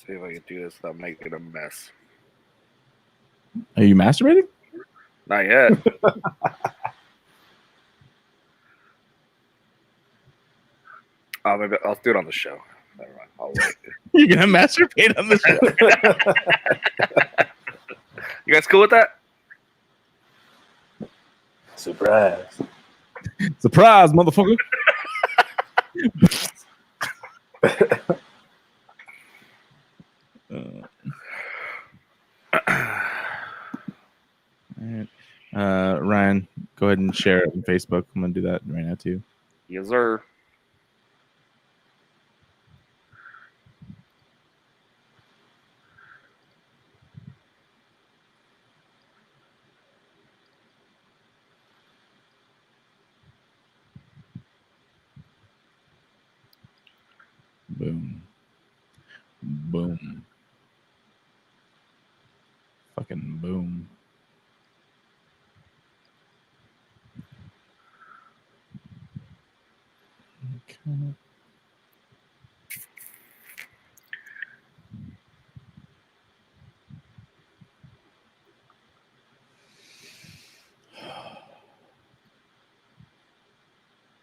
See if I can do this without making a mess. Are you masturbating? Not yet. Maybe I'll do it on the show. Never mind. I'll wait. You're gonna masturbate on the show. You guys cool with that? Surprise. Surprise, motherfucker. Ryan, go ahead and share it on Facebook. I'm gonna do that right now too. Yes, sir. Boom. Boom. Fucking boom. Okay.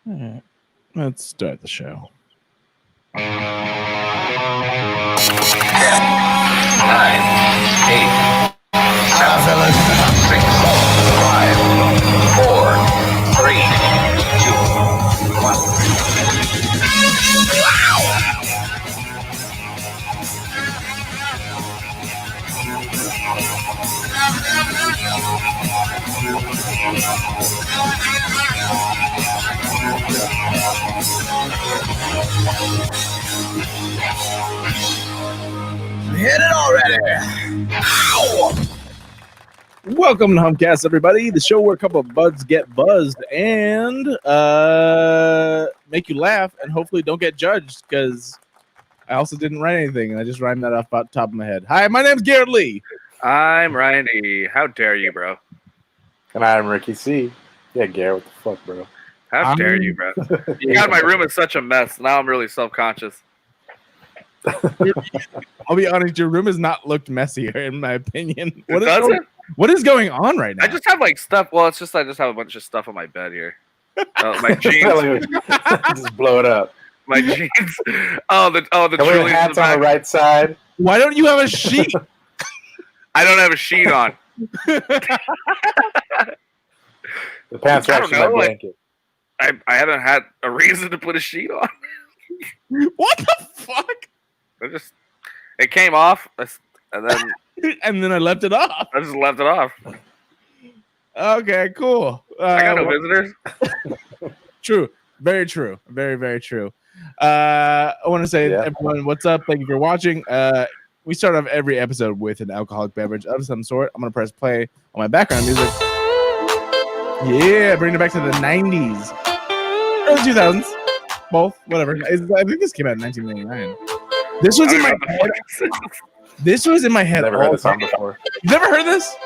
All right. Let's start the show. 9, 8, 7, 6, 5, 4, 3, 2, 1. Hit it already! Ow! Welcome to Humpcast, everybody. The show where a couple of buds get buzzed and make you laugh and hopefully don't get judged, because I also didn't write anything and I just rhymed that off the top of my head. Hi, my name's Garrett Lee. I'm Ryan E. How dare you, bro? And I'm Ricky C. Yeah, Garrett, what the fuck, bro? How dare you, bro? God, my room is such a mess. Now I'm really self-conscious. I'll be honest, your room has not looked messier, in my opinion. What is going on right now? I just have like stuff. Well, it's just I just have a bunch of stuff on my bed here. My jeans. Just blow it up. My jeans. The Can hats on the right side. Why don't you have a sheet? I don't have a sheet on. The pants are actually my blanket. I haven't had a reason to put a sheet on. What the fuck? It came off, and then I left it off. I just left it off. Okay, cool. I got no visitors. True. Very true. Very, very true. I want to say, everyone, what's up? Thank you for watching. We start off every episode with an alcoholic beverage of some sort. I'm going to press play on my background music. Yeah, bring it back to the 90s. Early 2000s. Both, whatever. I think this came out in 1999. This was in my head. This was in my head. Never heard this song before. You never heard this?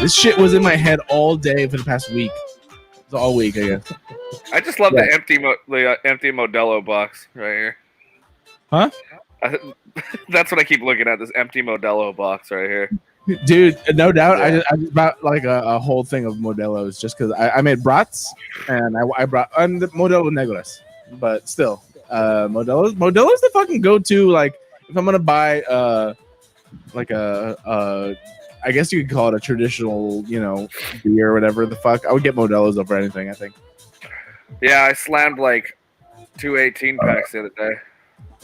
This shit was in my head all day for the past week. It's all week, I guess. I just love the empty Modelo box right here. Huh? That's what I keep looking at. This empty Modelo box right here. Dude, no doubt. Yeah. I just bought like a whole thing of Modelos just because I made brats and I brought the Modelo Negras, but still, Modelo's the fucking go-to. Like if I'm gonna buy like I guess you could call it a traditional, beer or whatever the fuck, I would get Modelo's over anything. I think. Yeah, I slammed like 2 18-packs the other day.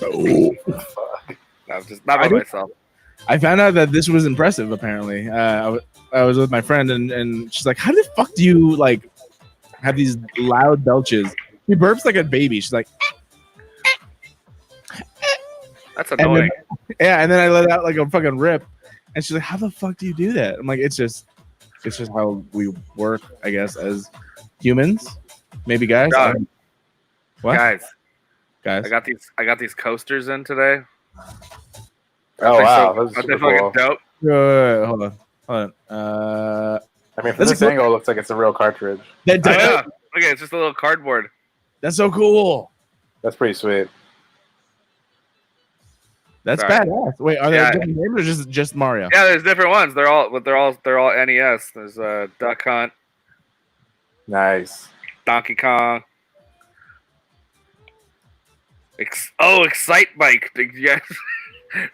Oh, fuck! No, just not by myself. I found out that this was impressive, apparently. I was with my friend, and she's like, how the fuck do you, like, have these loud belches? He burps like a baby. She's like... That's annoying. And then I let out, like, a fucking rip. And she's like, how the fuck do you do that? I'm like, it's just how we work, I guess, as humans. Maybe guys. What? Guys. I got these coasters in today. Oh wow, that's fucking dope. Hold on. I mean, from this angle, it looks like it's a real cartridge. That does. Okay, it's just a little cardboard. That's so cool. That's pretty sweet. That's Sorry. badass. Wait, are there different games or just Mario? Yeah, there's different ones. They're all NES. There's Duck Hunt, Nice. Donkey Kong. Excite Bike. Yes.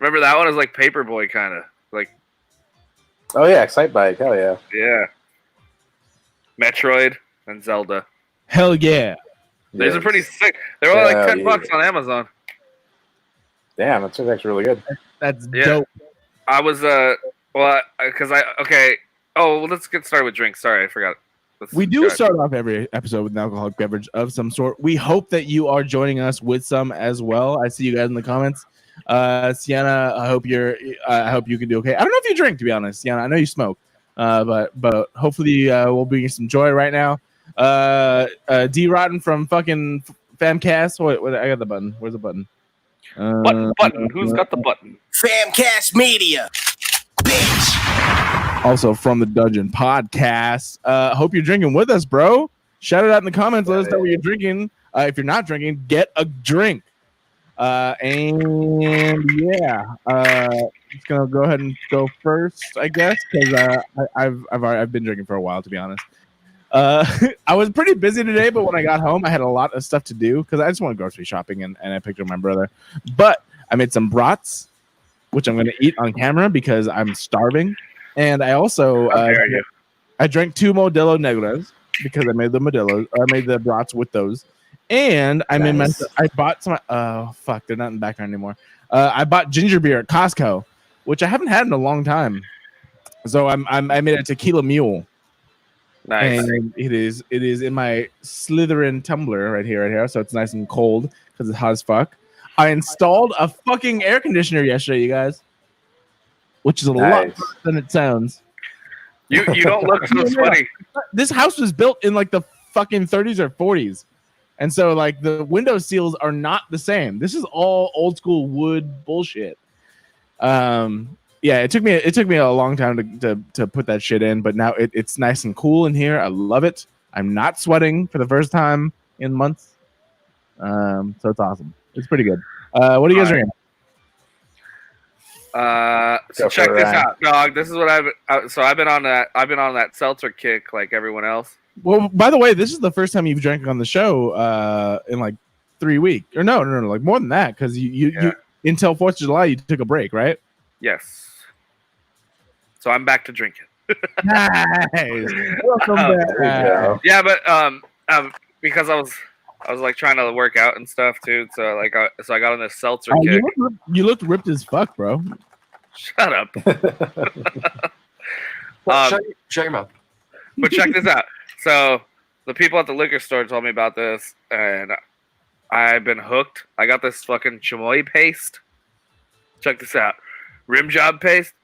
Remember that one? It was like Paperboy kind of like. Oh yeah, Excite Bike. Hell yeah. Yeah. Metroid and Zelda. Hell yeah. These Yes. are pretty sick. They're only like Hell $10 on Amazon. Damn, that's actually really good. That's Yeah. dope. I was okay. Oh, well, let's get started with drinks. Sorry, I forgot. We do start off every episode with an alcoholic beverage of some sort. We hope that you are joining us with some as well. I see you guys in the comments. Sienna, I hope you can do okay. I don't know if you drink, to be honest, Sienna. I know you smoke, but hopefully we'll bring you some joy right now. D Rotten from fucking FamCast. Wait, I got the button. Where's the button? Button. Who's got the button? FamCast Media. Bitch. Also from the Dungeon Podcast. Hope you're drinking with us, bro. Shout it out in the comments. Let us know what you're drinking. If you're not drinking, get a drink. And yeah, just gonna go ahead and go first, I guess, because I've been drinking for a while, to be honest. I was pretty busy today, but when I got home, I had a lot of stuff to do because I just went grocery shopping and I picked up my brother. But I made some brats, which I'm going to eat on camera because I'm starving. And I also I drank 2 Modelo Negras because I made the brats with those. And I bought some. Oh fuck, they're not in the background anymore. I bought ginger beer at Costco, which I haven't had in a long time. So I made a tequila mule. Nice. And it is in my Slytherin tumbler right here. So it's nice and cold because it's hot as fuck. I installed a fucking air conditioner yesterday, you guys, which is a lot better than it sounds. You don't look so sweaty. This house was built in like the fucking 30s or 40s, and so like the window seals are not the same. This is all old school wood bullshit. Yeah, it took me a long time to put that shit in, but now it's nice and cool in here. I love it. I'm not sweating for the first time in months. So it's awesome. It's pretty good. What are you guys drinking? So check this out, dog. This is what I've been on that seltzer kick like everyone else. Well, by the way, this is the first time you've drank on the show in like 3 weeks. Or no, like more than that, because you until 4th of July you took a break, right? Yes. So I'm back to drinking. Nice. Welcome back. Yeah, but because I was like trying to work out and stuff too, so like I got on this seltzer kick. You looked ripped as fuck, bro. Shut up. Shut your mouth. But check this out. So the people at the liquor store told me about this, and I've been hooked. I got this fucking chamoy paste. Check this out. Rim job paste.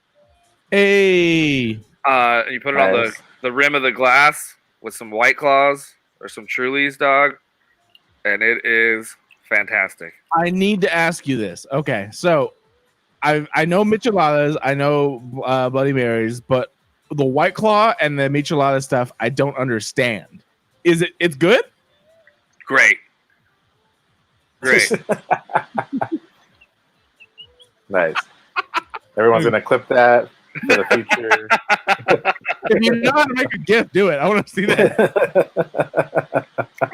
Hey. And you put it on the rim of the glass with some White Claws or some Trulies, dog, and it is fantastic. I need to ask you this. Okay, so I know micheladas, I know Bloody Marys, but the White Claw and the michelada stuff, I don't understand. It's good? Great. Nice. Everyone's gonna clip that for the future. If you know how to make a gift, do it. I want to see that.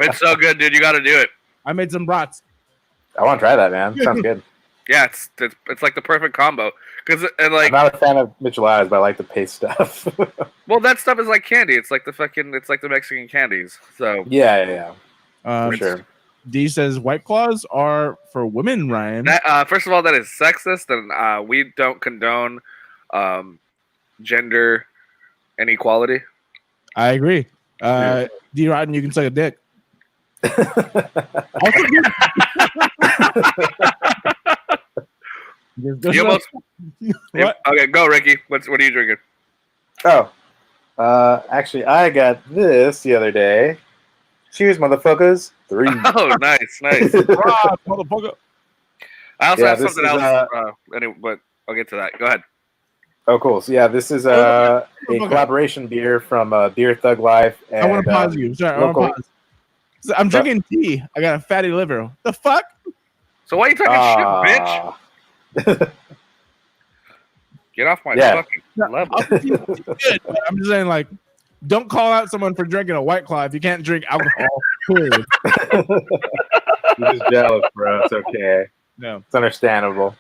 It's so good, dude. You got to do it. I made some brats. I want to try that, man. Sounds good. Yeah, it's like the perfect combo. I'm not a fan of micheladas, but I like the paste stuff. Well, that stuff is like candy. It's like the Mexican candies. So yeah. For sure. D says White Claws are for women, Ryan. First of all, that is sexist, and we don't condone gender inequality. I agree. D Rotten, you can suck a dick. What? Okay, go, Ricky. What are you drinking? Oh, actually, I got this the other day. Cheers, motherfuckers. 3. Oh, nice. Motherfucker. I also have something else, but I'll get to that. Go ahead. Oh, cool. So, yeah, this is a collaboration beer from Beer Thug Life. And, I want to pause you. Sorry, I want to pause. So I'm drinking tea. I got a fatty liver. The fuck? So why are you talking shit, bitch? Get off my fucking level. Good, but I'm just saying, like, don't call out someone for drinking a White Claw if you can't drink alcohol. Period. You're just jealous, bro. It's okay. No, it's understandable.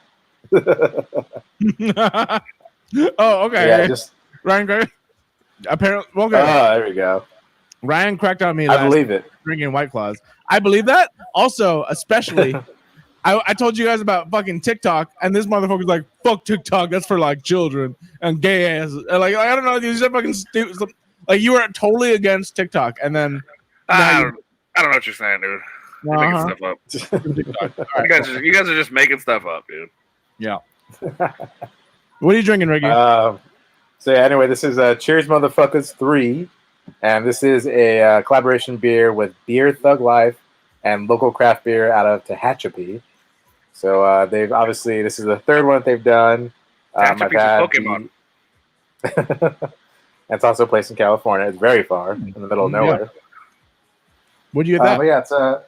Oh, okay. Yeah, just Ryan Gray. Apparently, okay. there we go. Ryan cracked on me. I believe it. Drinking White Claws. I believe that. Also, especially, I told you guys about fucking TikTok, and this motherfucker's like, "Fuck TikTok. That's for like children and gay ass." And like I don't know. You said fucking stupid. Like you were totally against TikTok, and then I don't know what you're saying, dude. You're making stuff up. You guys are just making stuff up, dude. Yeah. What are you drinking, Ricky? So yeah, anyway, this is Cheers Motherfuckers 3, and this is a collaboration beer with Beer Thug Life and local craft beer out of Tehachapi. So they've obviously, this is the third one that they've done. Tehachapi's a Pokemon. It's also placed in California. It's very far in the middle of nowhere. What'd you get that? But yeah, it's a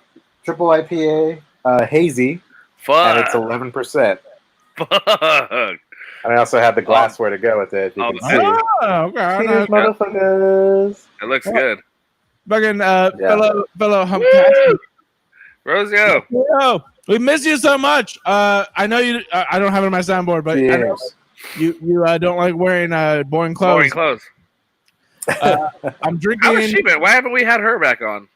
triple IPA, hazy, and it's 11%. Fuck. And I also have the glassware to go with it. If you can see. Okay. Cheers, motherfuckers. It looks good. Fucking fellow Humpcast. Rosio. Yo, we miss you so much. I know you. I don't have it on my soundboard, but I know you don't like wearing boring clothes. Boring clothes. I'm drinking. How has she been? Why haven't we had her back on?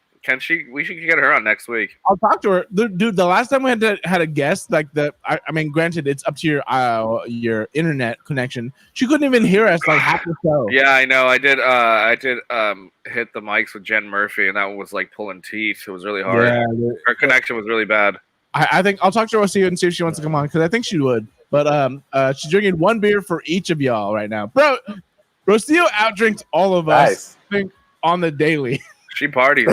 We should get her on next week. I'll talk to her, dude. The last time we had a guest, like I mean, granted, it's up to your internet connection. She couldn't even hear us like half the show. Yeah, I know. I did hit the mics with Jen Murphy, and that one was like pulling teeth. It was really hard. Yeah, her connection was really bad. I think I'll talk to Rocio and see if she wants to come on because I think she would. But she's drinking one beer for each of y'all right now, bro. Rocio outdrinks all of us. I think on the daily. She parties.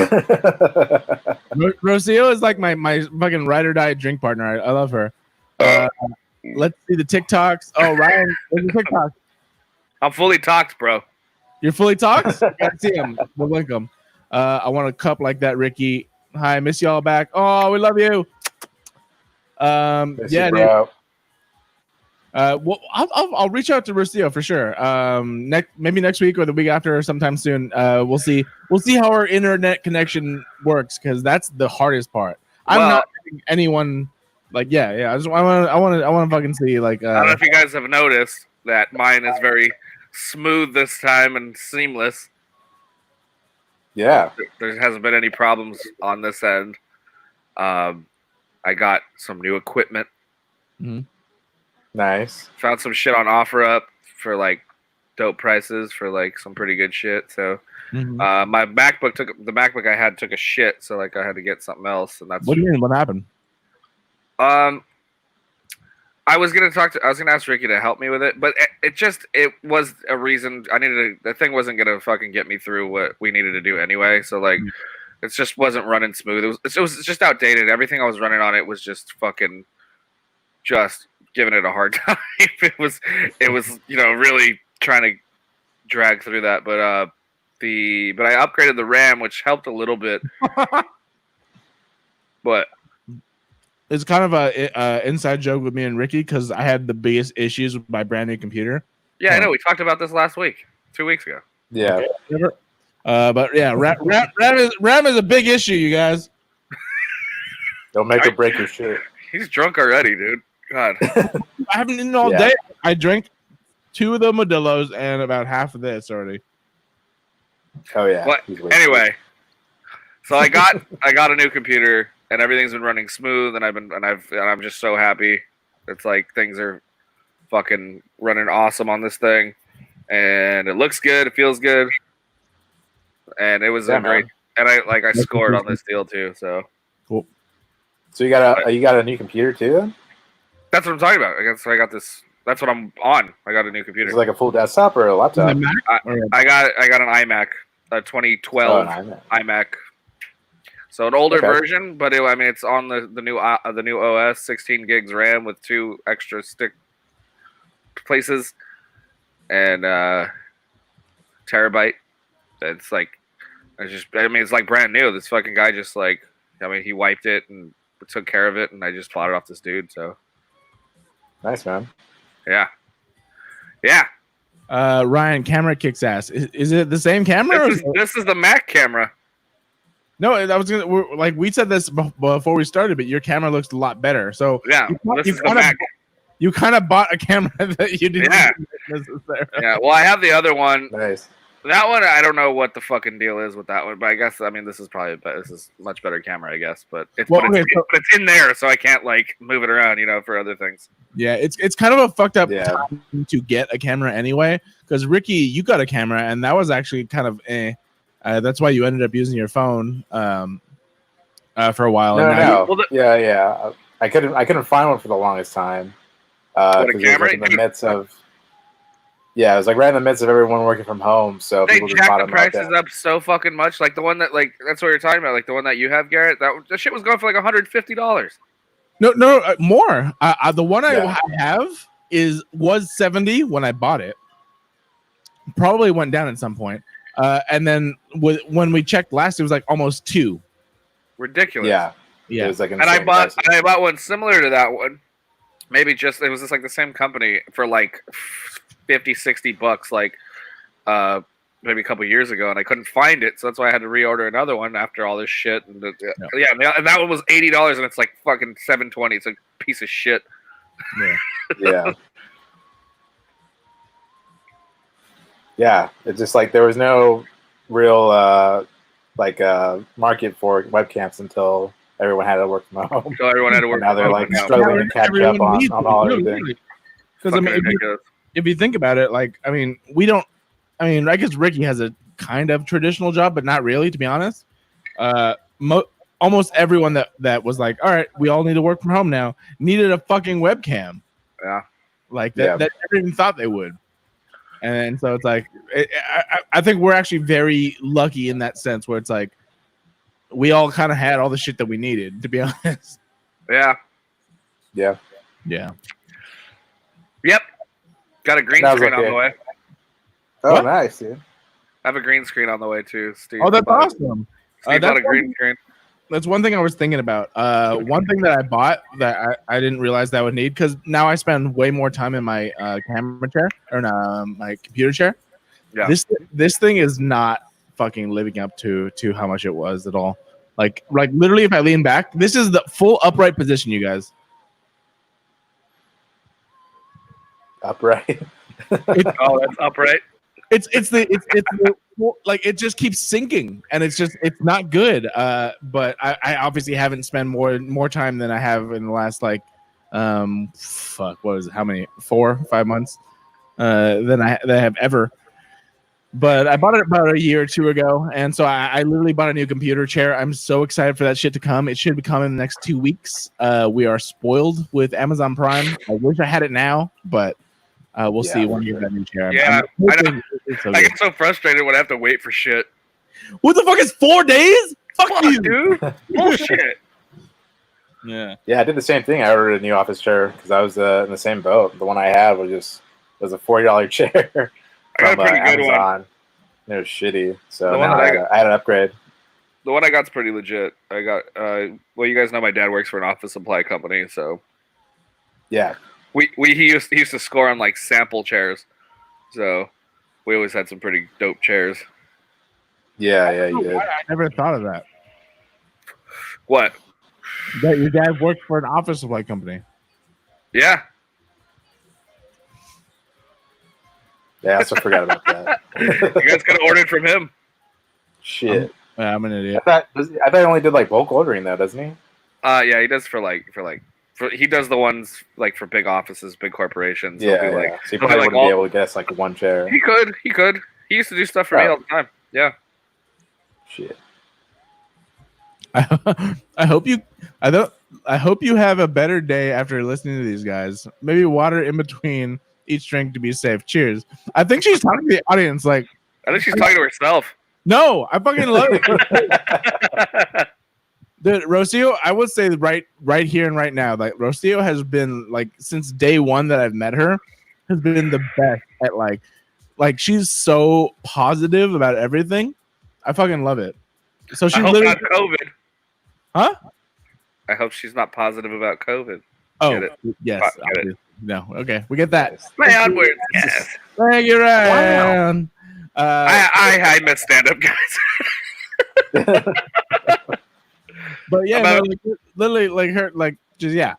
Rocio is like my fucking ride or die drink partner. I love her. Let's see the TikToks. Oh, Ryan, there's a TikTok. I'm fully talked, bro. You're fully talked? Gotta see him. We'll link him. I want a cup like that, Ricky. Hi, miss y'all back. Oh, we love you. Yeah, dude. Well, I'll reach out to Rocio for sure. Maybe next week or the week after or sometime soon. We'll see how our internet connection works because that's the hardest part. I'm not having anyone like I want to fucking see like. I don't know if you guys have noticed that mine is very smooth this time and seamless. Yeah, there hasn't been any problems on this end. I got some new equipment. Mm-hmm. Nice. Found some shit on OfferUp for like dope prices for like some pretty good shit. So my MacBook I had took a shit, so like I had to get something else. And that's what do you mean? What happened? I was gonna ask Ricky to help me with it, but it was a reason the thing wasn't gonna fucking get me through what we needed to do anyway. So like it just wasn't running smooth. It was just outdated. Everything I was running on it was just fucking just giving it a hard time. It was really trying to drag through that, but I upgraded the RAM, which helped a little bit. But it's kind of a inside joke with me and Ricky because I had the biggest issues with my brand new computer. Yeah, I know. We talked about this last week, 2 weeks ago. Yeah. But yeah, RAM is a big issue, you guys. Don't make or break your shit. He's drunk already, dude. God. I haven't eaten all day. I drank 2 of the Modillos and about half of this already. Oh yeah. But anyway, so I got a new computer and everything's been running smooth and I'm just so happy. It's like things are fucking running awesome on this thing, and it looks good. It feels good, and it was a great. And I scored on this deal too. So cool. So you got a new computer too? That's what I'm talking about. I got this. That's what I'm on. I got a new computer. Is it like a full desktop or a laptop? I got an iMac, a 2012 iMac. So an older version, but it's on the new OS, 16 gigs RAM with 2 extra stick places, and terabyte. It's like It's just, I mean, it's like brand new. This fucking guy just like, I mean, he wiped it and took care of it, and I just bought it off this dude. So Nice, man. yeah. Ryan, camera kicks ass. Is it the same camera? This is the Mac camera. No, I was gonna we said this before we started, but your camera looks a lot better. So Yeah, this is the Mac. You kind of bought a camera that you didn't. Yeah. Necessarily. Yeah. Well, I have the other one. Nice. That one, I don't know what the fucking deal is with that one, but I guess this is much better camera, I guess. But it's it's in there, so I can't like move it around, for other things. Yeah, it's kind of a fucked up time to get a camera anyway. Because Ricky, you got a camera, and that was actually kind of that's why you ended up using your phone for a while. Yeah. I couldn't find one for the longest time. What, a camera? In the midst of. Yeah, it was like right in the midst of everyone working from home, so they people just bought jacked the prices up so fucking much. Like the one that, that's what you're talking about. Like the one that you have, Garrett. That shit was going for like $150. No, more. The one I have was $70 when I bought it. Probably went down at some point, and then when we checked last, it was like almost $2. Ridiculous. Yeah. It was like and I bought one similar to that one. Maybe it was just like the same company for like $50-$60 like maybe a couple years ago, and I couldn't find it, so that's why I had to reorder another one after all this shit. And and that one was $80, and it's like fucking $720. It's a piece of shit. Yeah. Yeah, it's just like there was no real market for webcams until everyone had to work from home. So everyone had to work. Now they're like struggling to catch up on all everything. Because if you think about it, I guess Ricky has a kind of traditional job, but not really, to be honest. Almost everyone that was like, all right, we all need to work from home now, needed a fucking webcam. Yeah. That never even thought they would. And so it's like, I think we're actually very lucky in that sense, where it's like, we all kind of had all the shit that we needed, to be honest. Yeah. Yeah. Yep. Got a green screen on the way. Oh, what? Nice, dude. I have a green screen on the way too, Steve. Oh, that's awesome. Steve bought a green screen. That's one thing I was thinking about. One thing that I bought that I didn't realize that I would need, because now I spend way more time in my camera chair or my computer chair. Yeah. This thing is not fucking living up to how much it was at all. Like literally, if I lean back, this is the full upright position, you guys. Upright. That's upright. It's like it just keeps sinking, and it's not good. But I obviously haven't spent more time than I have in the last what was it? How many 4 or 5 months than I have ever. But I bought it about a year or two ago, and so I literally bought a new computer chair. I'm so excited for that shit to come. It should be coming in the next 2 weeks. We are spoiled with Amazon Prime. I wish I had it now, but we'll see when you get that new chair. Yeah, I get so frustrated when I have to wait for shit. What the fuck is 4 days? Fuck you, dude. Bullshit. Yeah, I did the same thing. I ordered a new office chair because I was in the same boat. The one I had was a $40 chair. I got a pretty good Amazon. It was shitty, so now I had an upgrade. The one I got's pretty legit. I got you guys know my dad works for an office supply company, so yeah. He used to score on like sample chairs, so we always had some pretty dope chairs. Yeah, you did. I never thought of that. What? That your dad worked for an office supply company. Yeah. Yeah, I also forgot about that. You guys could have ordered from him. Shit. I'm an idiot. I thought he only did like bulk ordering though, doesn't he? Yeah, he does he does the ones like for big offices, big corporations. Yeah. So he probably wouldn't be able to guess like one chair. He could. He used to do stuff for me all the time. Yeah. Shit. I hope you have a better day after listening to these guys. Maybe water in between each drink to be safe. Cheers. I think she's talking to the audience. I think she's talking to herself. No, I fucking love it. Dude, Rocio, I would say right here and right now, Rocio has been since day one that I've met her, has been the best at like she's so positive about everything. I fucking love it. So she I hope literally, not COVID. huh? I hope she's not positive about COVID. Oh, Get it? yes. Get it. Obviously. No, okay, we get that. My onwards, yes. Thank you, Ryan. I miss stand-up guys. But yeah, About- no, like, literally, like her, like just yeah,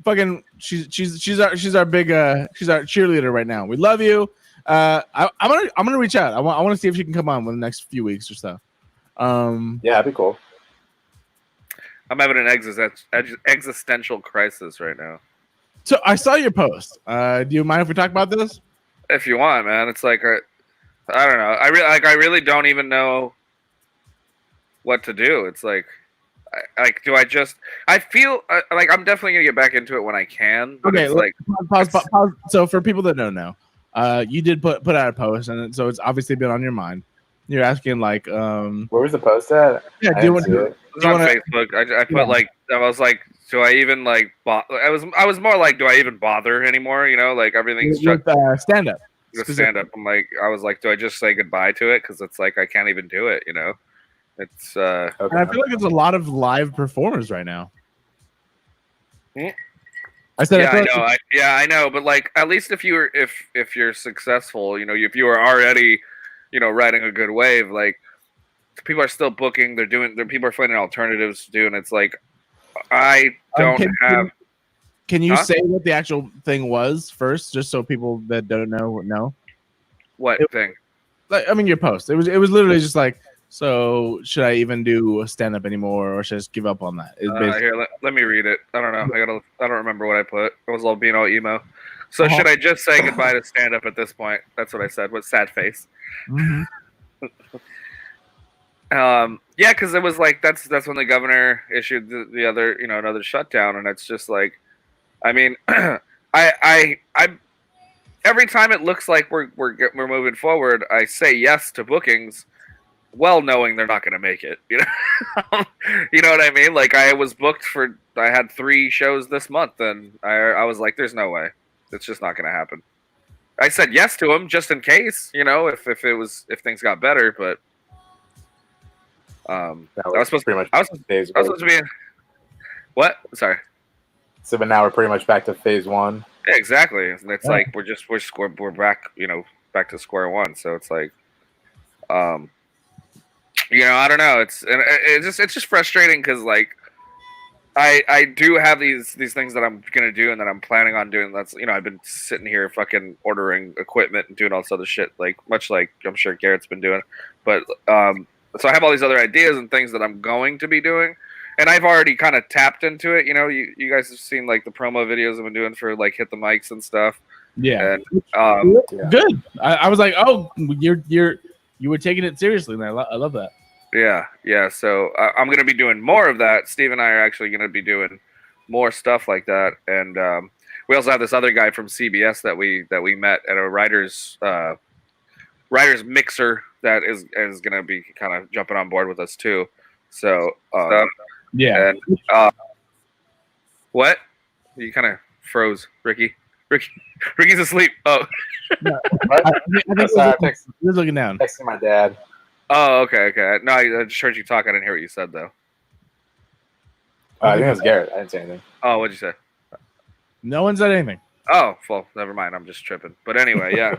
fucking. She's our big she's our cheerleader right now. We love you. I'm gonna reach out. I want to see if she can come on in the next few weeks or so. Yeah, that'd be cool. I'm having an existential crisis right now. So I saw your post. Do you mind if we talk about this? If you want, man, it's like I don't know. I really don't even know what to do. It's like, do I just? I feel like I'm definitely gonna get back into it when I can. But Okay, it's like pause. So for people that don't know, you did put out a post, and so it's obviously been on your mind. You're asking like, Where was the post at? yeah, I do you didn't want see to? it. it's on Facebook. I put like I was like, do I even like? I was more like, do I even bother anymore? You know, like everything's shut. Stand up. The stand up. I was like, do I just say goodbye to it? Because it's like I can't even do it. You know, it's Okay. And I feel like it's a lot of live performers right now. I said, I know, but like at least if you're successful, you know, if you are already, you know, riding a good wave, like people are still booking, people are finding alternatives to do, and it's like I don't have. Can you say what the actual thing was first, just so people that don't know? What thing? Like, I mean, your post. It was literally just like, so should I even do stand up anymore, or should I just give up on that? Here, let me read it. I don't know. I don't remember what I put. It was all being all emo. So should I just say goodbye to stand up at this point? That's what I said with sad face. Mm-hmm. Yeah, because it was like that's when the governor issued the other, you know, another shutdown, and it's just like, I mean, I every time it looks like we're moving forward, I say yes to bookings, well knowing they're not going to make it. You know, you know what I mean? Like I was booked I had 3 shows this month, and I was like, there's no way, it's just not going to happen. I said yes to them just in case, you know, if things got better, but. I was supposed to be. What? Sorry. So, but now we're pretty much back to phase 1. Yeah, exactly. And it's like we're back, you know, back to square one. So it's like, you know, I don't know. It's just frustrating because like I do have these things that I'm gonna do and that I'm planning on doing. That's, you know, I've been sitting here fucking ordering equipment and doing all this other shit, like much like I'm sure Garrett's been doing, but so I have all these other ideas and things that I'm going to be doing, and I've already kind of tapped into it. You know, you guys have seen like the promo videos I've been doing for like Hit the Mics and stuff. Yeah. And, good. I was like, oh, you were taking it seriously, and I love that. Yeah. So I'm gonna be doing more of that. Steve and I are actually gonna be doing more stuff like that, and we also have this other guy from CBS that we met at a writers mixer that is going to be kind of jumping on board with us too. So yeah. And, what? You kind of froze, Ricky. Ricky's asleep. Oh, What? I think he's looking down. Texting my dad. Oh, okay. No, I just heard you talk. I didn't hear what you said though. I think it was Garrett. I didn't say anything. Oh, what'd you say? No one said anything. Oh, well, never mind. I'm just tripping. But anyway, yeah.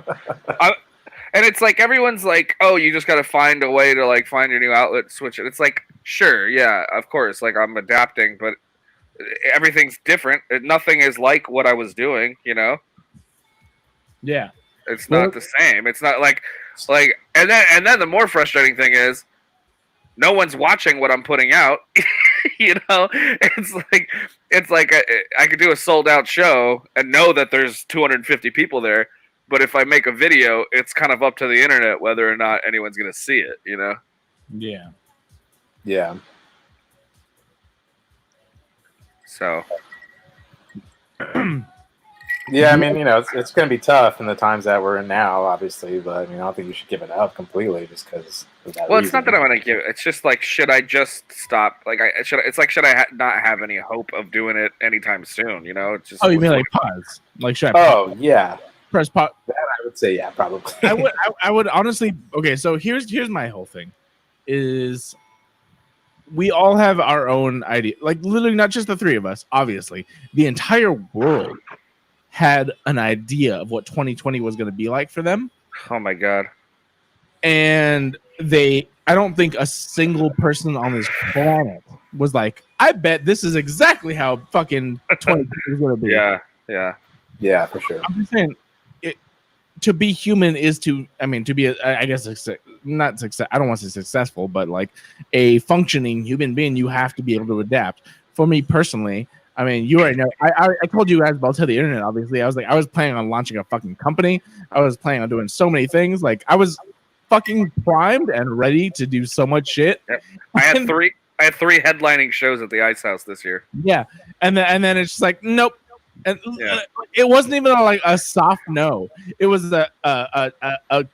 And it's like everyone's like, oh, you just got to find a way to like find your new outlet, switch it. It's like, sure, yeah, of course. Like I'm adapting, but everything's different. Nothing is like what I was doing, you know? Yeah. It's not the same. It's not like, and then the more frustrating thing is no one's watching what I'm putting out. You know, it's like I could do a sold out show and know that there's 250 people there. But if I make a video, it's kind of up to the internet whether or not anyone's going to see it, you know? Yeah. Yeah. So. Yeah, I mean, you know, it's going to be tough in the times that we're in now, obviously. But I mean, I don't think you should give it up completely just because of that. Well, reason. it's not that I want to give it. It's just like, should I just stop? Like, should I not have any hope of doing it anytime soon? You know? It's just. Oh, you mean like pause? Like, should I? Oh, yeah. Press pause. That I would say, yeah, probably. I would honestly. Okay, so here's my whole thing. is we all have our own idea. Like literally, not just the three of us. Obviously, the entire world had an idea of what 2020 was going to be like for them. Oh my god. And I don't think a single person on this planet was like, I bet this is exactly how fucking 2020 is going to be. Yeah, for sure. I'm just saying, to be human is to be, I guess, not success. I don't want to say successful, but like a functioning human being, you have to be able to adapt. For me personally, I mean, you already know. I told you guys about to the internet. Obviously, I was planning on launching a fucking company. I was planning on doing so many things. Like I was fucking primed and ready to do so much shit. Yep. I had three headlining shows at the Ice House this year. Yeah, and then it's just like nope. And it wasn't even like a soft no. It was a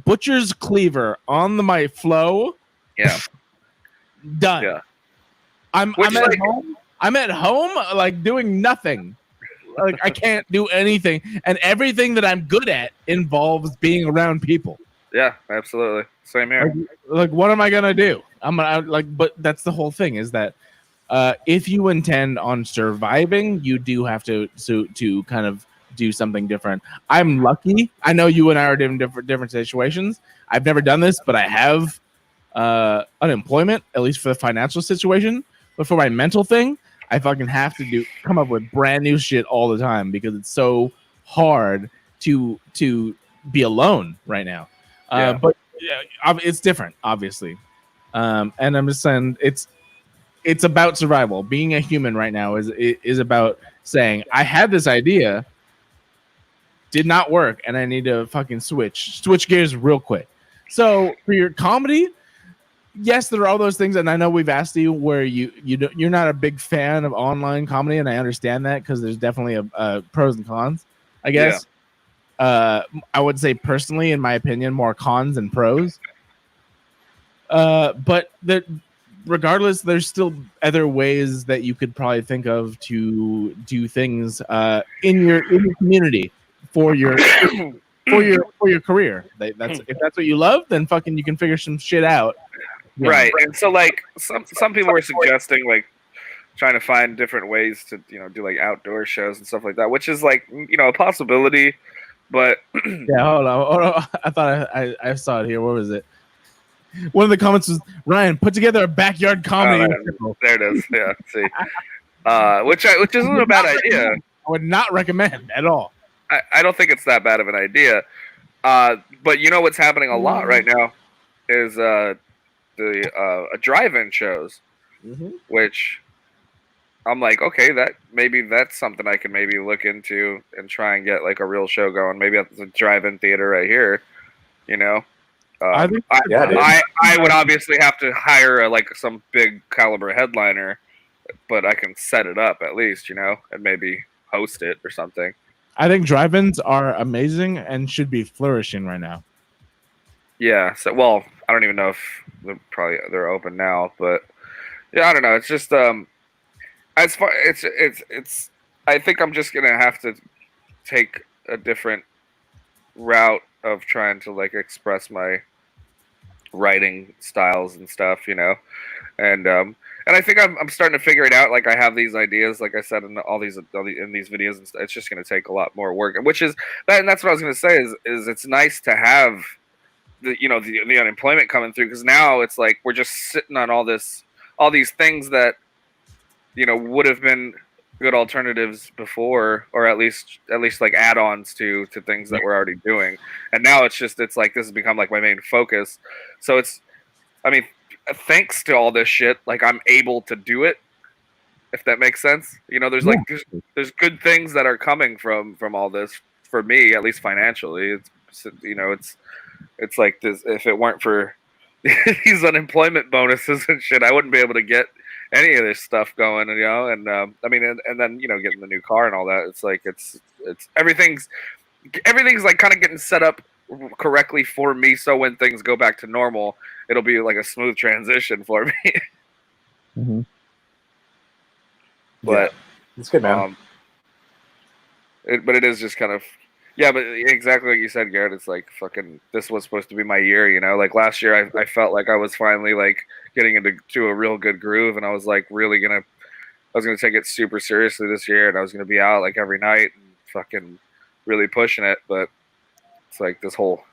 butcher's cleaver on my flow. Yeah, done. Yeah, I'm at home. I'm at home, like doing nothing. Like I can't do anything, and everything that I'm good at involves being around people. Yeah, absolutely. Same here. Like what am I gonna do? But that's the whole thing. Is that if you intend on surviving, you do have to kind of do something different. I'm lucky. I know you and I are in different situations. I've never done this, but I have unemployment, at least for the financial situation. But for my mental thing, I fucking have to come up with brand new shit all the time because it's so hard to be alone right now. But it's different, obviously. And I'm just saying it's about survival. Being a human right now is about saying, I had this idea, did not work, and I need to fucking switch gears real quick. So for your comedy, yes, there are all those things, and I know we've asked you where you're not a big fan of online comedy, and I understand that because there's definitely a pros and cons, I guess. I would say personally, in my opinion, more cons than pros. But regardless, there's still other ways that you could probably think of to do things in your community for your career. If that's what you love, then fucking you can figure some shit out. Right. And so like some people were suggesting like trying to find different ways to, do like outdoor shows and stuff like that, which is like, a possibility. But yeah, hold on. I thought I saw it here. What was it? One of the comments was, Ryan, put together a backyard comedy. There it is. Yeah, see. Which isn't a bad idea. I would not recommend at all. I don't think it's that bad of an idea. But you know what's happening a lot right now is the drive-in shows, which I'm like, okay, that's something I can maybe look into and try and get like a real show going. Maybe at the drive-in theater right here, I would obviously have to hire some big caliber headliner, but I can set it up at least, and maybe host it or something. I think drive-ins are amazing and should be flourishing right now. Yeah. So, well, I don't even know if they're open now, but yeah, I don't know. It's just as far it's. I think I'm just gonna have to take a different route of trying to like express my writing styles and stuff, and I think I'm starting to figure it out. Like I have these ideas, like I said in these videos, and it's just going to take a lot more work. And that's what I was going to say is it's nice to have the unemployment coming through, because now it's like we're just sitting on all these things that would have been good alternatives before, or at least like add-ons to things that we're already doing. And now it's like this has become like my main focus. So thanks to all this shit, like I'm able to do it, if that makes sense. There's good things that are coming from all this for me, at least financially. It's like this. If it weren't for these unemployment bonuses and shit, I wouldn't be able to get any of this stuff going, and then getting the new car and all that. It's like it's everything's like kind of getting set up correctly for me, so when things go back to normal, it'll be like a smooth transition for me. Mm-hmm. But it's good, man. But it is just kind of Yeah, but exactly like you said, Garrett. It's like fucking. This was supposed to be my year, you know. Like last year, I felt like I was finally like getting into a real good groove, and I was like really gonna. I was gonna take it super seriously this year, and I was gonna be out like every night and fucking really pushing it. But it's like this whole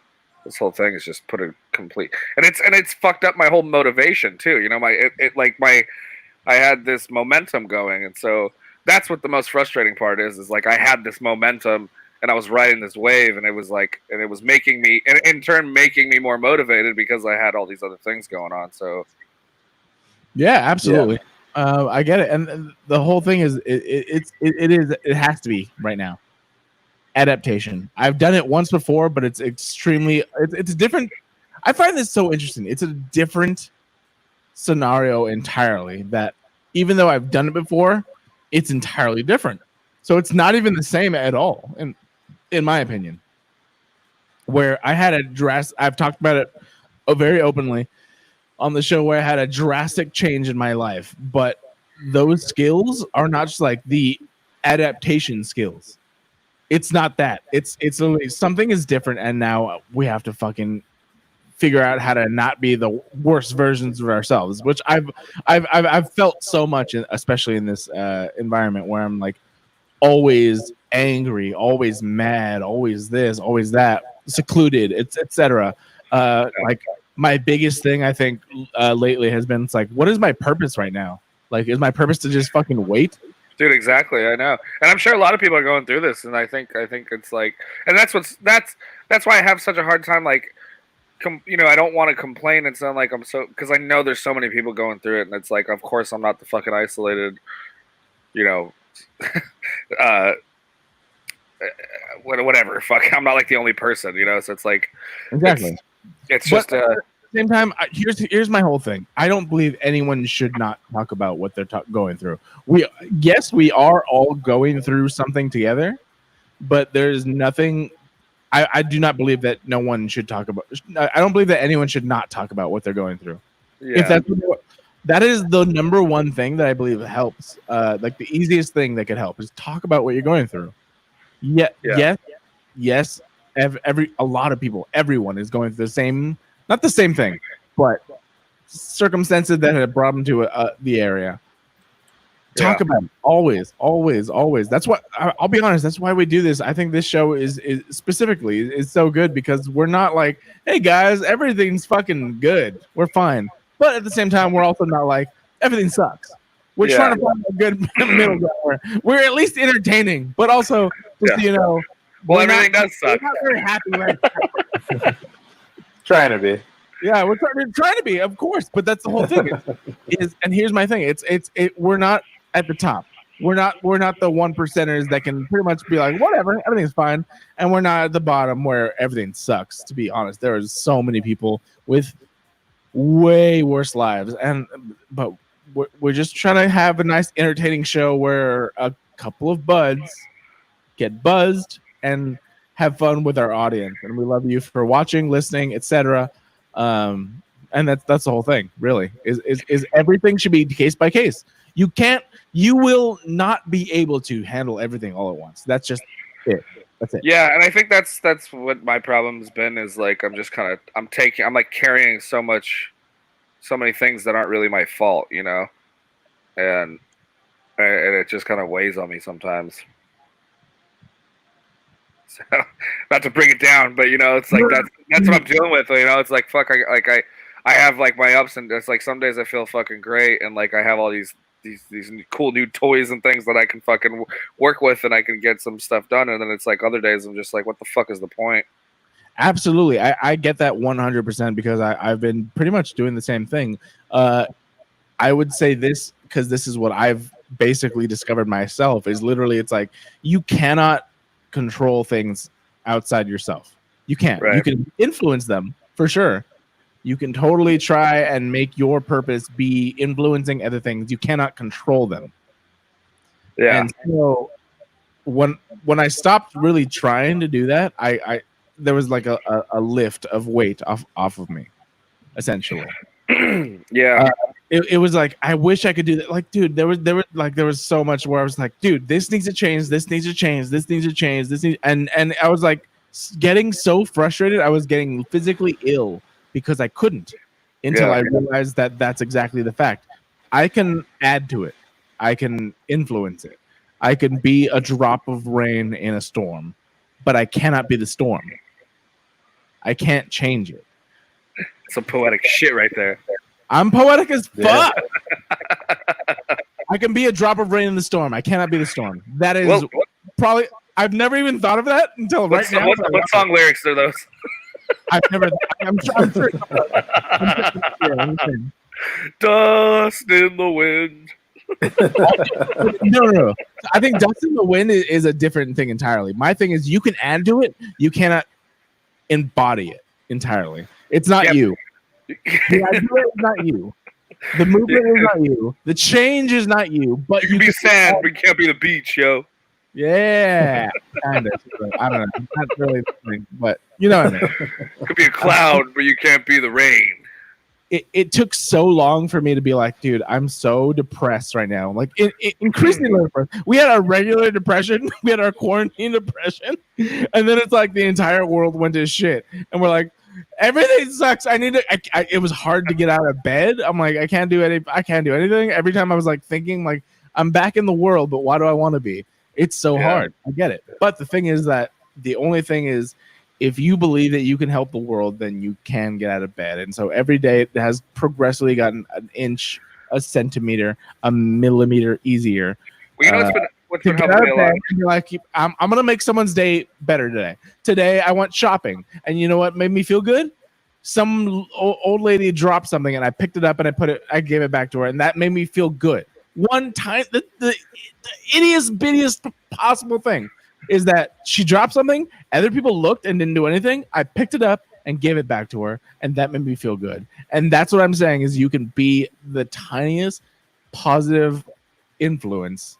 thing is just put a complete, and it's fucked up my whole motivation too. You know, I had this momentum going, and so that's what the most frustrating part is like I had this momentum and I was riding this wave, and it was making me, and in turn making me more motivated because I had all these other things going on. So yeah, absolutely. I get it, and the whole thing is it has to be right now. Adaptation. I've done it once before, but it's extremely it's different. I find this so interesting. It's a different scenario entirely. That even though I've done it before, it's entirely different. So it's not even the same at all, in my opinion. Where I had I've talked about it very openly on the show, where I had a drastic change in my life, but those skills are not just like the adaptation skills. It's not that. It's literally something is different, and now we have to fucking figure out how to not be the worst versions of ourselves, which I've felt so much, especially in this environment where I'm like always angry, always mad, always this, always that, secluded, etc. Like my biggest thing I think lately has been, it's like, what is my purpose right now? Like, is my purpose to just fucking wait? Dude, exactly. I know, and I'm sure a lot of people are going through this, and I think it's like, and that's why I have such a hard time. Like, you know, I don't want to complain and sound like I'm so, because I know there's so many people going through it, and it's like, of course, I'm not the fucking isolated, you know, whatever. Fuck, I'm not like the only person, you know. So it's like, exactly. It's just. Same time, here's my whole thing. I don't believe anyone should not talk about what they're going through. We are all going through something together, but there's nothing. I do not believe that no one should talk about. I don't believe that anyone should not talk about what they're going through. Yeah. If that is the number one thing that I believe helps. Like the easiest thing that could help is talk about what you're going through. Yes. A lot of people, everyone is going through the same. Not the same thing, but circumstances that have brought them to the area. Talk about it. Always. That's what I'll be honest. That's why we do this. I think this show is specifically so good because we're not like, hey guys, everything's fucking good. We're fine. But at the same time, we're also not like everything sucks. We're trying to find a good middle ground where we're at least entertaining, but also just you know. Well, everything does suck. We're not very happy right now. Trying to be. Yeah, we're trying to be, of course, but that's the whole thing. And here's my thing: we're not at the top. We're not the 1%ers that can pretty much be like, whatever, everything's fine, and we're not at the bottom where everything sucks. To be honest, there are so many people with way worse lives, but we're just trying to have a nice, entertaining show where a couple of buds get buzzed and have fun with our audience, and we love you for watching, listening, etc. And that's the whole thing. Really, is everything should be case by case. You will not be able to handle everything all at once. That's just it. That's it. Yeah, and I think that's what my problem's been. Is like I'm like carrying so many things that aren't really my fault, you know, and it just kind of weighs on me sometimes. So, not to bring it down, but you know, it's like that's what I'm dealing with. You know, it's like fuck. I have like my ups and it's like some days I feel fucking great, and like I have all these cool new toys and things that I can fucking work with, and I can get some stuff done. And then it's like other days I'm just like, what the fuck is the point? Absolutely, I get that 100% because I've been pretty much doing the same thing. I would say this because this is what I've basically discovered myself. Is literally it's like you cannot control things outside yourself. You can't. Right. You can influence them for sure. You can totally try and make your purpose be influencing other things. You cannot control them. Yeah. And so when I stopped really trying to do that, I there was like a lift of weight off of me, essentially. Yeah. it was like I wish I could do that. Like, dude, there was so much where I was like, dude, this needs to change, this needs to change, this needs to change, and I was like getting so frustrated. I was getting physically ill because I couldn't until I realized that that's exactly the fact. I can add to it. I can influence it. I can be a drop of rain in a storm, but I cannot be the storm. I can't change it. Some poetic shit right there. I'm poetic as fuck. I can be a drop of rain in the storm. I cannot be the storm. That is probably. I've never even thought of that until right now. What song lyrics are those? I've never. I'm sure. Dust in the wind. No. I think dust in the wind is a different thing entirely. My thing is you can add to it. You cannot embody it entirely. It's not you. The idea is not you. The movement is not you. The change is not you. But you can be sand, but you can't be the beach, yo. Yeah, kind of. I don't know. Not really the thing, but you know what I mean. Could be a cloud, but you can't be the rain. It took so long for me to be like, dude, I'm so depressed right now. Like, increasingly, we had our regular depression, we had our quarantine depression, and then it's like the entire world went to shit, and we're like, everything sucks. I need to. It was hard to get out of bed. I'm like, I can't do anything. Every time I was like thinking, like, I'm back in the world, but why do I want to be? It's so hard. I get it. But the thing is that the only thing is, if you believe that you can help the world, then you can get out of bed. And so every day it has progressively gotten an inch, a centimeter, a millimeter easier. Well, you know what's been helping me a lot? Like, I'm going to make someone's day better today. Today I went shopping. And you know what made me feel good? Some old lady dropped something and I picked it up and I gave it back to her. And that made me feel good. One time, the ittiest, bittiest possible thing is that she dropped something, other people looked and didn't do anything. I picked it up and gave it back to her, and that made me feel good. And that's what I'm saying is you can be the tiniest positive influence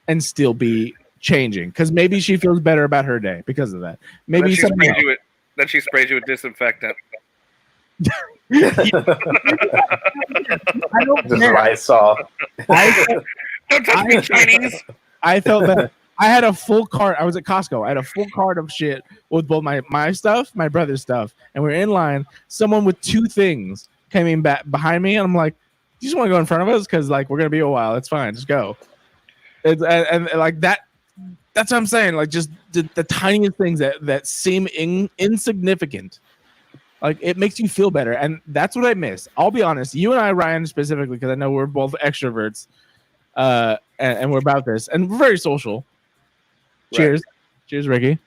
and still be changing. Because maybe she feels better about her day because of that. Maybe then she sprays you with disinfectant. I don't This is what I saw. Don't touch me, Chinese. I felt better. I had a full cart. I was at Costco. I had a full cart of shit with both my stuff, my brother's stuff, and we were in line. Someone with two things came in back behind me, and I'm like, "You just want to go in front of us? Because like we're gonna be a while. It's fine. Just go." And like that. That's what I'm saying. Like just the tiniest things that seem insignificant. Like it makes you feel better, and that's what I miss. I'll be honest. You and I, Ryan, specifically, because I know we're both extroverts, and we're about this, and we're very social. Cheers. Right. Cheers, Ricky.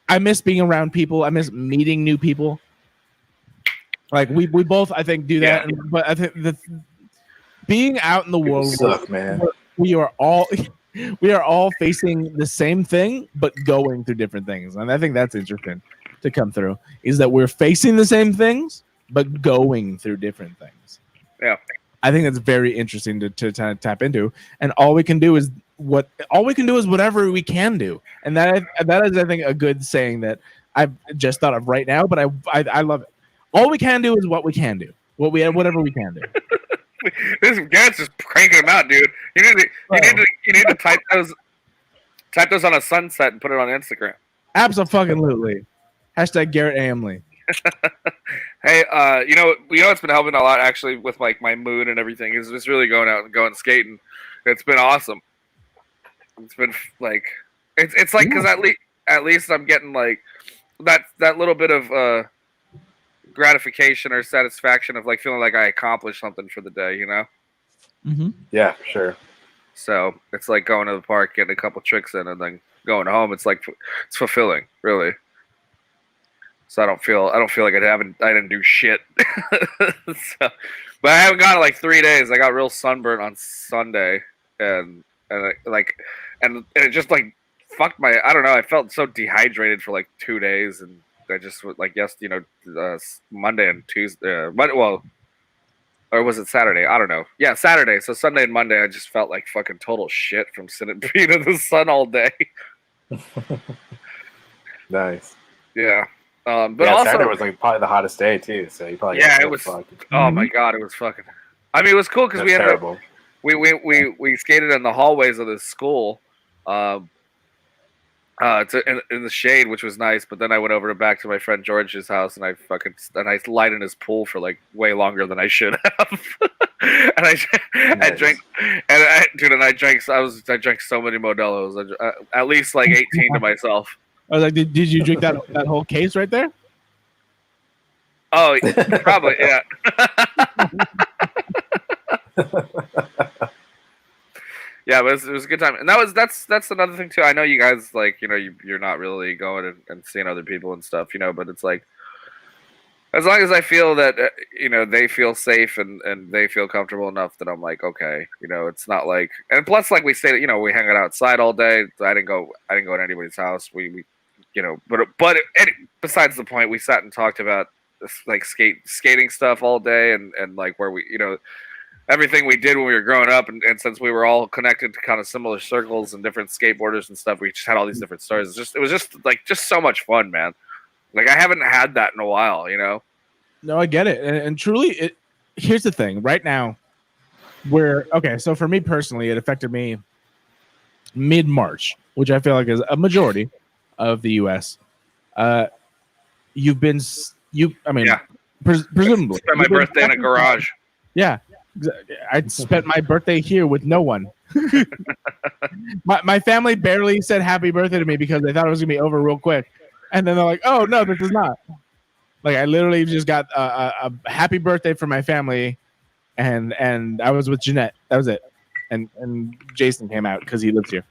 I miss being around people. I miss meeting new people. Like we both, I think, do that. Yeah. But I think being out in the world, man. We are all facing the same thing, but going through different things. And I think that's interesting to come through. Is that we're facing the same things, but going through different things. Yeah. I think that's very interesting to tap into, and all we can do is whatever we can do, and that is I think a good saying that I've just thought of right now. But I love it. All we can do is what we can do. Whatever we can do. This Garrett's just cranking them out, dude. You need to type those on a sunset and put it on Instagram. Absolutely. # Garrett Amley. Hey, you know what's been helping a lot actually with like my mood and everything is just really going out and going skating. It's been awesome. It's been like it's like because at least I'm getting like that little bit of gratification or satisfaction of like feeling like I accomplished something for the day, you know? Mm-hmm. Yeah, sure. So it's like going to the park, getting a couple tricks in, and then going home. It's like it's fulfilling, really. So I don't feel like I didn't do shit. But I haven't gone in like 3 days. I got real sunburnt on Sunday, and it just like fucked my. I don't know. I felt so dehydrated for like 2 days, and I just like Monday and Tuesday. Or was it Saturday? I don't know. Yeah, Saturday. So Sunday and Monday, I just felt like fucking total shit from sitting in the sun all day. Nice. Yeah. But also, Saturday was like probably the hottest day too. So you probably it was. Oh my god, it was fucking. I mean, it was cool because we ended up. We skated in the hallways of this school. It's in the shade, which was nice. But then I went over back to my friend George's house, and I lied in his pool for like way longer than I should have. And I drank, and I drank so many Modelo's, at least like 18 to myself. I was like, did you drink that whole case right there? Oh, probably, yeah. Yeah, but it was a good time, and that's another thing too. I know you guys like you're not really going and seeing other people and stuff, but it's like as long as I feel that they feel safe and they feel comfortable enough that I'm like okay, it's not like, and plus like we stayed, we hung out outside all day. I didn't go to anybody's house. We but besides the point, we sat and talked about this, like skating stuff all day and like where we everything we did when we were growing up, and since we were all connected to kind of similar circles and different skateboarders and stuff, we just had all these different stories. It was just so much fun, man. Like I haven't had that in a while, No, I get it, and truly, here's the thing. Right now, so for me personally, it affected me mid-March, which I feel like is a majority of the U.S. Presumably, spent my birthday in a garage. Yeah. I spent my birthday here with no one. my family barely said happy birthday to me because they thought it was gonna be over real quick, and then they're like, "Oh no, this is not." Like I literally just got a happy birthday from my family, and I was with Jeanette. That was it, and Jason came out because he lives here.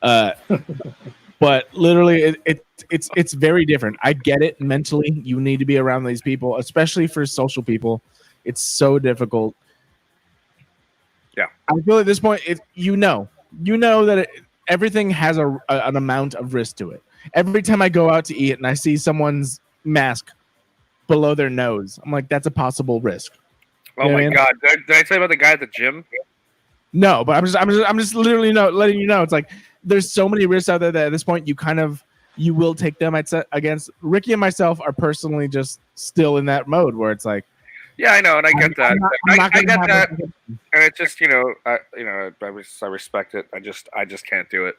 But literally, it's very different. I get it mentally. You need to be around these people, especially for social people. It's so difficult. Yeah, I feel at this point, you know that everything has an amount of risk to it. Every time I go out to eat and I see someone's mask below their nose, I'm like, that's a possible risk. Oh my god! Did I tell you about the guy at the gym? No, but I'm just literally letting you know. It's like there's so many risks out there that at this point you will take them against. Ricky and myself are personally just still in that mode where it's like. Yeah, I know, and I get that. I get that, and it's just I respect it. I just can't do it.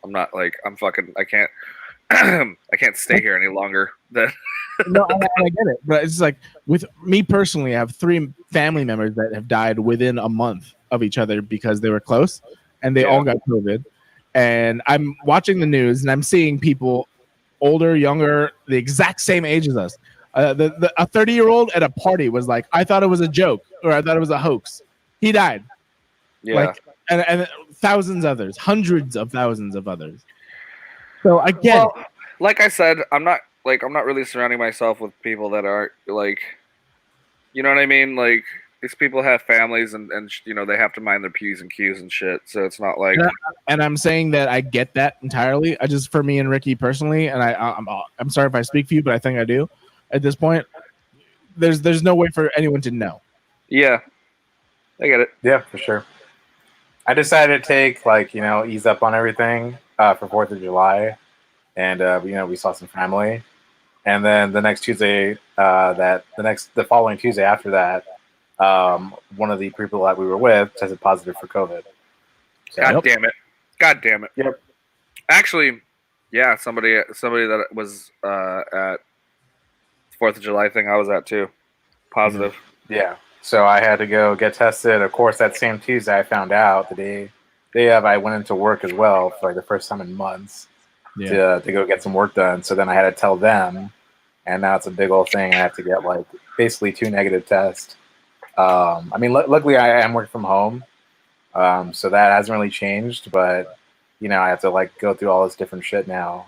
I'm not like I can't I can't stay here any longer. No, I get it, but it's like with me personally, I have 3 family members that have died within a month of each other because they were close, and they all got COVID. And I'm watching the news, and I'm seeing people older, younger, the exact same age as us. A 30-year-old at a party was like, I thought it was a joke, or I thought it was a hoax. He died. Yeah. Like, and thousands others, hundreds of thousands of others. So I get it. Like I said, I'm not really surrounding myself with people that aren't like, you know what I mean? Like these people have families and they have to mind their P's and Q's and shit. So it's not like. And I'm saying that I get that entirely. I just, for me and Ricky personally, and I'm sorry if I speak for you, but I think I do. At this point, there's no way for anyone to know. Yeah, I get it. Yeah, for sure. I decided to take ease up on everything for 4th of July, and we saw some family, and then the next Tuesday, the following Tuesday after that, one of the people that we were with tested positive for COVID. So, God damn it. Yep. Actually, yeah, somebody that was at 4th of July thing I was at too. Positive. Yeah. So I had to go get tested. Of course, that same Tuesday I found out the day of I went into work as well for the first time in months to go get some work done. So then I had to tell them, and now it's a big old thing. I have to get basically 2 negative tests. Luckily I am working from home, so that hasn't really changed. But I have to go through all this different shit now.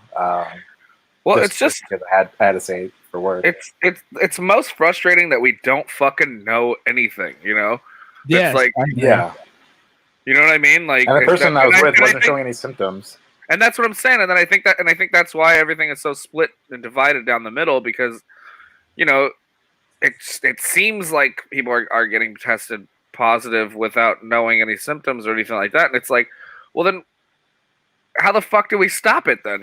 It's just because I had to say for work. It's most frustrating that we don't fucking know anything. Yeah. It's like you know what I mean? Like, and the person I was with wasn't showing any symptoms. And that's what I'm saying. And then I think that's why everything is so split and divided down the middle because, it seems like people are getting tested positive without knowing any symptoms or anything like that. And it's like, well then, how the fuck do we stop it then?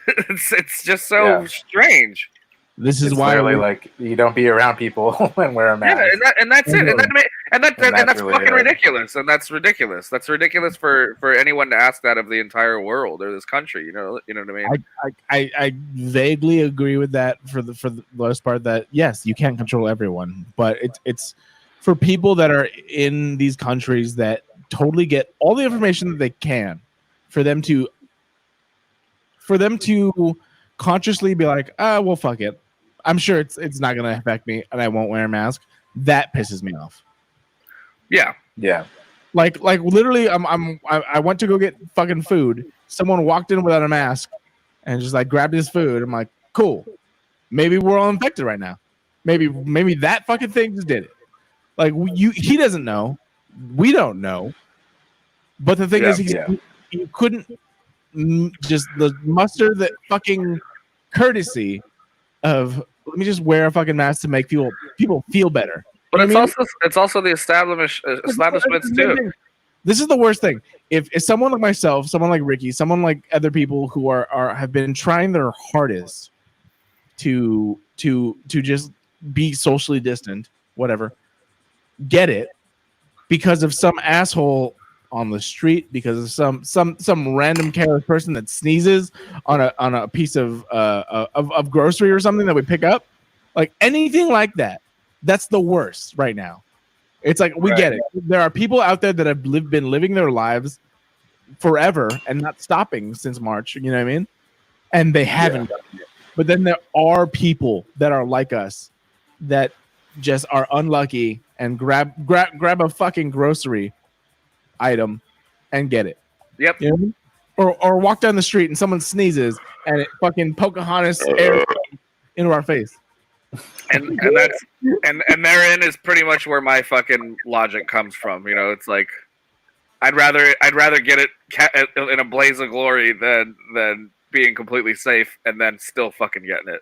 It's just so strange. This is It's why literally like you don't be around people and wear a mask. Yeah, and that's it. And that's really fucking it. ridiculous. And that's ridiculous. That's ridiculous for anyone to ask that of the entire world or this country. You know what I mean? I vaguely agree with that for the most part. That yes, you can't control everyone, but it's for people that are in these countries that totally get all the information that they can, for them to consciously be like, well, fuck it. I'm sure it's not gonna affect me, and I won't wear a mask. That pisses me off. Yeah. Yeah. Like literally, I went to go get fucking food. Someone walked in without a mask and just like grabbed his food. I'm like, cool. Maybe we're all infected right now. Maybe that fucking thing just did it. Like he doesn't know. We don't know. But the thing is, he couldn't just muster the fucking courtesy of let me just wear a fucking mask to make people feel better. But You know it's also the establishments too. This is the worst thing. If someone like myself, someone like Ricky, someone like other people who are have been trying their hardest to just be socially distant, whatever, get it because of some asshole on the street, because of some random careless person that sneezes on a piece of grocery or something that we pick up, like anything like that. That's the worst right now. It's like we get it. There are people out there that have been living their lives forever and not stopping since March. You know what I mean? And they haven't done it. But then there are people that are like us that just are unlucky and grab a fucking grocery item and get it. Yep. You know what I mean? Or walk down the street and someone sneezes and it fucking Pocahontas air into our face. And that's and therein is pretty much where my fucking logic comes from. You know, it's like I'd rather get it in a blaze of glory than being completely safe and then still fucking getting it.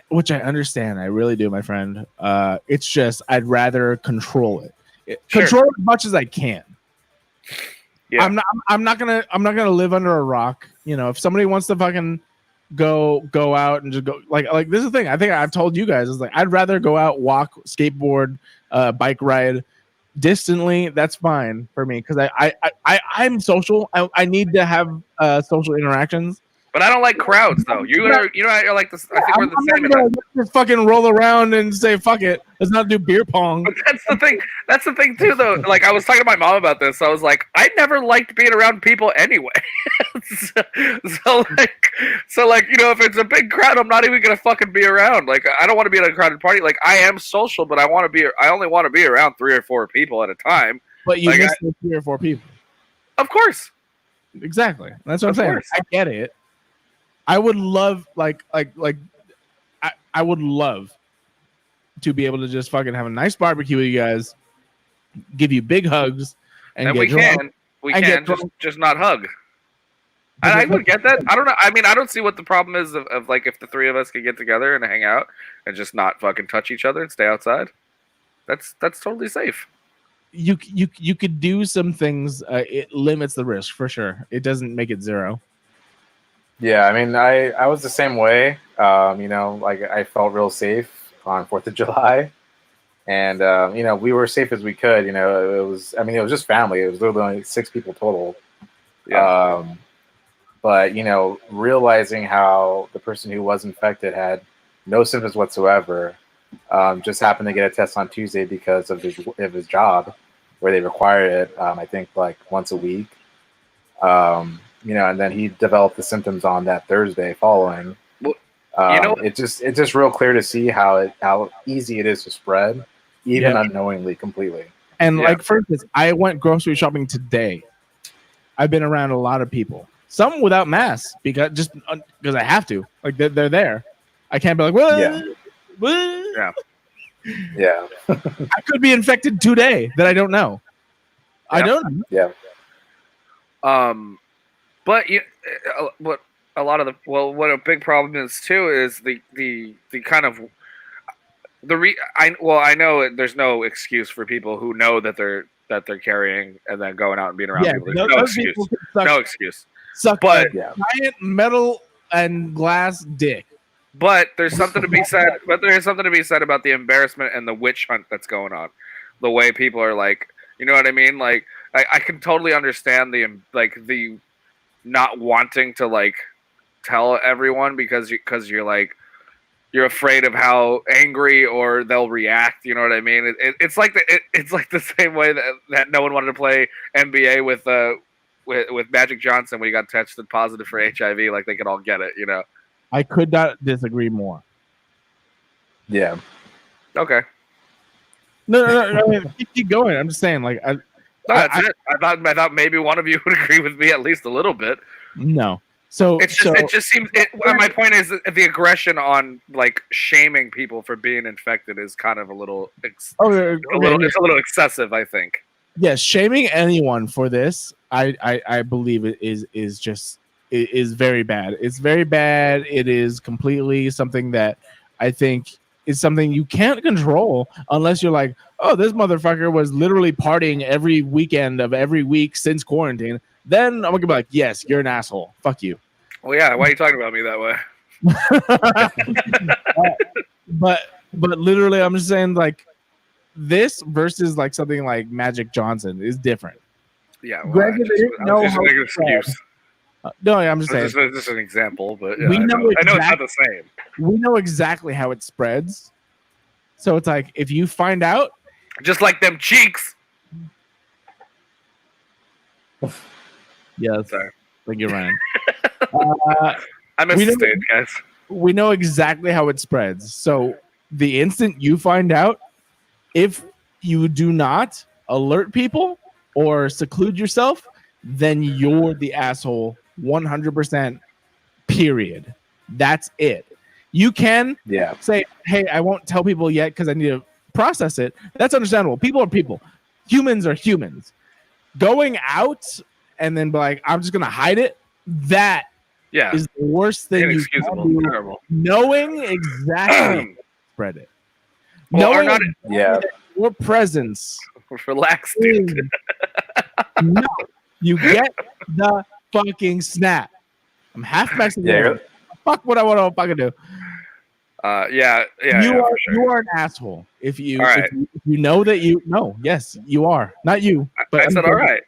Which I understand, I really do, my friend. It's just I'd rather control it. Control it as much as I can. Yeah. I'm not gonna live under a rock. You know, if somebody wants to fucking go out and just go like this is the thing. I think I've told you guys is like I'd rather go out, walk, skateboard, bike ride distantly. That's fine for me because I'm social. I need to have social interactions. But I don't like crowds, though. You're like this. I think we're the same. I'm just fucking roll around and say fuck it. Let's not do beer pong. But that's the thing. That's the thing too, though. Like I was talking to my mom about this. I was like, I never liked being around people anyway. so like you know, if it's a big crowd, I'm not even gonna fucking be around. Like I don't want to be at a crowded party. Like I am social, but I only want to be around 3 or 4 people at a time. But you miss 3 or 4 people. Of course. Exactly. That's what I'm saying. I get it. I would love I would love to be able to just fucking have a nice barbecue with you guys, give you big hugs, and we can just not hug. I would get that. I don't know. I mean, I don't see what the problem is of like if the 3 of us could get together and hang out and just not fucking touch each other and stay outside. That's totally safe. You could do some things. It limits the risk for sure. It doesn't make it 0. Yeah, I mean, I was the same way. You know, like I felt real safe on 4th of July, and you know, we were safe as we could. You know, it was just family. It was literally only 6 people total. Yeah. But you know, realizing how the person who was infected had no symptoms whatsoever, just happened to get a test on Tuesday because of his job, where they required it. I think like once a week. You know, and then he developed the symptoms on that Thursday following. Well, you know, it's just real clear to see how easy it is to spread, even unknowingly, completely. And like for instance, I went grocery shopping today. I've been around a lot of people, some without masks because I have to. Like they're there. I can't be like, well, yeah. I could be infected today that I don't know. Yeah. I don't know. Yeah. But what a big problem is too is the kind of I know there's no excuse for people who know that they're carrying and then going out and being around people. There's no excuse. No excuse. Suck but giant metal and glass dick. But there's something to be said. But there's something to be said about the embarrassment and the witch hunt that's going on. The way people are like, you know what I mean? Like, I can totally understand the not wanting to like tell everyone because you're like you're afraid of how angry or they'll react. You know what I mean? It's like it's like the same way that no one wanted to play NBA with Magic Johnson when he got tested positive for HIV. Like they could all get it. You know? I could not disagree more. Yeah. Okay. No. I mean, keep going. I'm just saying, like, That's it. I thought maybe one of you would agree with me at least a little bit. No. So it just seems. My point is that the aggression on like shaming people for being infected is kind of a little. It's a little excessive, I think. Yes, shaming anyone for this, I believe it is just is very bad. It's very bad. It is completely something that I think is something you can't control unless you're like, oh, this motherfucker was literally partying every weekend of every week since quarantine. Then I'm gonna be like, yes, you're an asshole. Fuck you. Well, yeah. Why are you talking about me that way? But literally, I'm just saying, like, this versus like something like Magic Johnson is different. Yeah. Well, Granted, just an excuse. No, I'm just saying. This is an example, but yeah, I know it's not the same. We know exactly how it spreads. So it's like if you find out, just like them cheeks. Yes, like you're Ryan. I missed the stage, guys. We know exactly how it spreads. So the instant you find out, if you do not alert people or seclude yourself, then you're the asshole 100%, period. That's it. You can say, hey, I won't tell people yet because I need to process it. That's understandable. People are people. Humans are humans. Going out and then be like, I'm just going to hide it, that is the worst thing you can do. Terrible. Knowing exactly spread it. Well, Knowing your presence. Relax, dude. No, you get the fucking snap. I'm half Mexican. Fuck what I want to fucking do. You are an asshole. If you know that you are. Not you. But I said all right.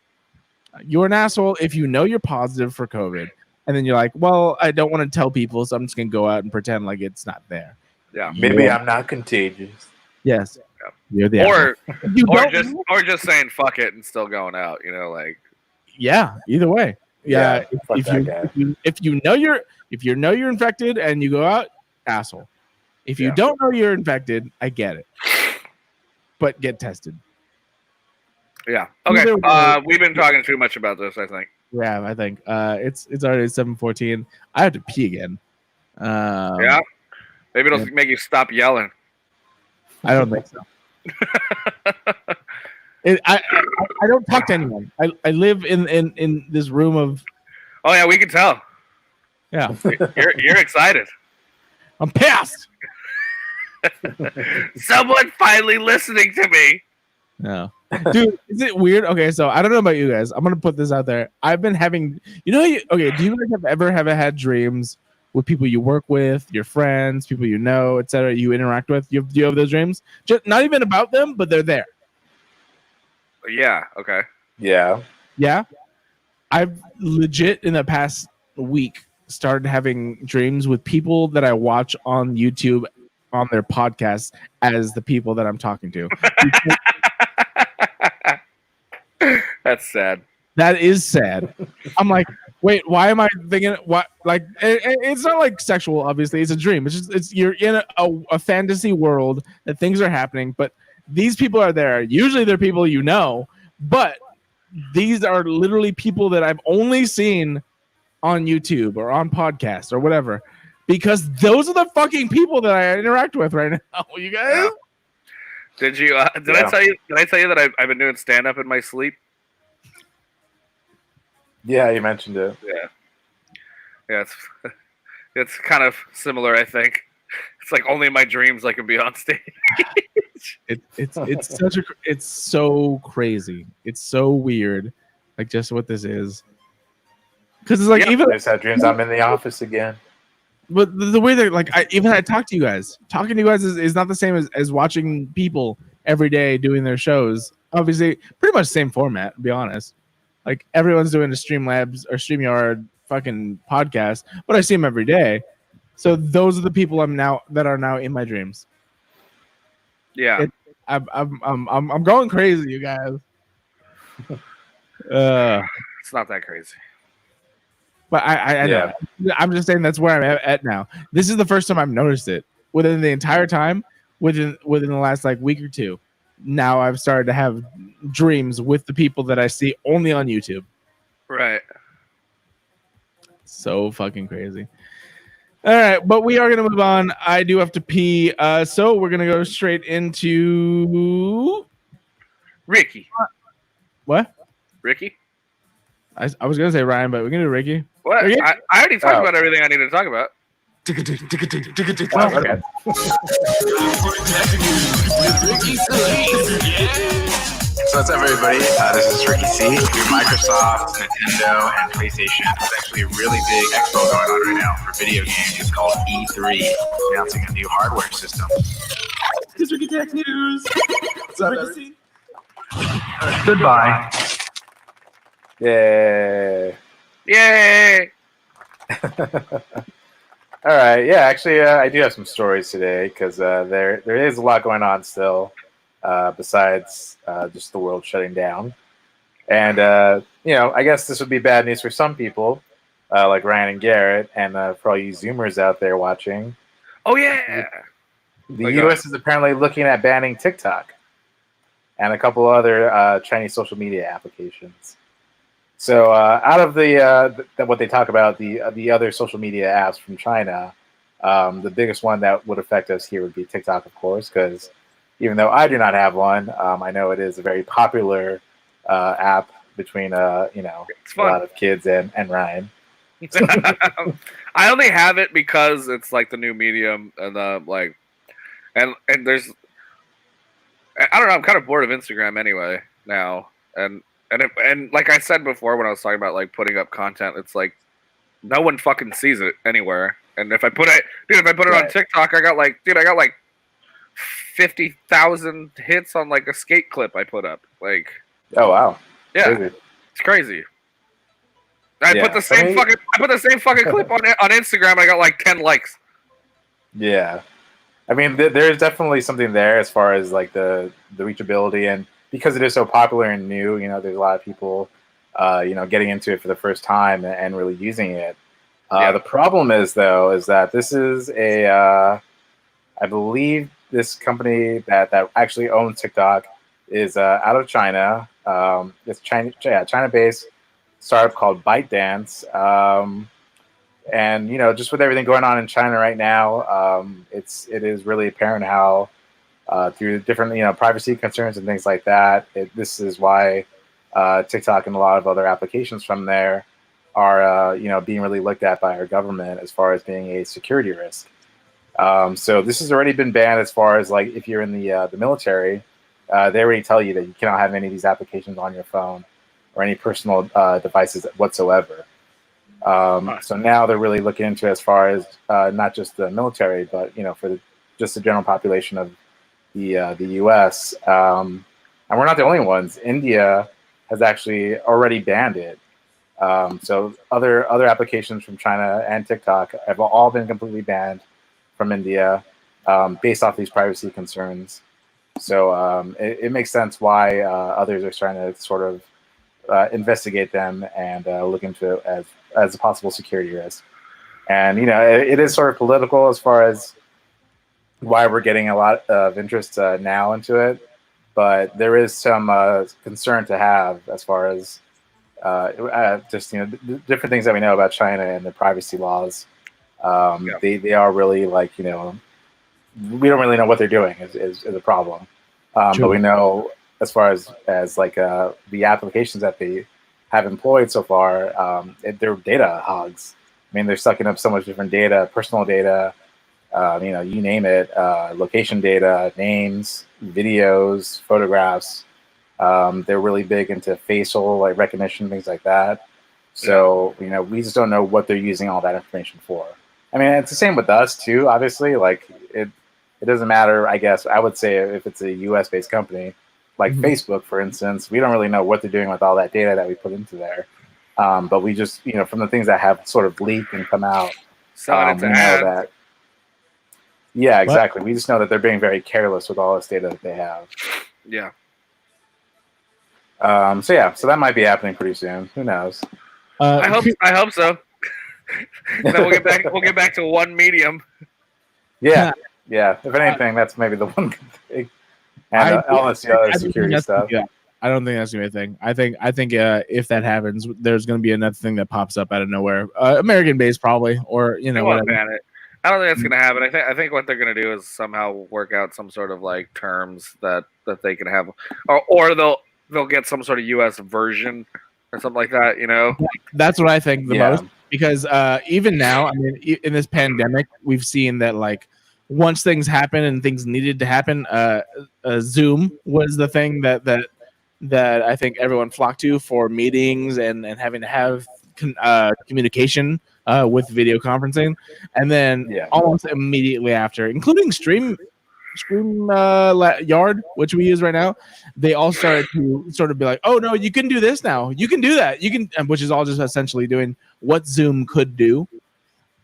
You're an asshole if you know you're positive for COVID, and then you're like, well, I don't want to tell people, so I'm just gonna go out and pretend like it's not there. Yeah. Maybe I'm not contagious. Yes. Yeah. You're the or just saying fuck it and still going out, you know, like either way. Yeah. If you know you're infected and you go out, asshole. If you don't know you're infected, I get it. But get tested. Yeah. Okay. We've been talking too much about this, I think. Yeah, I think. It's already 7:14. I have to pee again. Yeah. Maybe it'll make you stop yelling. I don't think so. I don't talk to anyone. I live in this room of. Oh yeah, we can tell. Yeah, you're excited. I'm pissed. Someone finally listening to me. No, dude, is it weird? Okay, so I don't know about you guys. I'm gonna put this out there. I've been having, do you guys ever had dreams with people you work with, your friends, people you know, etc., you interact with? Do you have those dreams? Just not even about them, but they're there. Yeah. Okay. Yeah. Yeah. I've legit in the past week started having dreams with people that I watch on YouTube on their podcasts as the people that I'm talking to. That's sad. That is sad. I'm like, wait, why am I thinking what? Like, it's not like sexual. Obviously, it's a dream. It's just you're in a fantasy world that things are happening, but these people are there. Usually, they're people you know, but these are literally people that I've only seen on YouTube or on podcasts or whatever, because those are the fucking people that I interact with right now. You guys. Yeah. Did you? Did I tell you? Did I tell you that I've been doing stand up in my sleep? Yeah, you mentioned it. Yeah. It's kind of similar, I think. It's like only in my dreams I can be on stage. It's so crazy. It's so weird, like just what this is. Because it's like even I just had dreams I'm in the office again. But the way that like I talk to you guys, talking to you guys is not the same as watching people every day doing their shows. Obviously, pretty much same format. To be honest, like everyone's doing a Streamlabs or StreamYard fucking podcast, but I see them every day. So those are the people that are now in my dreams. Yeah. I'm going crazy, you guys. It's not that crazy. But I know. I'm just saying that's where I'm at now. This is the first time I've noticed it within the entire time, within the last like week or two. Now I've started to have dreams with the people that I see only on YouTube. Right. So fucking crazy. All right, but we are gonna move on. I do have to pee, so we're gonna go straight into Ricky. what? Ricky? I was gonna say Ryan, but we're gonna do Ricky. What? Ricky? I already talked about everything I needed to talk about. Oh, okay. So what's up, everybody? This is Ricky C. Microsoft, Nintendo, and PlayStation. There's actually a really big expo going on right now for video games. It's called E3, announcing a new hardware system. This is Ricky Tech News. What's up, Ricky? Goodbye. Yay. Yay! All right. Yeah, actually, I do have some stories today because there is a lot going on still, besides just the world shutting down. And I guess this would be bad news for some people, like Ryan and Garrett, and for all you Zoomers out there watching. Oh yeah. The U.S. is apparently looking at banning TikTok and a couple other Chinese social media applications. So out of the what they talk about, the other social media apps from China, the biggest one that would affect us here would be TikTok, of course, because even though I do not have one, I know it is a very popular app between a lot of kids and Ryan. I only have it because it's like the new medium, and and there's, I don't know, I'm kind of bored of Instagram anyway now, and like I said before when I was talking about like putting up content, it's like no one fucking sees it anywhere. And if I put it, on TikTok, I got like 50,000 hits on like a skate clip I put up. Like, oh wow, yeah, crazy. It's crazy. I put the same fucking clip on Instagram. And I got like 10 likes. Yeah, I mean, there's definitely something there as far as like the reachability, and because it is so popular and new, there's a lot of people, getting into it for the first time and really using it. The problem is that this is I believe this company that actually owns TikTok is out of China. It's China-based startup called ByteDance. And just with everything going on in China right now, it is really apparent how through different privacy concerns and things like that, this is why TikTok and a lot of other applications from there are being really looked at by our government as far as being a security risk. So this has already been banned as far as like if you're in the military, they already tell you that you cannot have any of these applications on your phone or any personal devices whatsoever. So now they're really looking into as far as not just the military, but for just the general population of the U.S. And we're not the only ones. India has actually already banned it. So other applications from China and TikTok have all been completely banned from India based off these privacy concerns. So it makes sense why others are starting to sort of investigate them and look into it as a possible security risk. And it is sort of political as far as why we're getting a lot of interest now into it, but there is some concern to have as far as just the different things that we know about China and the privacy laws. They are really like we don't really know what they're doing is a problem, but we know as far as like the applications that they have employed so far, they're data hogs. I mean, they're sucking up so much different data, personal data, you name it, location data, names, videos, photographs. They're really big into facial like recognition, things like that. So we just don't know what they're using all that information for. I mean, it's the same with us too. Obviously, like it doesn't matter. I guess I would say if it's a U.S. based company, like Facebook, for instance, we don't really know what they're doing with all that data that we put into there. But we just, from the things that have sort of leaked and come out, we know that. Yeah, exactly. What? We just know that they're being very careless with all this data that they have. Yeah. So that might be happening pretty soon. Who knows? I hope so. Then we'll get back to one medium. Yeah. If anything, that's maybe the one good thing. And all this other security stuff. Yeah. I don't think that's gonna be a thing. I think if that happens, there's gonna be another thing that pops up out of nowhere. American based probably, or whatever. Ban it. I don't think that's gonna happen. I think what they're gonna do is somehow work out some sort of like terms that they can have, or they'll get some sort of U.S. version or something like that. That's what I think the most, because even now, I mean, in this pandemic, we've seen that like once things happen and things needed to happen, Zoom was the thing that I think everyone flocked to for meetings and having to have communication with video conferencing, and then almost immediately after, including StreamYard, which we use right now, they all started to sort of be like, "Oh no, you can do this now. You can do that. You can," which is all just essentially doing what Zoom could do.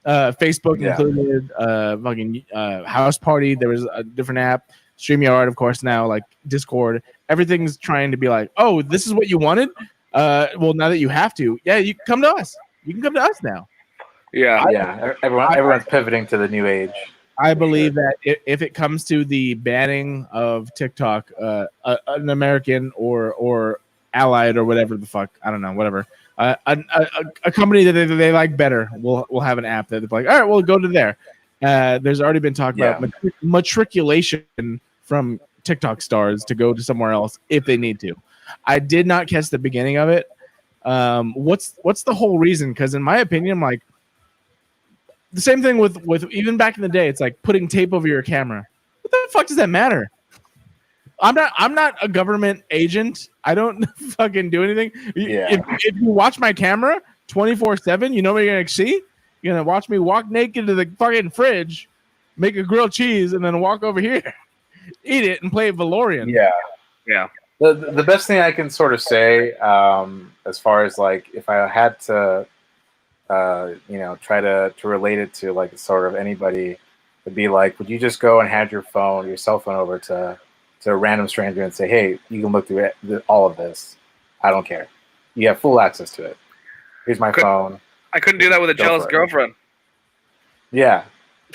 Facebook included fucking House Party. There was a different app. StreamYard, of course, now like Discord. Everything's trying to be like, "Oh, this is what you wanted. Well, now that you have to, you can come to us. You can come to us now." Yeah. Everyone's pivoting to the new age. I believe that if it comes to the banning of TikTok, an American or allied or whatever the fuck, I don't know, whatever, a company that they like better will have an app that they're like, all right, we'll go to there. There's already been talk about matriculation from TikTok stars to go to somewhere else if they need to. I did not catch the beginning of it. What's the whole reason? Because in my opinion, like, the same thing with even back in the day, it's like putting tape over your camera. What the fuck does that matter? I'm not a government agent. I don't fucking do anything. If you watch my camera 24/7, you know what you're gonna see? You're gonna watch me walk naked to the fucking fridge, make a grilled cheese, and then walk over here, eat it, and play Valorian. Yeah. The best thing I can sort of say, as far as like if I had to try to relate it to like sort of anybody, would be like, would you just go and hand your cell phone over to a random stranger and say, hey, you can look through all of this. I don't care. You have full access to it. Here's my phone. I couldn't do that with a jealous girlfriend. Yeah.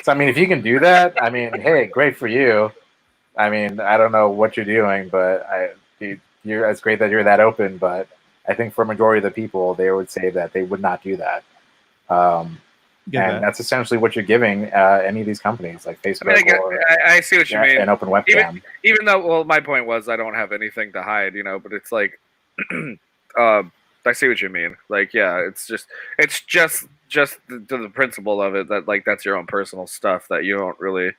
So, I mean, if you can do that, I mean, hey, great for you. I mean, I don't know what you're doing, but it's great that you're that open, but I think for a majority of the people, they would say that they would not do that. That's essentially what you're giving any of these companies like Facebook. I see what you mean. An open webcam. Even though, well, my point was I don't have anything to hide, but it's like, I see what you mean. Like, it's just to the principle of it that like that's your own personal stuff that you don't really,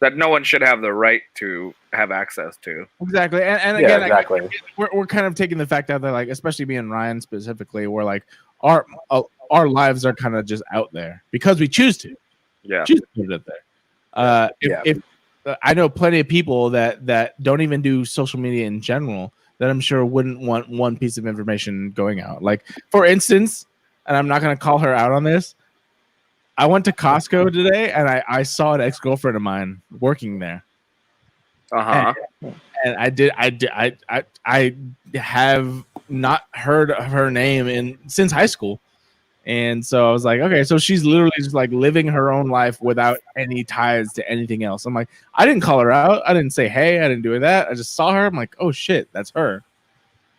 that no one should have the right to have access to. Exactly. And again, exactly. We're kind of taking the fact out that, like, especially me and Ryan specifically, we're like our lives are kind of just out there because we choose to. Yeah. Choose to put it out there. If I know plenty of people that don't even do social media in general that I'm sure wouldn't want one piece of information going out. Like, for instance, and I'm not going to call her out on this, I went to Costco today and I saw an ex-girlfriend of mine working there. And I have not heard of her name since high school. And so I was like, okay, so she's literally just like living her own life without any ties to anything else. I'm like, I didn't call her out. I didn't say, hey, I didn't do that. I just saw her. I'm like, oh shit, that's her.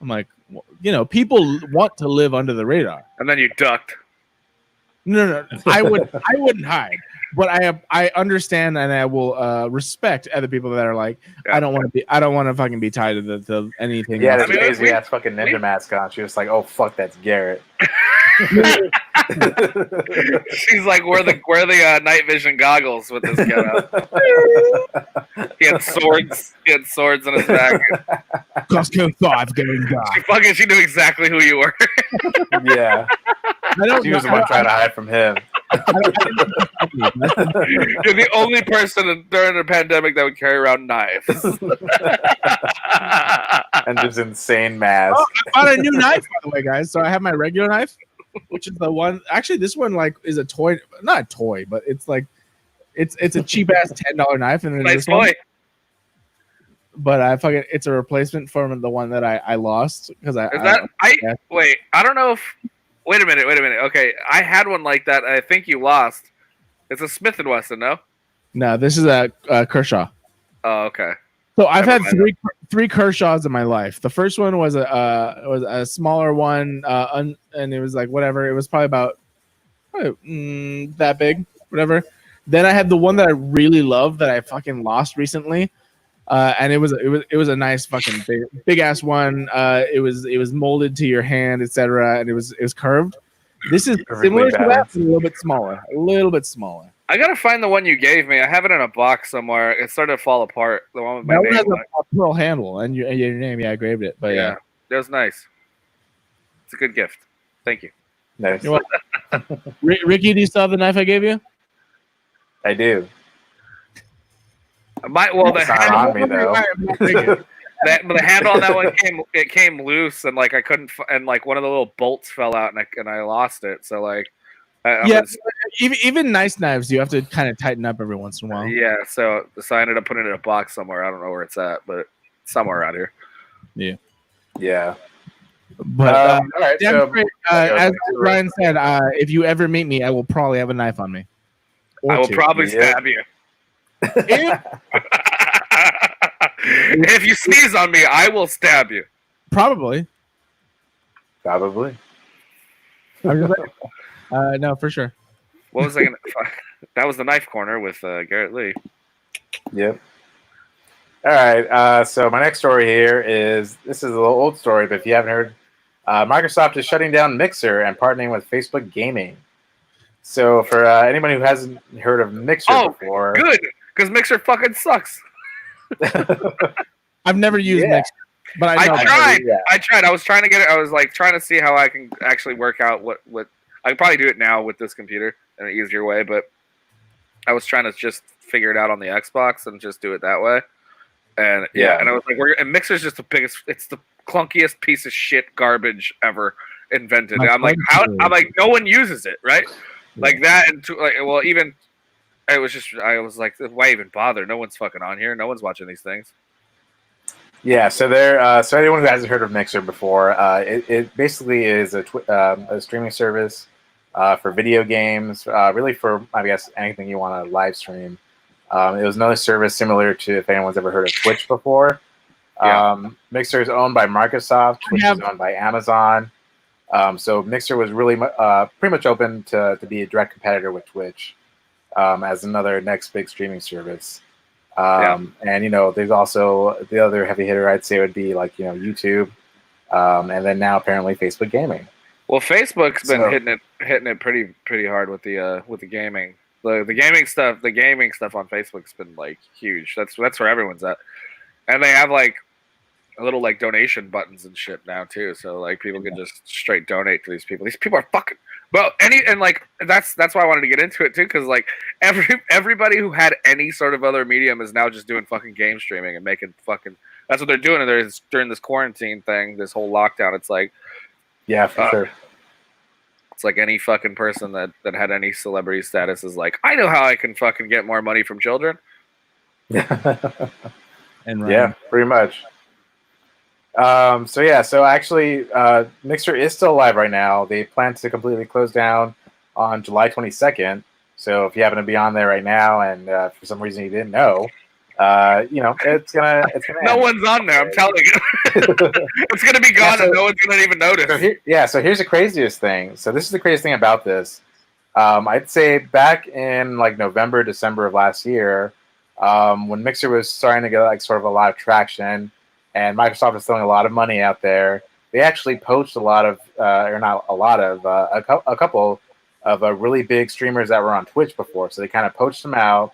I'm like, people want to live under the radar. And then you ducked. No, I wouldn't hide, but I understand and I will respect other people that are like, I don't want to fucking be tied to anything. Yeah, that's crazy ass fucking ninja mask on. She was like, oh fuck, that's Garrett. She's like, where the night vision goggles with this getup? He had swords in his back. Costco 5 going down. She knew exactly who you were. Yeah. She was the one trying to hide from him. You're the only person during the pandemic that would carry around knives. And just insane mask. Oh, I bought a new knife, by the way, guys. So I have my regular knife, which is the one. Actually, this one like is a toy, not a toy, but it's like it's a cheap ass $10 knife, and then Nice this one. boy. But it's a replacement for the one that I lost because wait, I don't know if wait a minute. Okay, I had one like that. I think you lost. It's a Smith & Wesson, no? No, this is a Kershaw. Oh, okay. So I've had three Kershaws in my life. The first one was a smaller one, and it was like whatever. It was probably about that big, whatever. Then I had the one that I really loved that I fucking lost recently. And it was a nice fucking big ass one. It was molded to your hand, etc. And it was curved. This is similar to that, but a little bit smaller. I gotta find the one you gave me. I have it in a box somewhere. It started to fall apart. The one with my name has a pearl handle and your name. Yeah, I graved it. But yeah, that was nice. It's a good gift. Thank you. Nice. Ricky, do you still have the knife I gave you? I do. The handle on that one came loose, and like I couldn't, and like one of the little bolts fell out, and I lost it. So like, even nice knives, you have to kind of tighten up every once in a while. Yeah, so I ended up putting it in a box somewhere. I don't know where it's at, but somewhere around here. Yeah. But all right. So, as Ryan said, if you ever meet me, I will probably have a knife on me. I will probably stab you. If you sneeze on me, I will stab you. Probably. No, for sure. What was I gonna? That was the knife corner with Garrett Lee. Yep. All right. So my next story here this is a little old story, but if you haven't heard, Microsoft is shutting down Mixer and partnering with Facebook Gaming. So for anyone who hasn't heard of Mixer before, good, because Mixer fucking sucks. I've never used Mixer, but I tried. I was trying to get it. I was like trying to see how I can actually work out what I could probably do it now with this computer in an easier way, but I was trying to just figure it out on the Xbox and just do it that way. And and I was like, and Mixer's just it's the clunkiest piece of shit garbage ever invented. And I'm like, no one uses it, right? Like that, and even it was just, I was like, why even bother? No one's fucking on here. No one's watching these things. Yeah, so so anyone who hasn't heard of Mixer before, it basically is a streaming service for video games, really for, I guess, anything you want to live stream. It was another service similar to, if anyone's ever heard of Twitch before. Mixer is owned by Microsoft. Twitch is owned by Amazon. So Mixer was really pretty much open to be a direct competitor with Twitch as another next big streaming service. And there's also the other heavy hitter I'd say would be like YouTube, and then now apparently Facebook Gaming. Well, Facebook's been hitting it pretty hard with the gaming. The gaming stuff on Facebook's been like huge. That's where everyone's at, and they have like a little like donation buttons and shit now too. So like people can just straight donate to these people. These people are fucking that's why I wanted to get into it too, because like everybody who had any sort of other medium is now just doing fucking game streaming and making fucking. That's what they're doing. And during this quarantine thing, this whole lockdown. It's like, yeah, for sure. It's like any fucking person that had any celebrity status is like, I know how I can fucking get more money from children. And yeah, pretty much. So actually, Mixer is still alive right now. They plan to completely close down on July 22nd. So if you happen to be on there right now, and for some reason you didn't know, it's gonna. No end. one's on there. I'm telling you, it's gonna be gone, and no one's gonna even notice. So here's the craziest thing. So this is the craziest thing about this. I'd say back in like November, December of last year, when Mixer was starting to get like sort of a lot of traction. And Microsoft was throwing a lot of money out there. They actually poached a couple of really big streamers that were on Twitch before. So they kind of poached them out.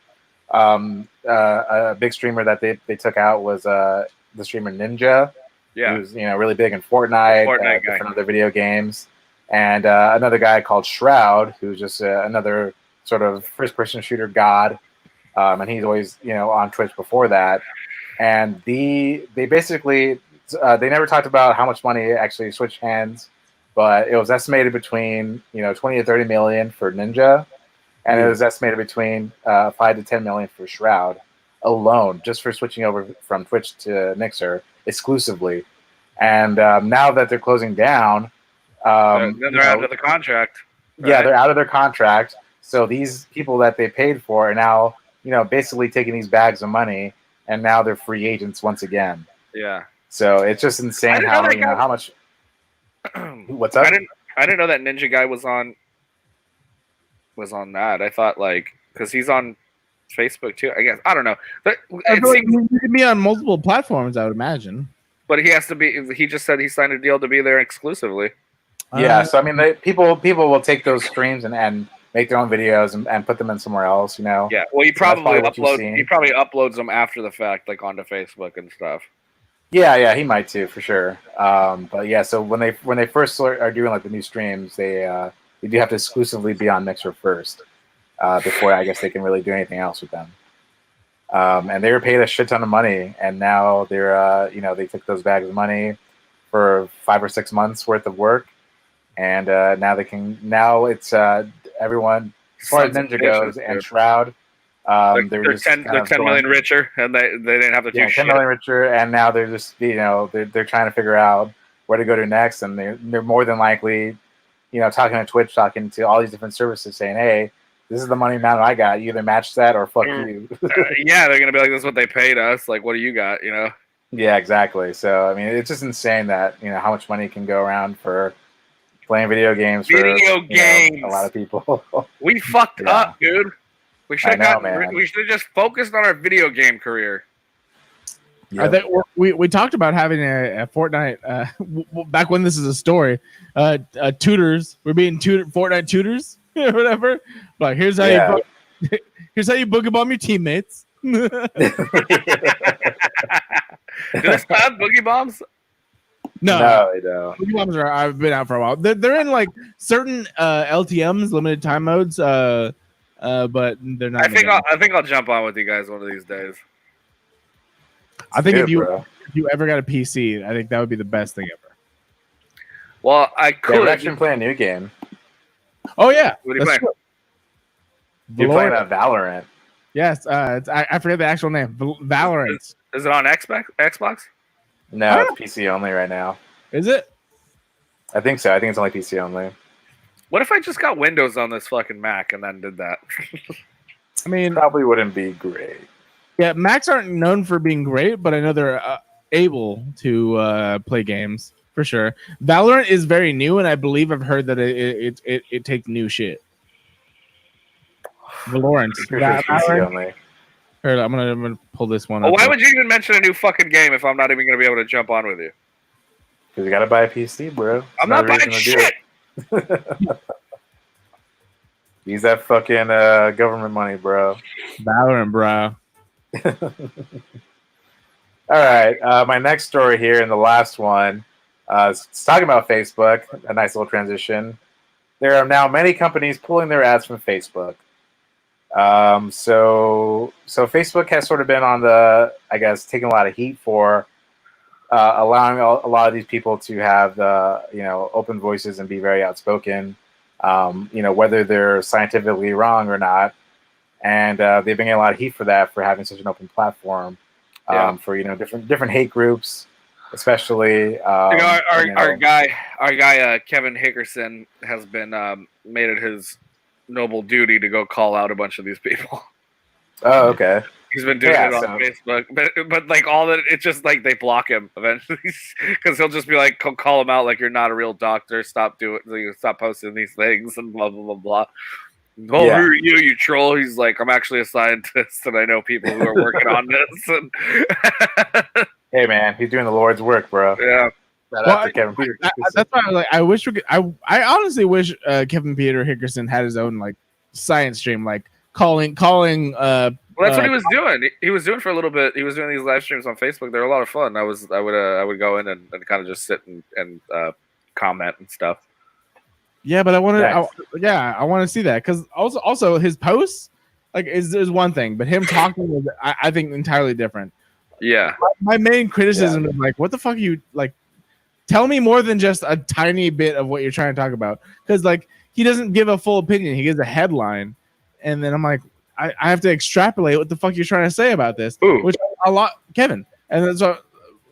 A big streamer that they took out was the streamer Ninja. Yeah, who's really big in Fortnite, different other video games. and another guy called Shroud, who's just another sort of first-person shooter god, and he's always on Twitch before that. And they basically they never talked about how much money actually switched hands, but it was estimated between 20 to 30 million for Ninja, and it was estimated between 5 to 10 million for Shroud alone, just for switching over from Twitch to Mixer exclusively. And now that they're closing down, then they're out of the contract. Right? Yeah, they're out of their contract. So these people that they paid for are now, basically taking these bags of money, and now they're free agents once again. Yeah. So it's just insane how much. What's up? I didn't know that Ninja guy was on that. I thought because he's on Facebook too. I guess I don't know. But it seems he could be on multiple platforms, I would imagine. But he has to be. He just said he signed a deal to be there exclusively. Yeah. So I mean, people will take those streams and make their own videos and put them in somewhere else. Yeah. Well, he probably uploads them after the fact, like onto Facebook and stuff. Yeah, he might too, for sure. But yeah, so when they first are doing the new streams, they do have to exclusively be on Mixer first before I guess they can really do anything else with them. And they were paid a shit ton of money, and now they're they took those bags of money for 5 or 6 months worth of work, and now they can. Now it's everyone as far as Ninja goes and Shroud. They're 10 million richer, and they didn't have to do 10 million richer, and now they're just they're trying to figure out where to go to next, and they're more than likely talking to Twitch, talking to all these different services, saying, hey, this is the money amount I got, you either match that or fuck you. Yeah, they're gonna be like, this is what they paid us, like what do you got? Yeah, exactly. So I mean, it's just insane that how much money can go around for playing video games for a lot of people. We fucked up, dude. We should have just focused on our video game career. Yep. I think we talked about having a Fortnite back when this is a story. Tutors, we're being Fortnite tutors or whatever. But here's how you boogie bomb your teammates. Do they still have boogie bombs? No, they don't. Boogie bombs I've been out for a while. They're in certain LTMs, limited time modes. But they're not. I think I'll jump on with you guys one of these days. I think if you ever got a PC, I think that would be the best thing ever. Well, I could. We're actually playing a new game. Oh yeah, what are you playing? You're playing Valorant. Yes, I forget the actual name. Valorant. Is it on Xbox? No, it's PC only right now. Is it? I think so. I think it's only PC only. What if I just got Windows on this fucking Mac and then did that? I mean, probably wouldn't be great. Yeah, Macs aren't known for being great, but I know they're able to play games for sure. Valorant is very new, and I believe I've heard that it takes new shit. Valorant. I'm gonna pull this one up. Why would you even mention a new fucking game if I'm not even gonna be able to jump on with you? Because you gotta buy a PC, bro. I'm not buying shit. Use that fucking government money, bro. Valorant, bro. All right, my next story here and the last one it's talking about Facebook. A nice little transition. There are now many companies pulling their ads from Facebook. So Facebook has sort of been on the, I guess, taking a lot of heat for allowing a lot of these people to have open voices and be very outspoken, whether they're scientifically wrong or not. And they've been getting a lot of heat for that, for having such an open platform, for different hate groups, especially. Our guy Kevin Hickerson has been made it his noble duty to go call out a bunch of these people. Oh, okay. He's been doing it on Facebook, but like all that, it's just like they block him eventually because he'll just be like, call him out like you're not a real doctor. Stop posting these things and blah blah blah blah. Oh, who are you, you troll? He's like, I'm actually a scientist and I know people who are working on this. And hey man, he's doing the Lord's work, bro. Yeah. Kevin Peter. That's why I was like, I wish we could. I honestly wish Kevin Peter Hickerson had his own science stream, calling. Well, that's what he was doing. He was doing for a little bit. He was doing these live streams on Facebook. They're a lot of fun. I would go in and kind of just sit and comment and stuff. Yeah, but I want to. Next. I want to see that because also his posts like is one thing, but him talking is I think entirely different. Yeah. My main criticism is like, what the fuck are you like? Tell me more than just a tiny bit of what you're trying to talk about, because like he doesn't give a full opinion. He gives a headline, and then I'm like, I have to extrapolate what the fuck you're trying to say about this, Ooh. which a lot, Kevin, and then so.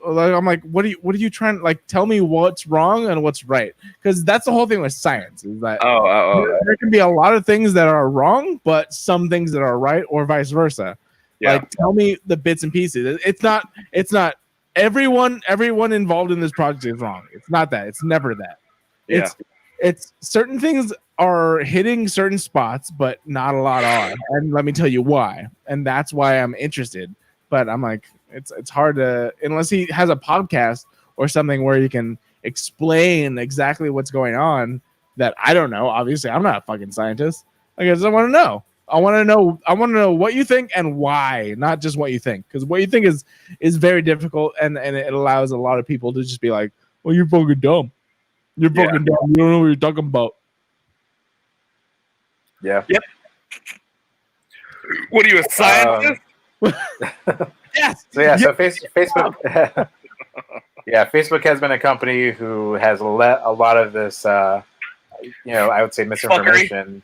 Like, I'm like, what are you trying? Like, tell me what's wrong and what's right, because that's the whole thing with science. Is that there can be a lot of things that are wrong, but some things that are right, or vice versa. Yeah. Like, tell me the bits and pieces. It's not everyone involved in this project is wrong. It's not that. It's never that. It's certain things are hitting certain spots, but not a lot are. And let me tell you why. And that's why I'm interested. But I'm like, it's hard to, unless he has a podcast or something where you can explain exactly what's going on that I don't know. Obviously, I'm not a fucking scientist. I guess I want to know. I want to know what you think and why, not just what you think. Because what you think is very difficult, and it allows a lot of people to just be like, well, you're fucking dumb. You're fucking dumb. You don't know what you're talking about. Yeah. Yep. What are you, a scientist? Yes. So Facebook. Yeah, Facebook has been a company who has let a lot of this, I would say misinformation.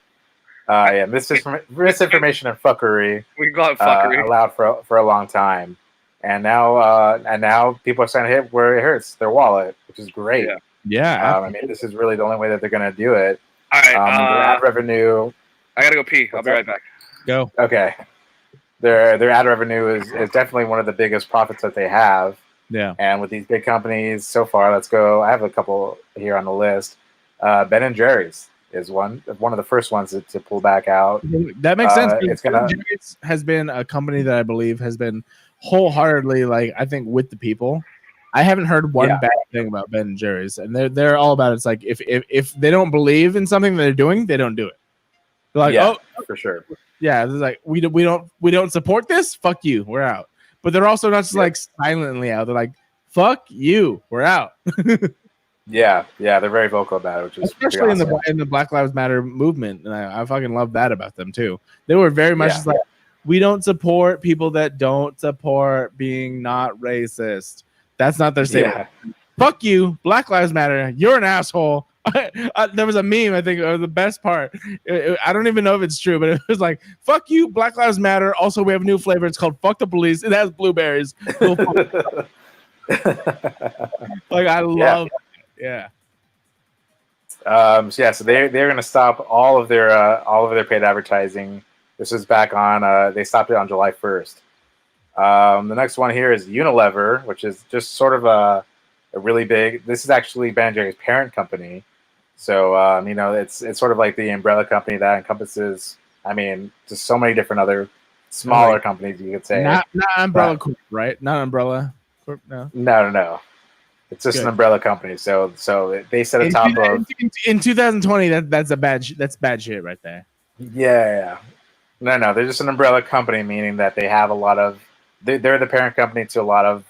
Misinformation and fuckery. We can call it fuckery. Allowed for a long time, and now people are starting to hit where it hurts, their wallet, which is great. Yeah. I mean, this is really the only way that they're going to do it. All right. Their ad revenue. I gotta go pee. I'll be right back. Go. Okay. Their ad revenue is definitely one of the biggest profits that they have. Yeah. And with these big companies so far, let's go. I have a couple here on the list. Ben and Jerry's is one of the first ones to pull back out. That makes sense. Jerry's has been a company that I believe has been wholeheartedly, like, I think, with the people. I haven't heard one bad thing about Ben and Jerry's, and they're all about it. It's like if they don't believe in something that they're doing, they don't do it. They're like, oh, for sure. Yeah, it's like we don't support this. Fuck you, we're out. But they're also not just like silently out. They're like, fuck you, we're out. Yeah, they're very vocal about it, which is especially awesome. in the Black Lives Matter movement, and I fucking love that about them too. They were very much just like, we don't support people that don't support being not racist. That's not their statement. Yeah. Fuck you, Black Lives Matter. You're an asshole. There was a meme, I think, the best part. I don't even know if it's true, but it was like, fuck you, Black Lives Matter. Also, we have a new flavor. It's called Fuck the Police. It has blueberries. Like, I love So they're going to stop all of their paid advertising. This is back on. They stopped it on July 1st. The next one here is Unilever, which is just sort of a really big. This is actually Ben & Jerry's parent company. So it's sort of like the umbrella company that encompasses. I mean, just so many different other smaller companies, you could say. Not Umbrella Corp, right? Not Umbrella Corp. No. It's just an umbrella company. So they set a top of in 2020. That's bad shit right there. Yeah. No. They're just an umbrella company, meaning that they have a lot of. They're the parent company to a lot of.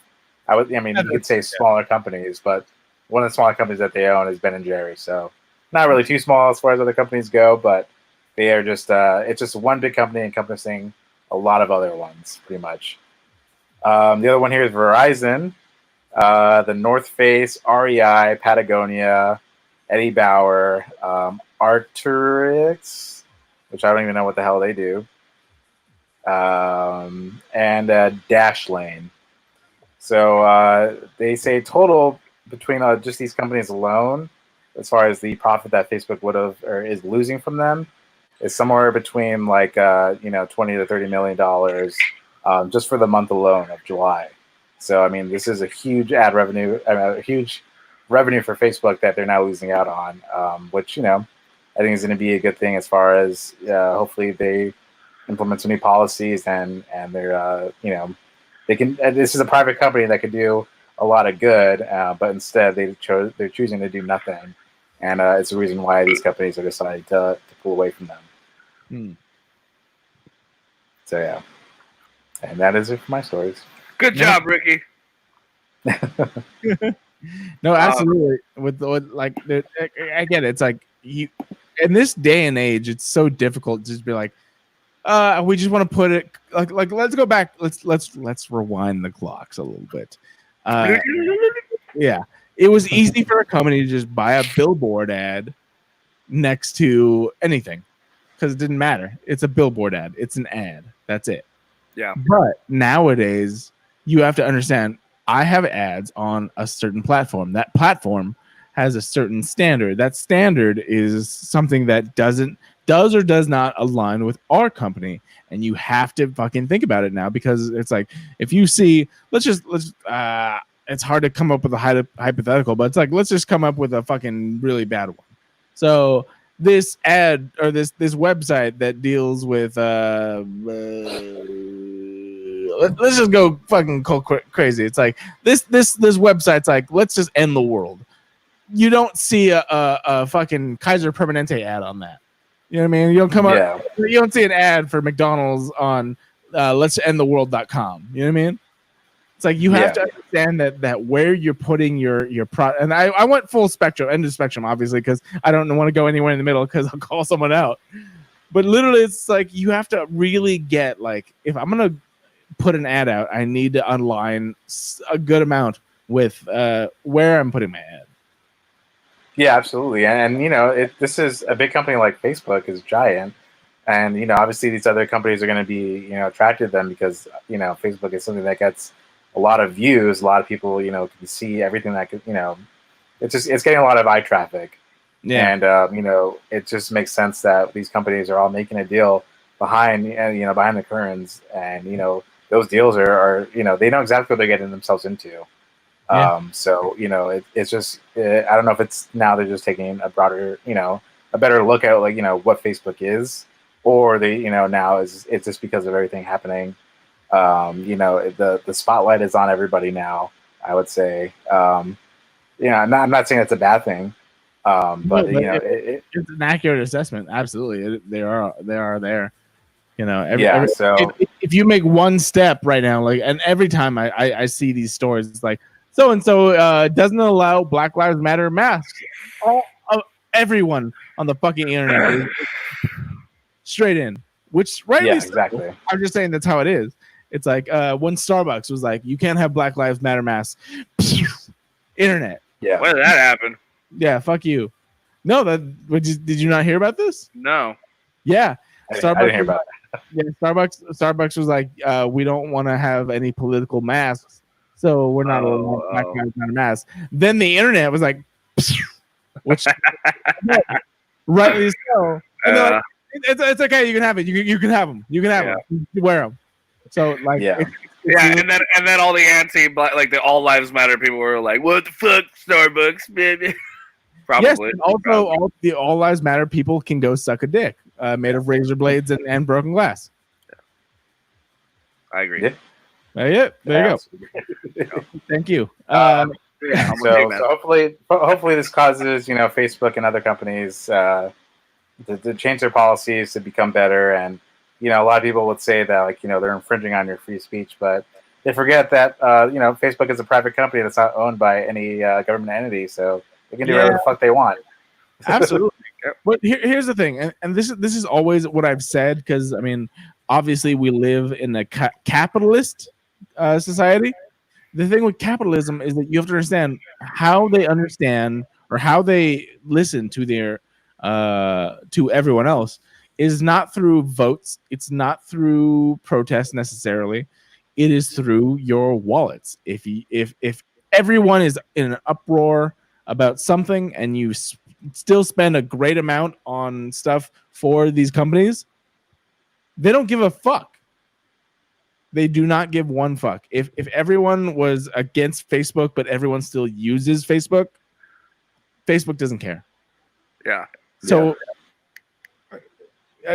You could say smaller companies, but one of the smaller companies that they own is Ben and Jerry's. So not really too small as far as other companies go, but they are just. It's just one big company encompassing a lot of other ones, pretty much. The other one here is Verizon. The North Face, REI, Patagonia, Eddie Bauer, Arc'teryx, which I don't even know what the hell they do, and Dashlane. So they say total between just these companies alone, as far as the profit that Facebook would have or is losing from them, is somewhere between like $20 to $30 million just for the month alone of July. So I mean, this is a huge ad revenue, a huge revenue for Facebook that they're now losing out on, which I think is going to be a good thing as far as hopefully they implement some new policies and they're they can. This is a private company that could do a lot of good, but instead they're choosing to do nothing, and it's the reason why these companies are deciding to pull away from them. So yeah, and that is it for my stories. Good job, Ricky. No, absolutely. With like, I get it. It's like you in this day and age, it's so difficult to just be like, we just want to put it like let's go back. Let's rewind the clocks a little bit. Yeah, it was easy for a company to just buy a billboard ad next to anything because it didn't matter. It's a billboard ad. It's an ad. That's it. Yeah. But nowadays, you have to understand. I have ads on a certain platform. That platform has a certain standard. That standard is something that does or does not align with our company, and you have to fucking think about it now because it's like if you see, it's hard to come up with a hypothetical, but it's like let's just come up with a fucking really bad one. So this ad or this website that deals with let's just go fucking crazy. It's like this website's like let's just end the world. You don't see a fucking Kaiser Permanente ad on that. You know what I mean? You don't come up. You don't see an ad for McDonald's on let's end the world.com. You know what I mean? It's like you have to understand that where you're putting your product. And I went full spectrum, end of spectrum, obviously, because I don't want to go anywhere in the middle because I'll call someone out. But literally, it's like you have to really get like if I'm gonna put an ad out, I need to align a good amount with where I'm putting my ad. Yeah, absolutely. And you know, this is a big company like Facebook is giant. And, you know, obviously these other companies are going to be, you know, attracted to them because, you know, Facebook is something that gets a lot of views. A lot of people, you know, can see everything that could, you know, it's getting a lot of eye traffic. Yeah. And, you know, it just makes sense that these companies are all making a deal behind the curtains. And, you know, those deals are, you know, they know exactly what they're getting themselves into. Yeah. So, you know, it's just, I don't know if it's now they're just taking a broader, you know, a better look at like, you know, what Facebook is, or they, you know, now it's just because of everything happening. You know, the spotlight is on everybody now, I would say. You know, I'm not saying it's a bad thing. But you know, it's an accurate assessment. Absolutely. They are there. You know, if you make one step right now, like, and every time I see these stories, it's like, so-and-so doesn't allow Black Lives Matter masks. Everyone on the fucking internet is straight in, which exactly. I'm just saying that's how it is. It's like when Starbucks was like, you can't have Black Lives Matter masks. Internet. Yeah. When did that happen? Yeah, fuck you. No, did you not hear about this? No. Yeah. I didn't hear about that. Yeah, Starbucks was like, we don't want to have any political masks. So we're not allowing Black Lives Matter masks. Then the internet was like, which rightly so. And like, it's okay. You can have it. You can have them. You can have them. You wear them. So like, and then all the anti-black, like the all lives matter people were like, what the fuck, Starbucks, baby. Probably. Yes, and also all the all lives matter people can go suck a dick made of razor blades and broken glass. I agree. Yeah. There you go. Thank you. So hopefully this causes, you know, Facebook and other companies to change their policies to become better. And, you know, a lot of people would say that, like, you know, they're infringing on your free speech, but they forget that, you know, Facebook is a private company that's not owned by any government entity, so they can do whatever the fuck they want. Absolutely. But here's the thing, and this is always what I've said, because I mean, obviously we live in a capitalist society. The thing with capitalism is that you have to understand how they understand or how they listen to their to everyone else is not through votes. It's not through protests necessarily. It is through your wallets. If everyone is in an uproar about something and you still spend a great amount on stuff for these companies, they don't give a fuck. They do not give one fuck. If everyone was against Facebook, but everyone still uses Facebook, Facebook doesn't care. Yeah. So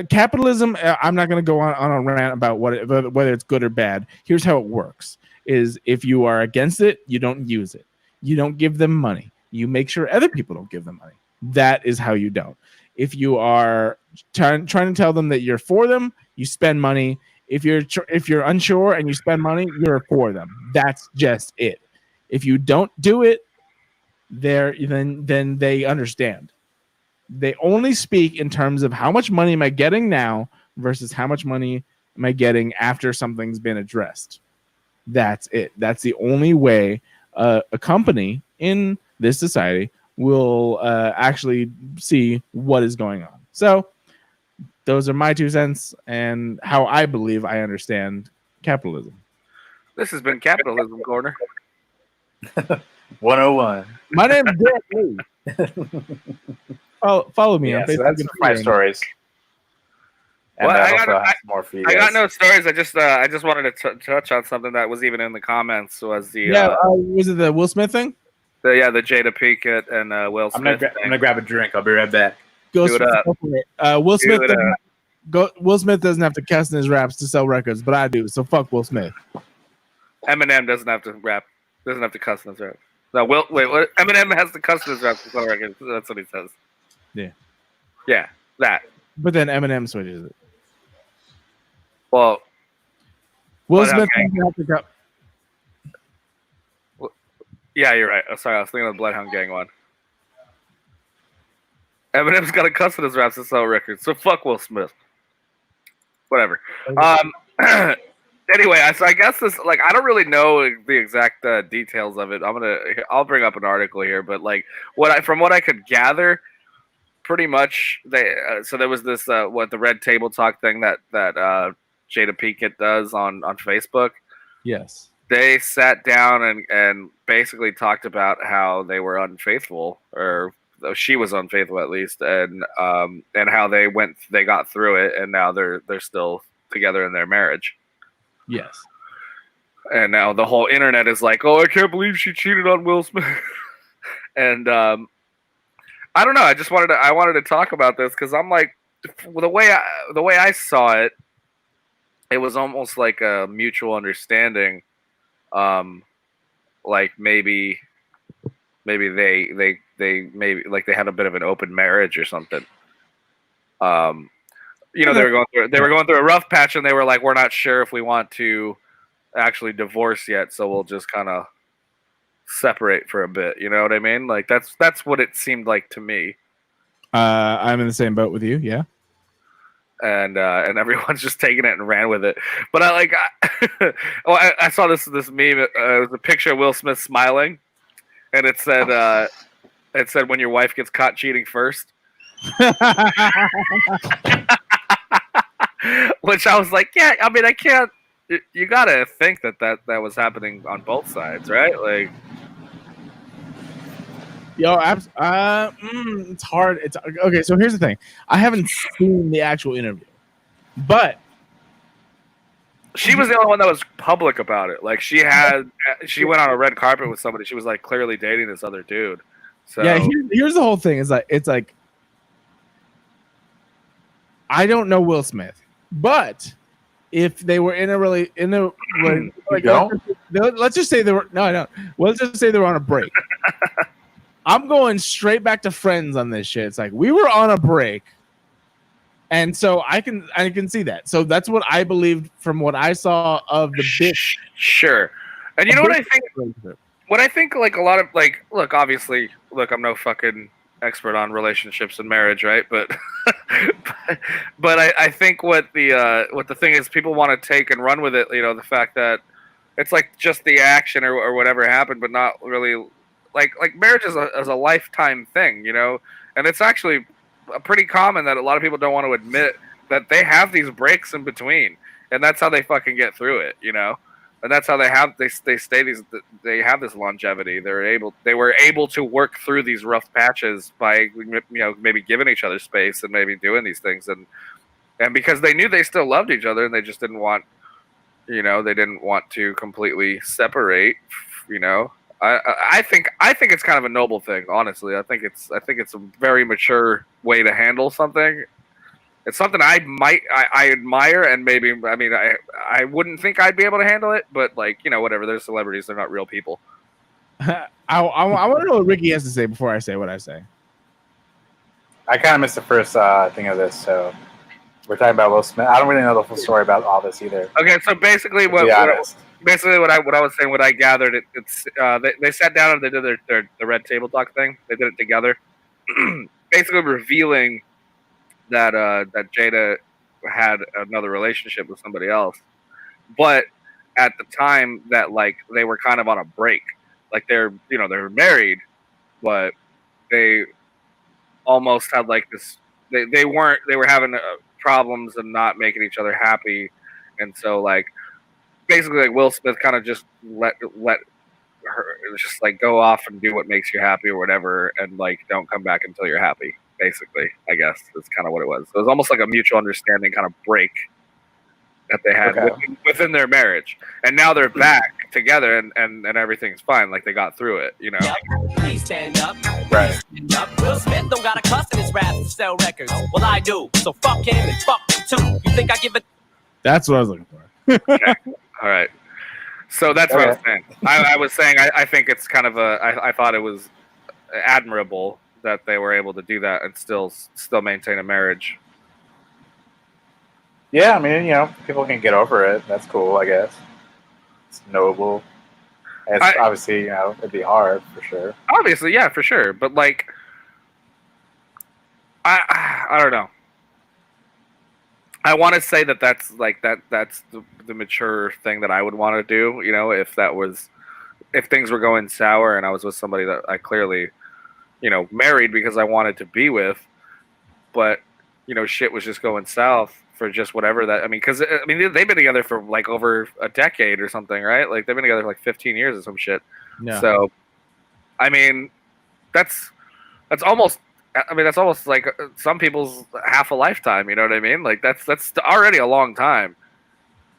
capitalism, I'm not going to go on a rant about whether it's good or bad. Here's how it works. Is if you are against it, you don't use it. You don't give them money. You make sure other people don't give them money. That is how you don't. If you are trying to tell them that you're for them, you spend money. If you're unsure and you spend money, you're for them. That's just it. If you don't do it, then they understand. They only speak in terms of how much money am I getting now versus how much money am I getting after something's been addressed. That's it. That's the only way a company in this society will actually see what is going on. So those are my 2 cents and how I believe I understand capitalism. This has been Capitalism Corner. 101. My name is Garrett Lee. Follow me on So Facebook. that's my stories. And Well, I also have some more for you I got guys. no stories. I just wanted to touch on something that was even in the comments. Was the was it the Will Smith thing? the Jada Pinkett and Will Smith. I'm gonna grab a drink. I'll be right back. Go Do it up. Will Smith. Do it up. Will Smith doesn't have to cuss in his raps to sell records, but I do. So fuck Will Smith. Eminem doesn't have to rap. Doesn't have to cuss in his rap. No, what? Eminem has to cuss in his rap to sell records. That's what he says. Yeah. Yeah, that. But then Eminem switches it. Well, Will Bloodhound Smith Gang. doesn't have to cuss. Yeah, you're right. Oh, sorry, I was thinking of the Bloodhound Gang one. Eminem's got to cuss in his raps to sell records, so fuck Will Smith. Whatever. Anyway, so I guess this, like, I don't really know the exact details of it. I'll bring up an article here, but like from what I could gather, pretty much so there was this the Red Table Talk thing that Jada Pinkett does on Facebook. Yes. They sat down and basically talked about how they were unfaithful, or she was unfaithful at least, and how they got through it, and now they're still together in their marriage. Yes. And now the whole internet is like, oh, I can't believe she cheated on Will Smith. And I don't know. I wanted to talk about this because I'm like, the way I saw it, it was almost like a mutual understanding. Like maybe they like they had a bit of an open marriage or something. They were going through a rough patch, and they were like, we're not sure if we want to actually divorce yet, so we'll just kind of separate for a bit. You know what I mean? Like that's what it seemed like to me. I'm in the same boat with you. Yeah. And everyone's just taking it and ran with it. But I saw this meme. It was a picture of Will Smith smiling, and it said when your wife gets caught cheating first. Which I was like, yeah. I mean, I can't. You gotta think that was happening on both sides, right? Like, yo, it's hard. It's okay. So here's the thing. I haven't seen the actual interview, but she was the only one that was public about it. Like, she went on a red carpet with somebody. She was like clearly dating this other dude. So yeah, here's the whole thing. It's like I don't know Will Smith, but if they were let's just say they were let's just say they were on a break. I'm going straight back to Friends on this shit. It's like we were on a break, and so I can see that. So that's what I believed from what I saw of the bit. Sure, and you know what I think? What I think, like a lot of look, obviously, I'm no fucking expert on relationships and marriage, right? But I think what the thing is, people want to take and run with it. You know, the fact that it's like just the action or whatever happened, but not really like marriage is a lifetime thing, you know. And it's actually pretty common that a lot of people don't want to admit that they have these breaks in between, and that's how they fucking get through it, you know. And that's how they have this longevity. They were able to work through these rough patches by, you know, maybe giving each other space and maybe doing these things, and because they knew they still loved each other, and they just didn't want, you know, they didn't want to completely separate, you know. I think it's kind of a noble thing, honestly. I think it's a very mature way to handle something. It's something I admire, and maybe, I mean, I wouldn't think I'd be able to handle it, but, like, you know, whatever. They're celebrities; they're not real people. I want to know what Ricky has to say before I say what I say. I kind of missed the first thing of this, so we're talking about Will Smith. I don't really know the full story about all this either. Okay, so basically, what I was saying, what I gathered, they sat down and they did their Red Table Talk thing. They did it together. basically revealing that that Jada had another relationship with somebody else. But at the time that like they were kind of on a break, like they're they're married, but they almost had like this. They weren't. They were having problems and not making each other happy, and so like basically like Will Smith kind of just let her just like go off and do what makes you happy or whatever, and like don't come back until you're happy. Basically, I guess that's kind of what it was. So it was almost like a mutual understanding kind of break that they had within their marriage, and now they're back together, and everything's fine. Like they got through it, you know. Please stand up. Right. Stand up. Will Smith don't got a cuss in his raps to sell records. Well, I do. So fuck him and fuck you too. You think I give a? That's what I was looking for. Okay. All right. So that's what I was saying. I was saying I think it's kind of I thought it was admirable that they were able to do that and still maintain a marriage. Yeah, I mean, people can get over it. That's cool, I guess. It's noble. It's obviously, it'd be hard for sure. Obviously, yeah, for sure. But like, I don't know. I want to say that's like that's the mature thing that I would want to do. If things were going sour and I was with somebody that I clearly, married because I wanted to be with, but shit was just going south for just whatever that. I mean, because they've been together for like over a decade or something, right? Like they've been together for like 15 years or some shit. Yeah. So, I mean, that's almost. I mean, that's almost like some people's half a lifetime. You know what I mean? Like that's already a long time.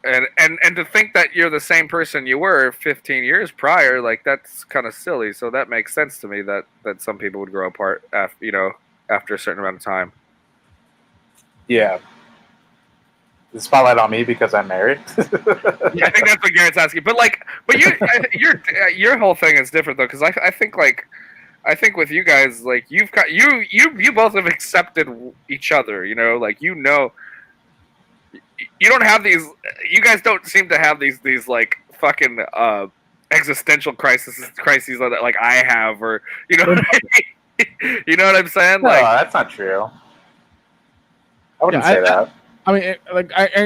And to think that you're the same person you were 15 years prior, like that's kind of silly. So that makes sense to me that some people would grow apart after a certain amount of time. Yeah. The spotlight on me because I'm married. Yeah, I think that's what Garrett's asking. But your whole thing is different though, because I think with you guys, like you've got you both have accepted each other. Like you don't have these. You guys don't seem to have these like fucking existential crises that like I have, or you know what I'm saying? No, Like that's not true. I wouldn't say that. I mean,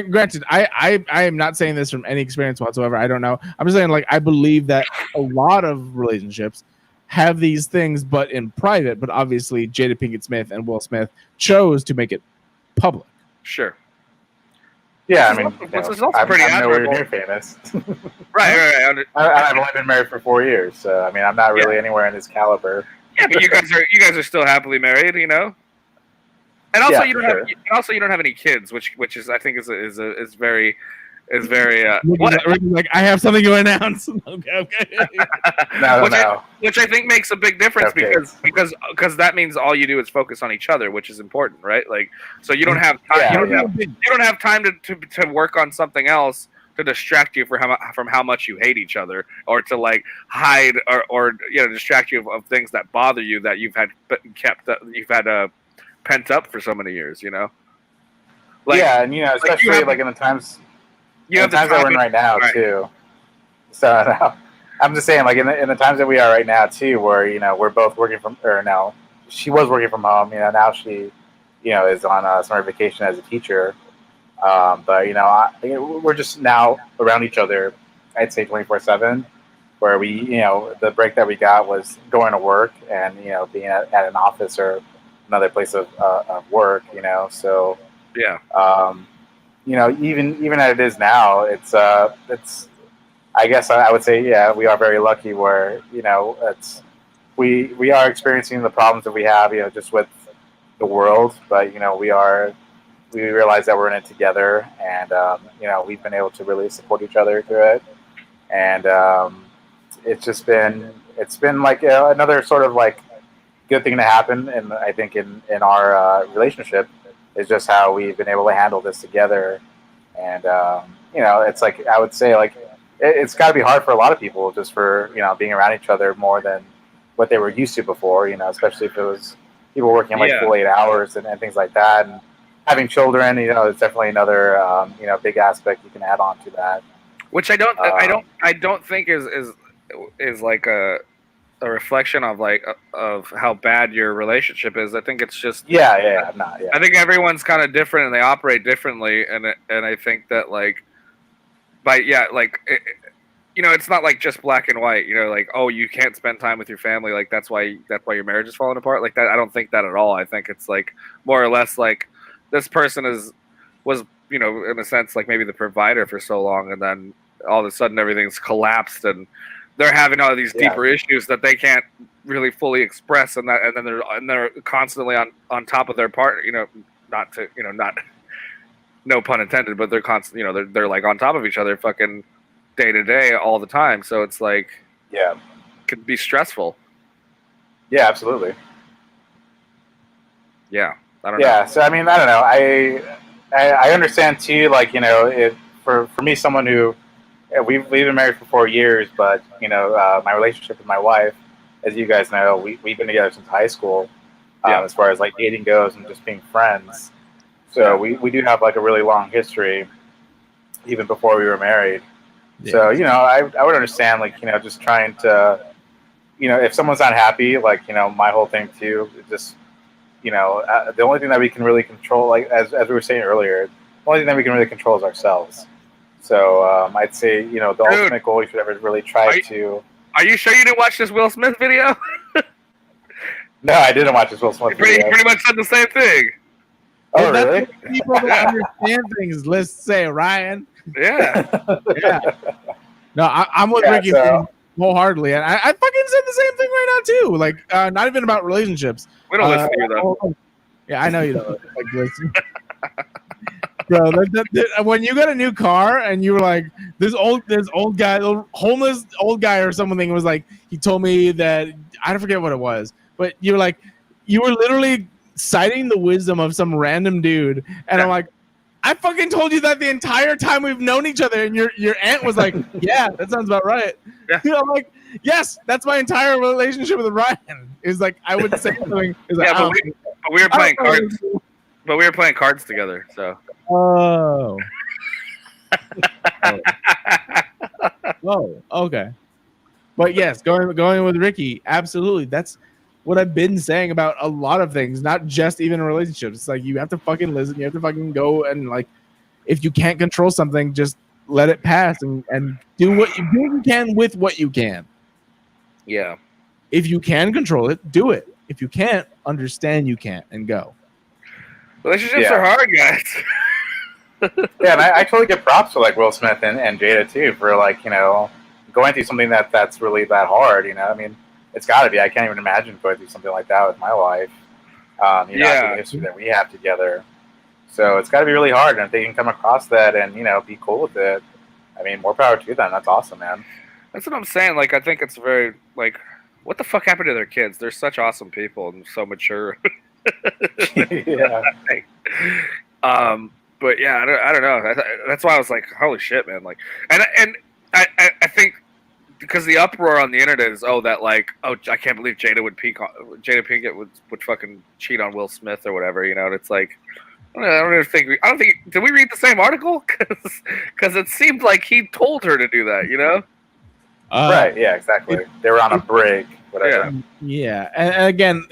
granted, I am not saying this from any experience whatsoever. I don't know. I'm just saying, like, I believe that a lot of relationships have these things, but in private. But obviously, Jada Pinkett Smith and Will Smith chose to make it public. Sure. Yeah, I mean, this is also pretty admirable. I'm nowhere near famous. Right. I've only been married for 4 years, so I mean, I'm not really anywhere in his caliber. Yeah, but you guys are still happily married, And also, you don't have any kids, which is I think is very. Like I have something to announce. Okay. No. Which I think makes a big difference because that means all you do is focus on each other, which is important, right? Like, so you don't have time. You don't have time to work on something else to distract you from how much you hate each other, or to like hide or distract you of things that bother you that you've had pent up for so many years. Like, yeah, and especially like in the times. The times that we're in right now too. So I'm just saying, like in the times that we are right now too, where we're both working from, or now she was working from home. Now she, is on summer vacation as a teacher. But we're just now around each other. I'd say 24/7. Where we, the break that we got was going to work and being at an office or another place of work. So yeah. Even as it is now, it's I guess I would say, yeah, we are very lucky where, we are experiencing the problems that we have, just with the world, but, we realize that we're in it together, and, we've been able to really support each other through it. And it's been like another sort of like good thing to happen. And I think in our relationship, is just how we've been able to handle this together. And, it's like, I would say like, it's gotta be hard for a lot of people just for, being around each other more than what they were used to before, especially if it was people working like full 8 hours and things like that. And having children, it's definitely another, big aspect you can add on to that. Which I don't think is like a reflection of of how bad your relationship is. I think it's just I I think everyone's kind of different and they operate differently, and I think that it's not like just black and white. Like, oh, you can't spend time with your family. Like that's why your marriage is falling apart. Like that, I don't think that at all. I think it's like more or less like this person was in a sense like maybe the provider for so long, and then all of a sudden everything's collapsed and they're having all these deeper issues that they can't really fully express, and then they're constantly on top of their partner. Not no pun intended, but they're constant. They're like on top of each other, fucking day to day, all the time. So it's like, could be stressful. Yeah, absolutely. Yeah, I don't know. Yeah, so I mean, I don't know. I understand too. Like for me, someone who we've been married for 4 years, but my relationship with my wife, as you guys know, we've been together since high school. As far as like dating goes and just being friends. So we do have like a really long history, even before we were married. Yeah. So I would understand like just trying to if someone's not happy, like my whole thing too, just the only thing that we can really control, like as we were saying earlier, the only thing that we can really control is ourselves. So I'd say the ultimate goal you should ever really try to. Are you sure you didn't watch this Will Smith video? No, I didn't watch this Will Smith video. He pretty much said the same thing. Oh, really? People that understand things, let's say, Ryan. Yeah. Yeah. No, I'm with Ricky wholeheartedly, and I fucking said the same thing right now too. Like, not even about relationships. We don't listen to you though. Yeah, I know you don't like listen. Bro, when you got a new car and you were like, this old guy, homeless old guy or something was like, he told me that I forget what it was, but you were literally citing the wisdom of some random dude, and I'm like, I fucking told you that the entire time we've known each other, and your aunt was like, yeah, that sounds about right. Yeah. I'm like, yes, that's my entire relationship with Ryan. Is like I would say something. Like, but we were playing cards. But we were playing cards together, so. Oh. Oh, okay. But yes, going with Ricky, absolutely. That's what I've been saying about a lot of things, not just even in relationships. It's like you have to fucking listen. You have to fucking go and like, if you can't control something, just let it pass and do what you can with what you can. Yeah. If you can control it, do it. If you can't, understand you can't and go. Relationships are hard, guys. Yeah, and I totally give props to like Will Smith and Jada too for like going through something that's really that hard. I mean, it's got to be. I can't even imagine going through something like that with my wife. After the history that we have together, so it's got to be really hard. And if they can come across that and be cool with it, I mean, more power to them. That's awesome, man. That's what I'm saying. Like, I think it's very like, what the fuck happened to their kids? They're such awesome people and so mature. Yeah. But yeah, I don't know. That's why I was like, holy shit, man. Like, and I think because the uproar on the internet is I can't believe Jada Pinkett would fucking cheat on Will Smith or whatever. And it's like, I don't think did we read the same article? Because it seemed like he told her to do that. Right. Yeah. Exactly. They were on a break. Whatever. Yeah. And again.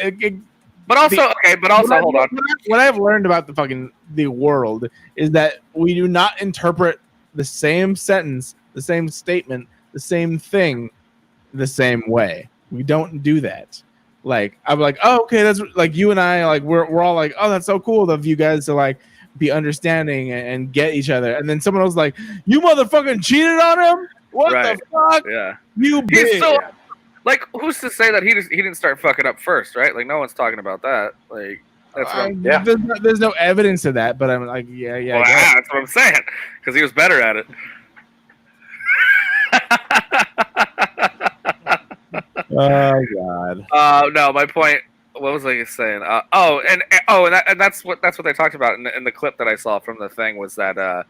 But also, hold on. What I've learned about the world is that we do not interpret the same sentence, the same statement, the same thing, the same way. We don't do that. Like I'm like, oh, okay, that's like you and I, like we're all like, oh, that's so cool of you guys to like be understanding and get each other. And then someone else like, you motherfucking cheated on him? What the fuck? Yeah, you bitch. Like, who's to say that he didn't start fucking up first, right? Like, no one's talking about that. Like, that's there's no evidence of that, but I'm like, yeah. Well, that's what I'm saying, because he was better at it. Oh God. No, my point. What was I saying? And that's what they talked about in the clip that I saw from the thing was that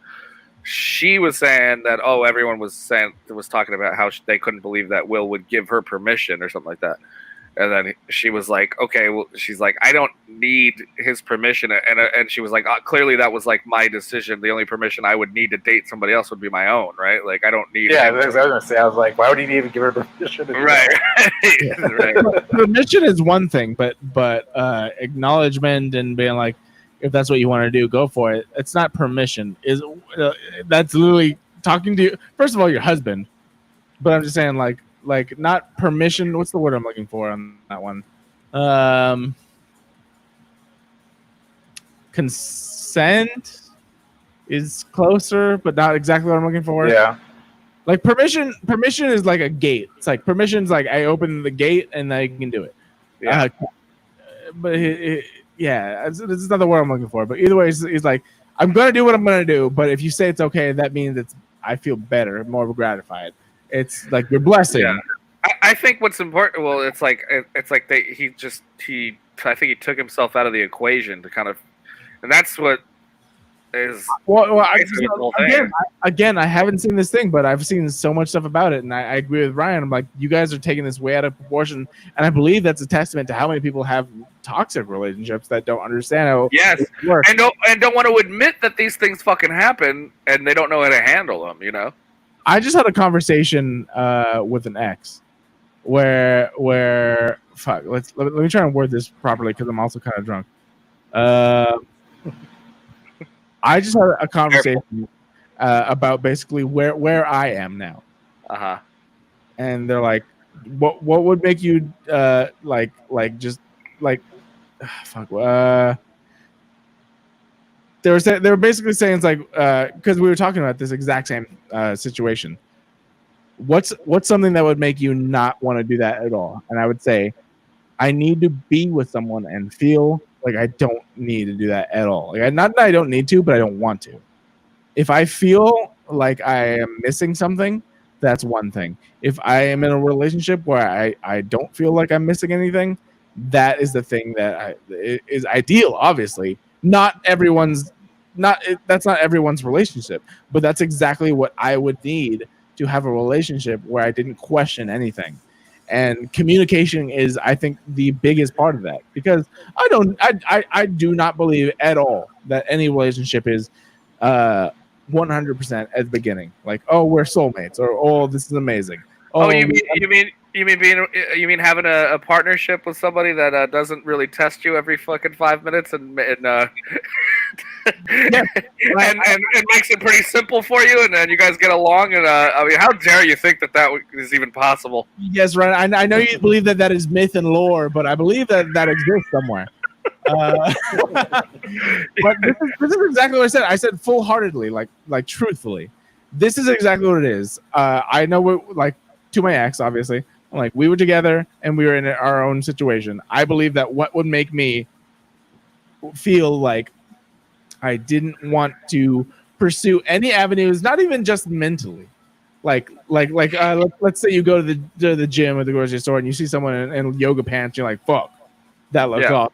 she was saying that everyone was talking about how they couldn't believe that Will would give her permission or something like that. And then she was like, okay, well, she's like, I don't need his permission. And she was like, clearly that was like my decision. The only permission I would need to date somebody else would be my own, right? Like, I don't need. Yeah, that's what I was going to say. I was like, why would he even give her permission? Right. Right. Permission is one thing, but acknowledgement and being like, if that's what you want to do, go for it. It's not permission. That's literally talking to you. First of all, your husband. But I'm just saying, like not permission. What's the word I'm looking for on that one? Consent is closer, but not exactly what I'm looking for. Yeah. Like permission is like a gate. It's like permission's like I open the gate and I can do it. Yeah. But yeah, it's not the word I'm looking for. But either way, he's like, I'm gonna do what I'm gonna do. But if you say it's okay, that means I feel better, more gratified. It's like your blessing. Yeah. I think what's important. Well, it's like he I think he took himself out of the equation to kind of, and that's what is. Well, thing. again, I haven't seen this thing, but I've seen so much stuff about it, and I agree with Ryan. I'm like, you guys are taking this way out of proportion, and I believe that's a testament to how many people have toxic relationships that don't understand how. Yes, it works. and don't want to admit that these things fucking happen, and they don't know how to handle them. You know. I just had a conversation with an ex where fuck. Let me try and word this properly because I'm also kind of drunk. I just had a conversation about basically where I am now. And they're like, what would make you they were basically saying it's like because we were talking about this exact same situation. What's something that would make you not want to do that at all? And I would say I need to be with someone and feel like I don't need to do that at all. Like not that I don't need to, but I don't want to. If I feel like I am missing something, that's one thing. If I am in a relationship where I don't feel like I'm missing anything, that is the thing that is ideal. Obviously, that's not everyone's relationship, but that's exactly what I would need to have a relationship where I didn't question anything. And communication is, I think, the biggest part of that, because I do not believe at all that any relationship is 100% at the beginning. Like, oh, we're soulmates, or oh, this is amazing. Oh, you mean having a partnership with somebody that doesn't really test you every fucking 5 minutes and yeah, and makes it pretty simple for you, and then you guys get along. And I mean, how dare you think that is even possible? Yes, right. I know you believe that is myth and lore, but I believe that exists somewhere. But this is exactly what I said. I said full-heartedly, like truthfully. This is exactly what it is. I know to my ex, obviously, like we were together and we were in our own situation. I believe that what would make me feel like I didn't want to pursue any avenues, not even just mentally. Let's say you go to the gym or the grocery store and you see someone in yoga pants, you're like, fuck, that looks awesome.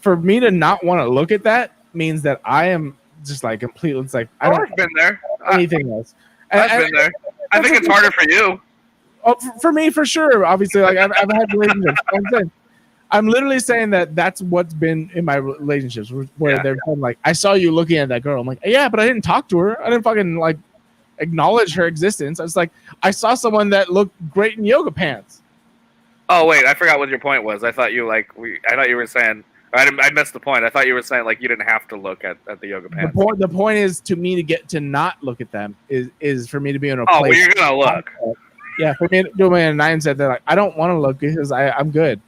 For me to not want to look at that means that I am just like completely. It's like I've been there. Anything else? I've been there. I think it's harder for you. Oh, for me, for sure. Obviously, like I've had relationships. I'm literally saying that that's what's been in my relationships where they're like, I saw you looking at that girl. I'm like, yeah, but I didn't talk to her. I didn't fucking like acknowledge her existence. I was like, I saw someone that looked great in yoga pants. Oh wait, I forgot what your point was. I thought you were saying. I missed the point. I thought you were saying like you didn't have to look at the yoga pants. The point is to me to get to not look at them is for me to be in a place. Oh, well, you're gonna look. Yeah, for me to do my mindset that like I don't want to look because I'm good,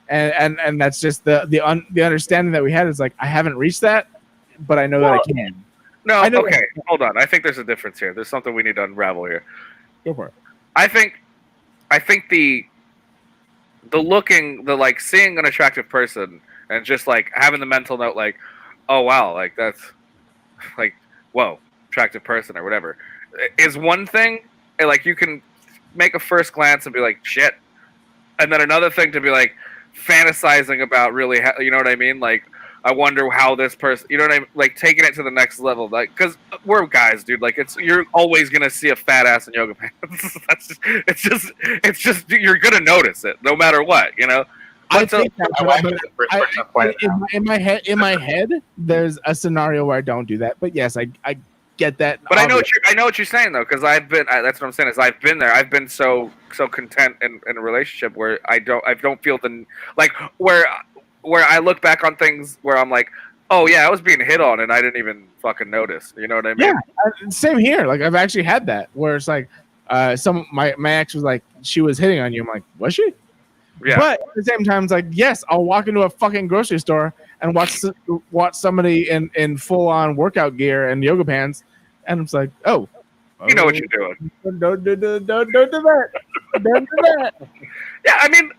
and that's just the understanding that we had is like I haven't reached that, but I know that I can. No, okay, hold on. I think there's a difference here. There's something we need to unravel here. Go for it. I think the like seeing an attractive person and just like having the mental note like, oh wow, like that's like whoa, attractive person or whatever is one thing. And like you can make a first glance and be like shit, and then another thing to be like fantasizing about really, you know what I mean? Like I wonder how this person, you know what I mean? Like taking it to the next level, like because we're guys, dude. Like you're always gonna see a fat ass in yoga pants. It's just you're gonna notice it no matter what, you know. I But so, think that's My right, wife but is the first person to point it out. in my head, there's a scenario where I don't do that. But yes, I get that. but I know what you're saying though, because that's what I'm saying is I've been there. I've been so content in a relationship where I don't feel the like where I look back on things where I'm like, oh yeah, I was being hit on and I didn't even fucking notice. You know what I mean? Yeah, same here. Like I've actually had that where it's like, my ex was like, she was hitting on you. I'm like, was she? Yeah. But at the same time, it's like, yes, I'll walk into a fucking grocery store and watch somebody in full on workout gear and yoga pants, and it's like, oh, you know what you're doing. Don't do that. Don't do that. Yeah, I mean,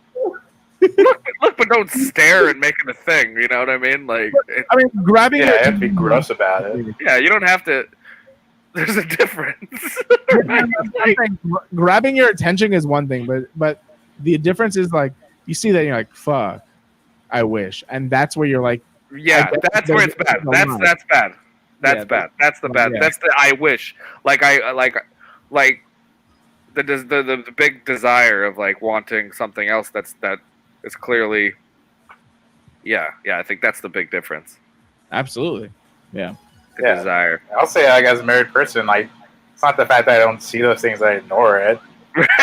look, but don't stare and make it a thing. You know what I mean? Like, I mean, grabbing Yeah, your you have to be gross about it. yeah, you don't have to. There's a difference. grabbing your attention is one thing, but the difference is like you see that and you're like, fuck, I wish, and that's where you're like, Yeah, that's where it's bad. That's bad. That's bad. That's the bad. Yeah. That's the I wish. Like the big desire of like wanting something else that is clearly. Yeah. I think that's the big difference. absolutely, yeah. The Yeah. desire. I'll say, like, as a married person, like, it's not the fact that I don't see those things, I ignore it.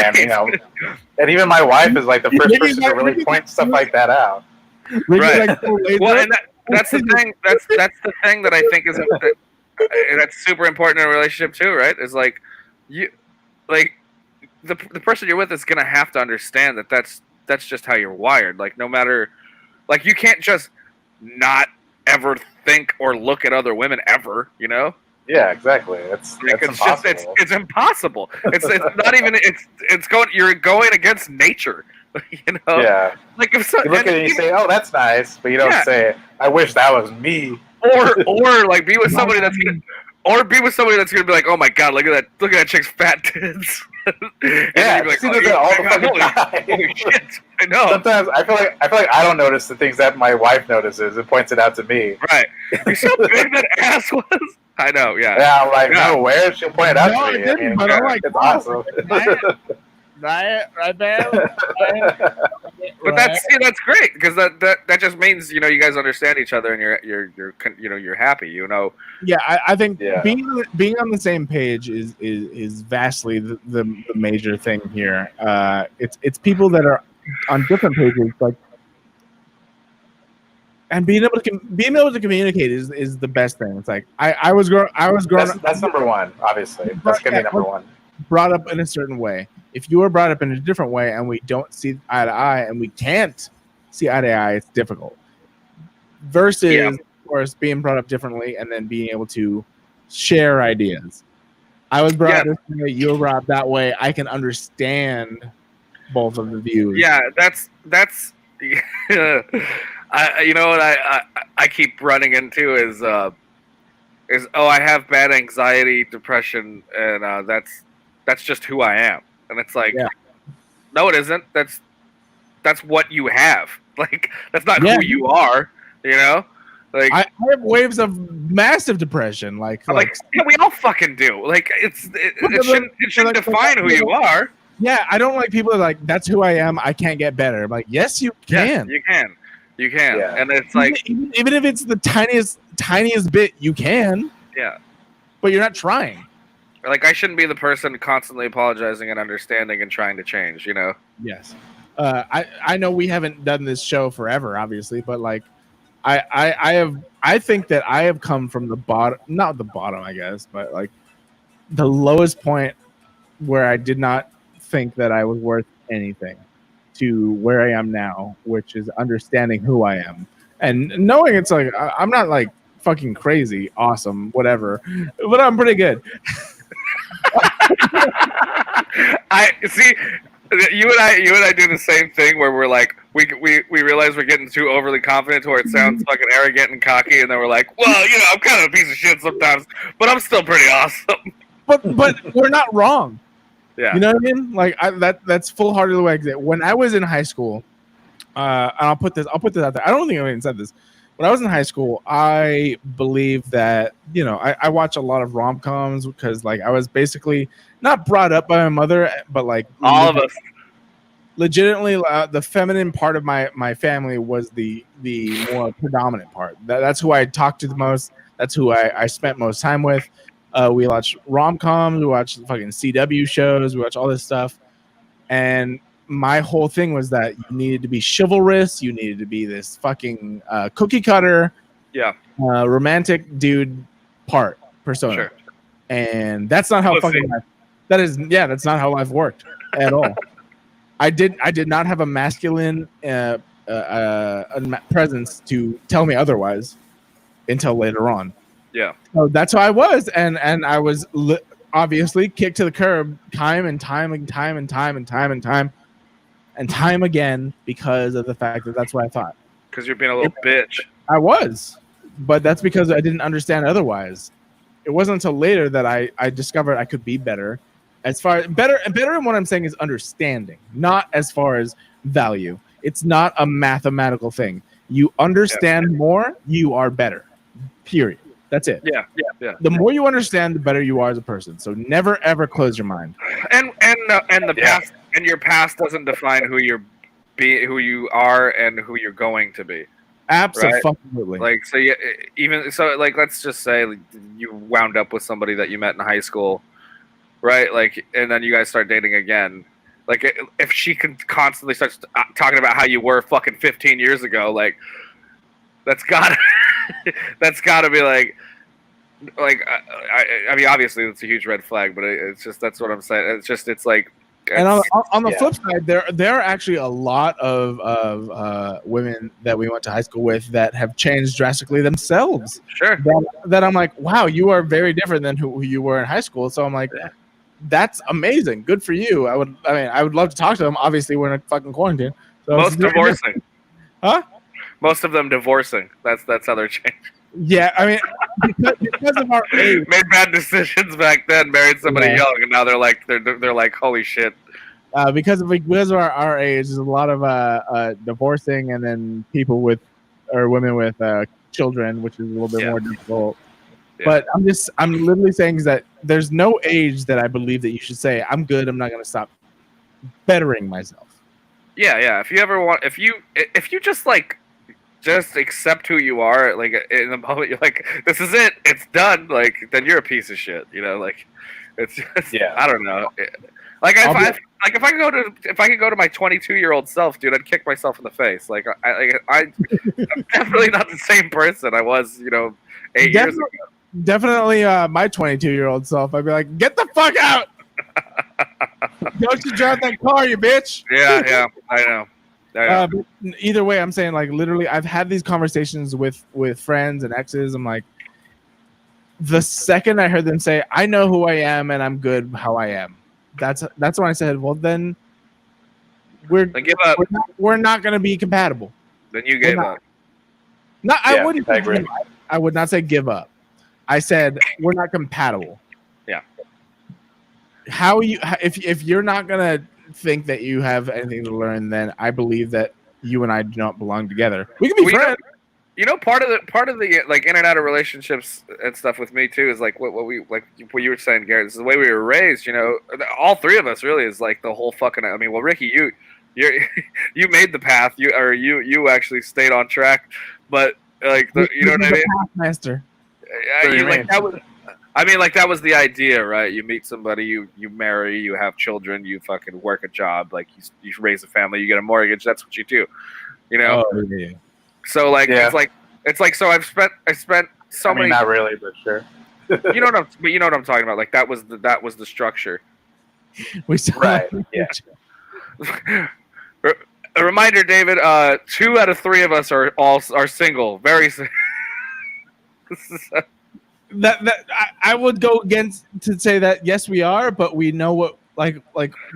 And, you know, and even my wife is like the first person to really point stuff like that out. Right. Like, Well, and that's the thing. That's the thing that I think is that's super important in a relationship too, right? Is like you, like the person you're with is gonna have to understand that that's just how you're wired. Like no matter, like you can't just not ever think or look at other women ever. You know? Yeah, exactly. That's impossible. It's impossible. It's not even. You're going against nature. You know? Yeah. Like if You look at it and you say, "Oh, that's nice," but you don't say, "I wish that was me." Or like be with somebody that's gonna be like, "Oh my god, look at that chick's fat tits." And Yeah, you'd be like, she does that all the fucking time. holy shit! I know. Sometimes I feel like I don't notice the things that my wife notices and points it out to me. Right? You see how big that ass was? I know. Yeah. Yeah, I'm like, no, where? She'll point it out No, to me. I didn't, but I'm like, it's awesome. right there. But that's great because that just means you guys understand each other and you're happy. You know. Yeah, I think Yeah. being on the same page is vastly the major thing here. It's people that are on different pages, like, and being able to communicate is the best thing. It's like I was growing. That's number one, obviously. That's gonna be number one. Brought up in a certain way. If you are brought up in a different way and we don't see eye to eye and we can't see eye to eye, it's difficult. Versus, of course, being brought up differently and then being able to share ideas. I was brought up this way, you were brought up that way. I can understand both of the views. Yeah, that's you know what I keep running into is I have bad anxiety, depression, and that's just who I am. And it's like, no, it isn't. That's what you have. Like that's not who you are. You know, like I have waves of massive depression. Like yeah, we all fucking do. Like it shouldn't define who you are. Yeah, I don't like people that are like, that's who I am. I can't get better. I'm like, yes, you can. Yeah, you can. Yeah. And it's like even if it's the tiniest bit, you can. Yeah. But you're not trying. Like I shouldn't be the person constantly apologizing and understanding and trying to change, you know? Yes. I know we haven't done this show forever, obviously, but like I think that I have come from the bottom, not the bottom, I guess, but like the lowest point where I did not think that I was worth anything to where I am now, which is understanding who I am and knowing it's like I'm not like fucking crazy, awesome, whatever, but I'm pretty good. I see. You and I do the same thing where we're like we realize we're getting too overly confident to where it sounds fucking arrogant and cocky, and then we're like, well, I'm kind of a piece of shit sometimes, but I'm still pretty awesome. But we're not wrong. Yeah, you know what I mean? Like that's full hearted the way I exit. When I was in high school, and I'll put this out there. I don't think I even said this. when I was in high school, I believe that, you know, I watch a lot of rom-coms because like I was basically not brought up by my mother, but like All of us. legitimately the feminine part of my family was the more predominant part. That's who I talked to the most. That's who I spent most time with. We watched rom-coms, we watched fucking CW shows, we watched all this stuff. And my whole thing was that you needed to be chivalrous, you needed to be this fucking cookie cutter, romantic dude persona. Sure. And that's not how Pussy. that's not how life worked at all. I did not have a masculine presence to tell me otherwise until later on. Yeah. So that's how I was, and I was obviously kicked to the curb time and time again because of the fact that that's what I thought. Because you're being a little bitch. I was, but that's because I didn't understand otherwise. It wasn't until later that I discovered I could be better. As far as better in what I'm saying is understanding, not as far as value. It's not a mathematical thing. You understand more, you are better. Period. That's it. Yeah. The more you understand, the better you are as a person. So never ever close your mind. And the past and your past doesn't define who you are and who you're going to be. Absolutely. Right? Like, so like, let's just say you wound up with somebody that you met in high school, right? Like, and then you guys start dating again. Like, if she can constantly start talking about how you were fucking 15 years ago, like, that's gotta be like I mean, obviously it's a huge red flag, but it's just, that's what I'm saying. It's like. And on the flip side, there are actually a lot of women that we went to high school with that have changed drastically themselves. Sure. That I'm like, wow, you are very different than who you were in high school. So I'm like, that's amazing. Good for you. I would love to talk to them. Obviously, we're in a fucking quarantine. So most divorcing. Huh? Most of them divorcing. That's how they're changed. Yeah, I mean, because of our age, made bad decisions back then, married somebody young, and now they're like holy shit. Because of our age, there's a lot of divorcing, and then women with children, which is a little bit more difficult. Yeah. But I'm literally saying is that there's no age that I believe that you should say I'm good. I'm not going to stop bettering myself. Yeah. If you ever want, if you just accept who you are, like in the moment you're like, this is it, it's done, like, then you're a piece of shit, you know, like, it's just, I don't know. Like, if I could go to my 22-year-old self, dude, I'd kick myself in the face. Like, I'm definitely not the same person I was, 8 years ago. Definitely my 22-year-old self, I'd be like, get the fuck out! Don't you drive that car, you bitch! Yeah, I know. But either way, I'm saying, like, literally, I've had these conversations with friends and exes. I'm like, the second I heard them say, I know who I am and I'm good how I am. That's when I said, well, then we're not going to be compatible. Then you gave up. No, I wouldn't. I would not say give up. I said we're not compatible. Yeah. If you're not gonna think that you have anything to learn, then I believe that you and I do not belong together. We can be friends. Part of the like in and out of relationships and stuff with me too is like what you were saying, Garrett. This is the way we were raised. All three of us really is like the whole fucking. I mean, well, Ricky, you made the path. You actually stayed on track, but like you know what I mean? Master. That was the idea, right? You meet somebody, you marry, you have children, you fucking work a job, like you raise a family, you get a mortgage. That's what you do, Oh, yeah. So it's like so I spent so many. Not really, but sure. you know what I'm talking about. Like that was the structure. Right. Yeah. A reminder, David. 2 out of 3 of us are single. Very. I would go against to say that yes we are, but we know what like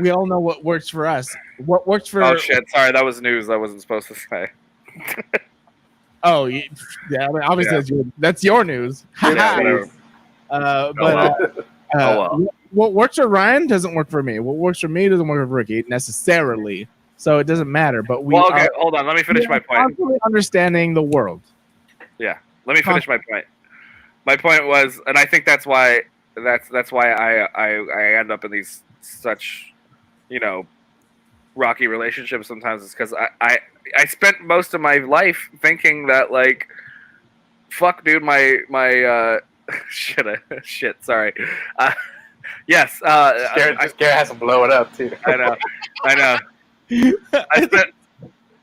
we all know what works for us. What works for? Oh shit! Sorry, that was news I wasn't supposed to say. Oh yeah, I mean, obviously that's your news. Yeah, what works for Ryan doesn't work for me. What works for me doesn't work for Ricky necessarily. So it doesn't matter. But hold on. Let me finish my point. Understanding the world. Yeah. Let me finish my point. My point was, and I think that's why I end up in these such, rocky relationships sometimes, is because I spent most of my life thinking that, like, fuck, dude, my shit, sorry. Yes. Garrett has to blow it up too. I know.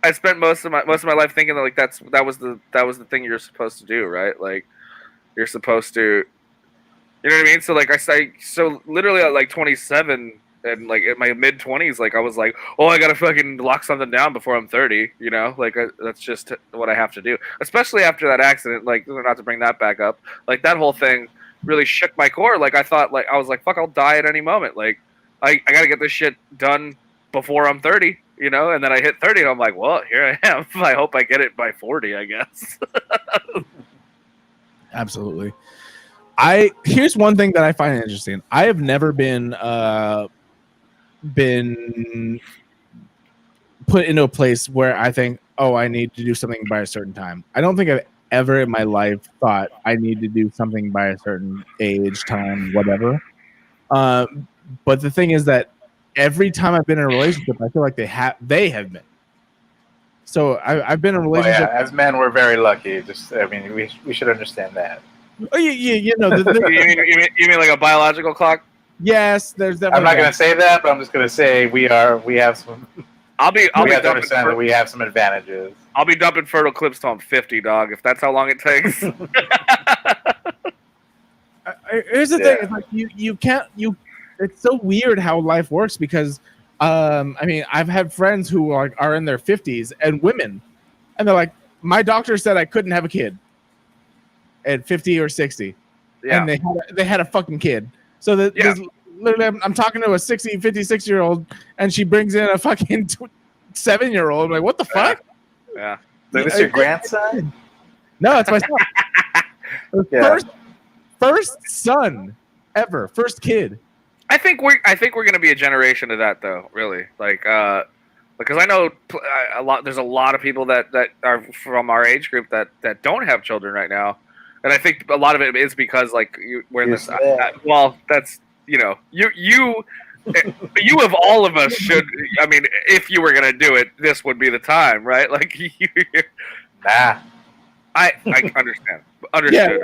I spent most of my life thinking that, like, that was the thing you're supposed to do, right? Like, you're supposed to, you know what I mean? So, like, so literally at like 27 and like in my mid 20s, like, I was like, oh, I gotta fucking lock something down before I'm 30, like, that's just what I have to do. Especially after that accident, like, not to bring that back up, like, that whole thing really shook my core. Like, I thought, like, I was like, fuck, I'll die at any moment. Like, I gotta get this shit done before I'm 30, and then I hit 30 and I'm like, well, here I am. I hope I get it by 40, I guess. Absolutely. Here's one thing that I find interesting. I have never been put into a place where I think, oh, I need to do something by a certain time. I don't think I've ever in my life thought I need to do something by a certain age, time, whatever. But the thing is that every time I've been in a relationship, I feel like they have been. So I've been in a relationship. Oh, yeah. As men, we're very lucky. We should understand that. Oh, yeah. You mean like a biological clock? Yes, there's definitely. I'm not going to say that, but I'm just going to say we have some. We have to understand that we have some advantages. I'll be dumping fertile clips till I'm 50, dog. If that's how long it takes. Here's the thing: it's like you can't. It's so weird how life works because, I've had friends who are in their 50s and women, and they're like, my doctor said I couldn't have a kid at 50 or 60, and they had a fucking kid. So literally, I'm talking to a 56-year-old, and she brings in a fucking 7-year-old. I'm like, what the fuck? Yeah. Is this your grandson? No, it's my son. First son ever. First kid. I think we're gonna be a generation of that, though. Really, like, because I know there's a lot of people that are from our age group that don't have children right now, and I think a lot of it is because, like, we're in this. Well, that's you of all of us should. I mean, if you were gonna do it, this would be the time, right? Like, nah. I understand. Understood.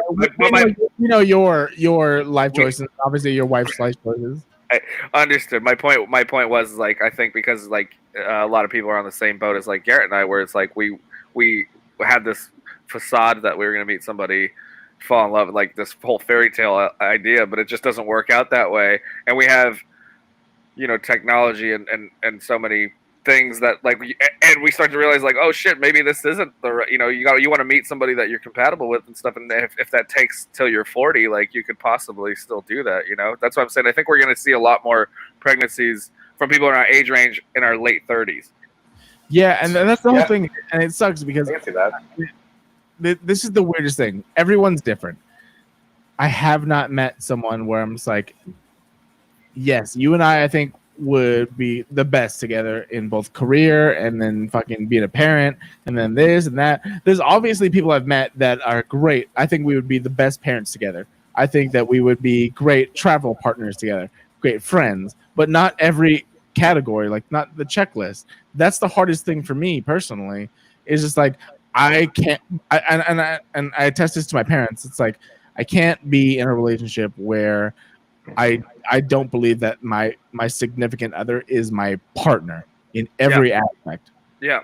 Yeah, your life choices, obviously your wife's life choices. I understood. My point was, like, I think because, like, a lot of people are on the same boat as, like, Garrett and I, where it's like we had this facade that we were going to meet somebody, fall in love, like this whole fairy tale idea, but it just doesn't work out that way. And we have, technology and so many things that, like, and we start to realize, like, oh shit, maybe this isn't the right, you want to meet somebody that you're compatible with and stuff, and if that takes till you're 40, like, you could possibly still do that. That's what I'm saying. I think we're going to see a lot more pregnancies from people in our age range in our late 30s. Yeah, and that's the whole thing, and it sucks because I can see that. This is the weirdest thing. Everyone's different. I have not met someone where I'm just like, yes, you and I think would be the best together in both career and then fucking being a parent and then this and that. There's obviously people I've met that are great. I think we would be the best parents together. I think that we would be great travel partners together, great friends, but not every category, like not the checklist. That's the hardest thing for me personally, is just like, I can't, I attest this to my parents. It's like, I can't be in a relationship where I don't believe that my significant other is my partner in every aspect. Yeah.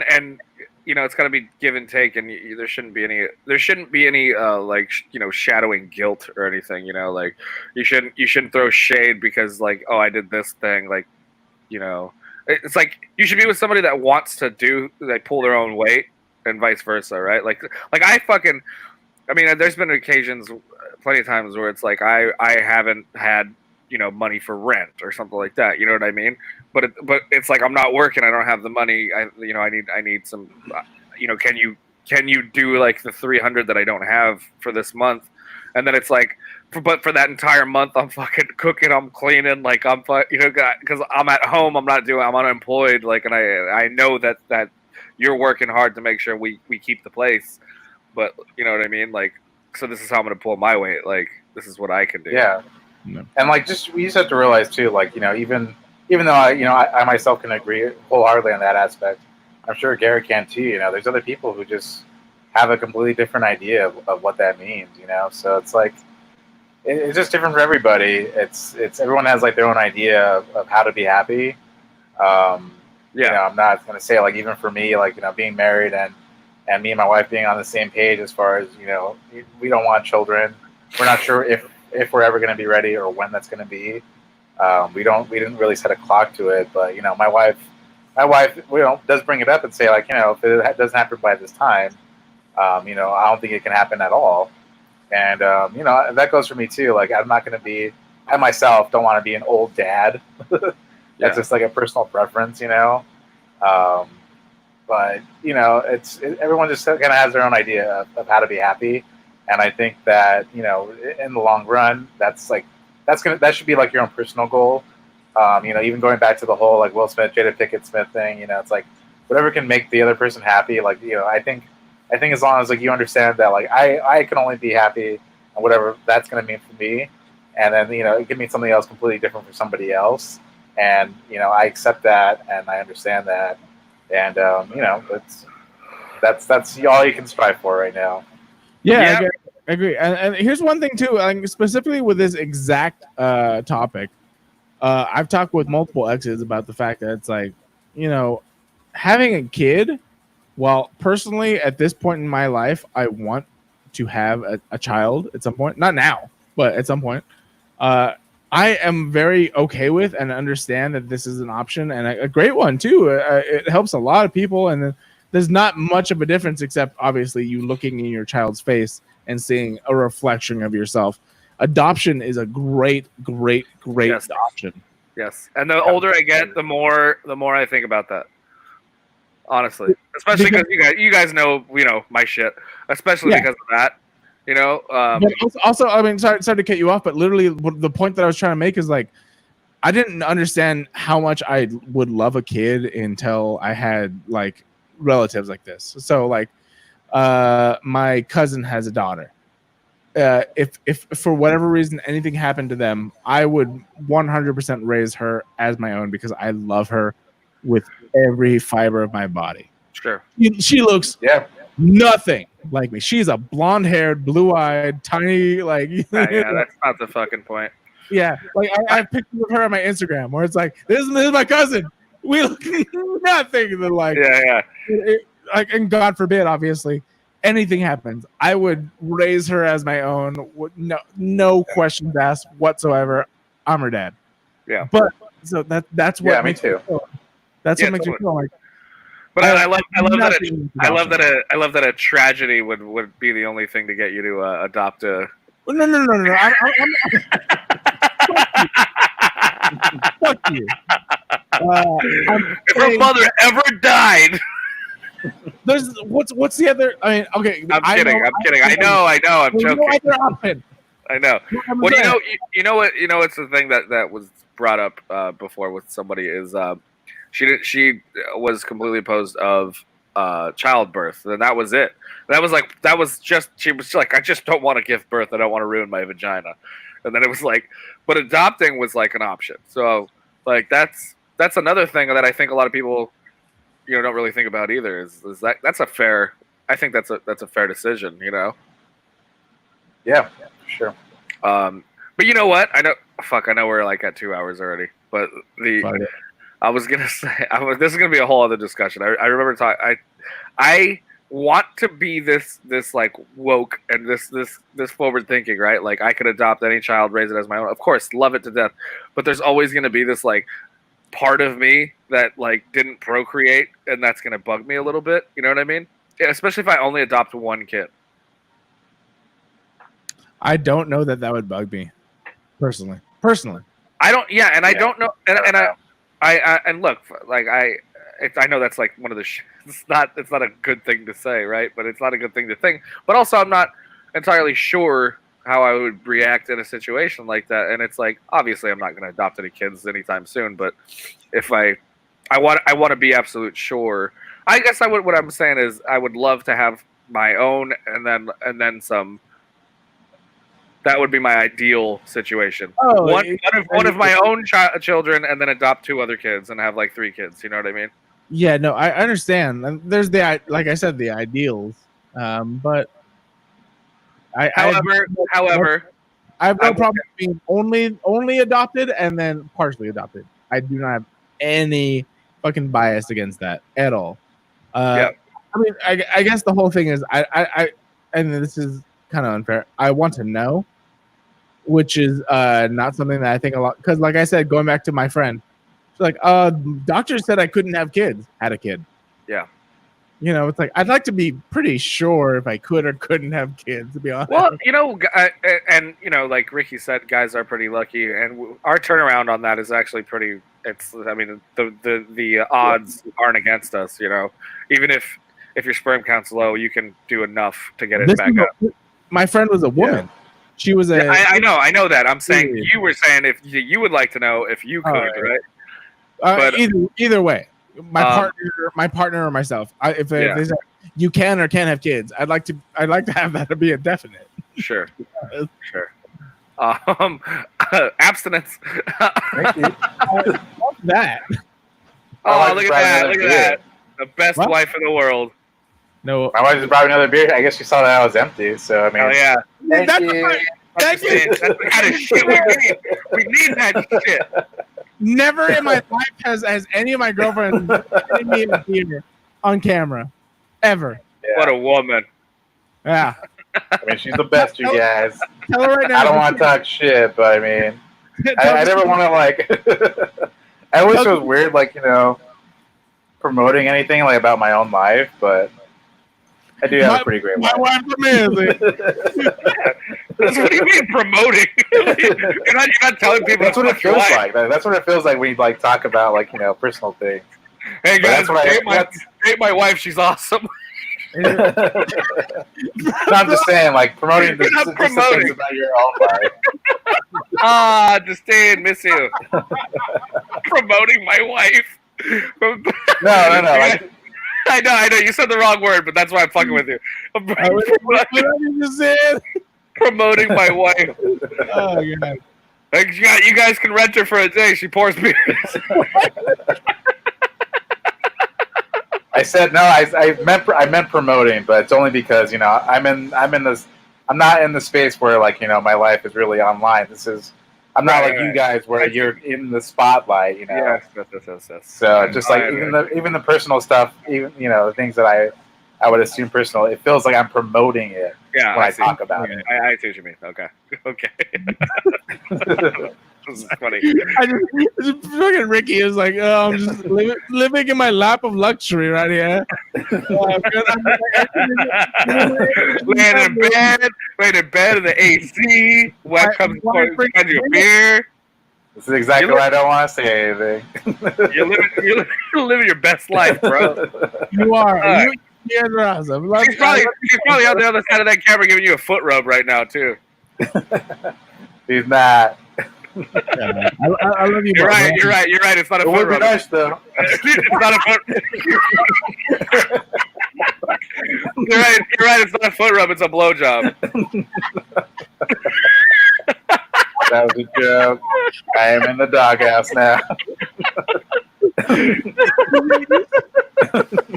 And it's got to be give and take, and there shouldn't be any like, shadowing guilt or anything. Like, you shouldn't throw shade because, like, oh, I did this thing, like, it's like you should be with somebody that wants to pull their own weight and vice versa, right? Like there's been occasions, plenty of times where it's like I haven't had money for rent or something like that. You know what I mean? But it's like I'm not working. I don't have the money. I need some. Can you do like the 300 that I don't have for this month? And then it's like, but for that entire month, I'm fucking cooking, I'm cleaning, like because I'm at home, I'm unemployed, like, and I know that you're working hard to make sure we keep the place, but you know what I mean? Like, so this is how I'm gonna pull my weight. Like, this is what I can do. Yeah. No. And like, we just have to realize too, like, even though I myself can agree wholeheartedly on that aspect, I'm sure Garrett can too. There's other people who just have a completely different idea of what that means. So it's like it's just different for everybody. It's everyone has like their own idea of how to be happy. I'm not gonna say like even for me, like being married and me and my wife being on the same page as far as we don't want children. We're not sure if we're ever going to be ready or when that's going to be. We didn't really set a clock to it, but my wife does bring it up and say like if it doesn't happen by this time, I don't think it can happen at all. And that goes for me too. Like I'm not going to be, I myself don't want to be an old dad. That's just like a personal preference, but everyone just kind of has their own idea of how to be happy. And I think that in the long run, that should be like your own personal goal. Even going back to the whole like Will Smith, Jada Pinkett Smith thing, it's like whatever can make the other person happy. Like I think as long as like you understand that like I can only be happy and whatever that's going to mean for me, and then it can mean something else completely different for somebody else, and I accept that and I understand that, and that's all you can strive for right now. Yeah, I agree. And here's one thing too, like specifically with this exact topic. I've talked with multiple exes about the fact that it's like, having a kid. Well, personally, at this point in my life, I want to have a child at some point. Not now, but at some point. I am very okay with and understand that this is an option and a great one too. It helps a lot of people, and there's not much of a difference except obviously you looking in your child's face and seeing a reflection of yourself. Adoption is a great option. Yes, and the older I get, the more I think about that. Honestly, especially because you guys know my shit, especially because of that. But also, I mean, sorry to cut you off, but literally the point that I was trying to make is like, I didn't understand how much I would love a kid until I had like relatives like this. So like, my cousin has a daughter. If for whatever reason anything happened to them, I would 100% raise her as my own because I love her with every fiber of my body. Sure. She looks nothing like me. She's a blonde-haired, blue-eyed, tiny, like. Yeah, that's not the fucking point. Yeah, like I have pictures of her on my Instagram where it's like, this is my cousin. We look nothing like. Yeah. Like, and God forbid, obviously, anything happens, I would raise her as my own. No questions asked whatsoever. I'm her dad. Yeah. But so that's what. Yeah, me too. That's what makes me feel like. But I love that a tragedy would be the only thing to get you to adopt a. No. Fuck you. If her mother ever died. There's what's the other? I mean, okay. I'm kidding. I know. I'm joking. No other option. I know. Well, you know what? It's the thing that was brought up before with somebody is she was completely opposed of childbirth, and that was it. She was like, I just don't want to give birth. I don't want to ruin my vagina. And then it was like, but adopting was like an option. So like that's another thing that I think a lot of people don't really think about either. Is that's a fair? I think that's a fair decision. Yeah, sure. But you know what? I know we're like at 2 hours already. But I was gonna say this is gonna be a whole other discussion. I remember talking. I want to be this like woke and this forward thinking, right? Like I could adopt any child, raise it as my own. Of course, love it to death. But there's always gonna be this like part of me that like didn't procreate, and that's gonna bug me a little bit. You know what I mean? Yeah, especially if I only adopt one kid. I don't know that would bug me, personally. I don't. Yeah, and I don't know. And I and look, like I know that's like one of the. It's not a good thing to say, right? But it's not a good thing to think. But also, I'm not entirely sure how I would react in a situation like that. And it's like, obviously, I'm not going to adopt any kids anytime soon. But if I want to be absolute sure I guess I would. What I'm saying is, I would love to have my own, and then some. That would be my ideal situation. Oh, one of my own children, and then adopt 2 other kids, and have like 3 kids. You know what I mean? Yeah, no, I understand. And there's like I said, the ideals. But However, I have no problem being only adopted and then partially adopted. I do not have any fucking bias against that at all. I mean, I guess the whole thing is I and this is kind of unfair. I want to know, which is not something that I think a lot, because like I said, going back to my friend, she's like, doctor said I couldn't have kids. Had a kid. Yeah. You know, it's like I'd like to be pretty sure if I could or couldn't have kids, to be honest. Well, you know, and you know, like Ricky said, guys are pretty lucky, and our turnaround on that is actually pretty. I mean, the odds aren't against us. You know, even if your sperm count's low, you can do enough to get it back up. My friend was a woman. Yeah. She was a. I know that. I'm saying you were saying if you would like to know if you could, right? But either way. My partner or myself. If they say you can or can't have kids, I'd like to have that to be a definite. Sure. Abstinence. Thank you. That. Oh, look at that! The best wife in the world. No, my wife just brought me another beer. I guess she saw that I was empty. So I mean, oh yeah. Thank you. That's the kind of shit we need. We need that shit. Never in my life has any of my girlfriends given me a beer on camera, ever. Yeah. What a woman! Yeah, I mean she's the best, you guys. Tell her right now. I don't want to talk shit, but I mean, I never want to like. I always feel weird, like promoting anything like about my own life, but I do have a pretty great life. My wife amazing. What do you mean promoting? you're not telling people. That's what it feels like. That's what it feels like when you like talk about like personal things. Hey guys, date my wife. She's awesome. No, I'm just saying, like promoting the things about your own life. Justine, miss you. Promoting my wife. No. Like, I know. You said the wrong word, but that's why I'm fucking with you. Promoting my wife. Oh god. Like, you guys can rent her for a day. She pours beers. I said no. I meant promoting, but it's only because I'm not in the space where like my life is really online. I'm not like you guys where you're in the spotlight. Yes. So just like even the personal stuff, even the things that I would assume personal, it feels like I'm promoting it when I talk about it. I see what you mean. Okay. This is funny. Just fucking Ricky is like, oh, I'm just living in my lap of luxury right here. Laying in bed in the AC. Wife comes to find you a beer. This is exactly why I don't want to say anything. You're living your best life, bro. You are. You're awesome. He's probably on the other side of that camera giving you a foot rub right now, too. He's not. Yeah, I love you. You're right. It's not a foot rub. Nice, though. It's not a foot. You're right. It's not a foot rub. It's a blowjob. That was a joke. I am in the doghouse now.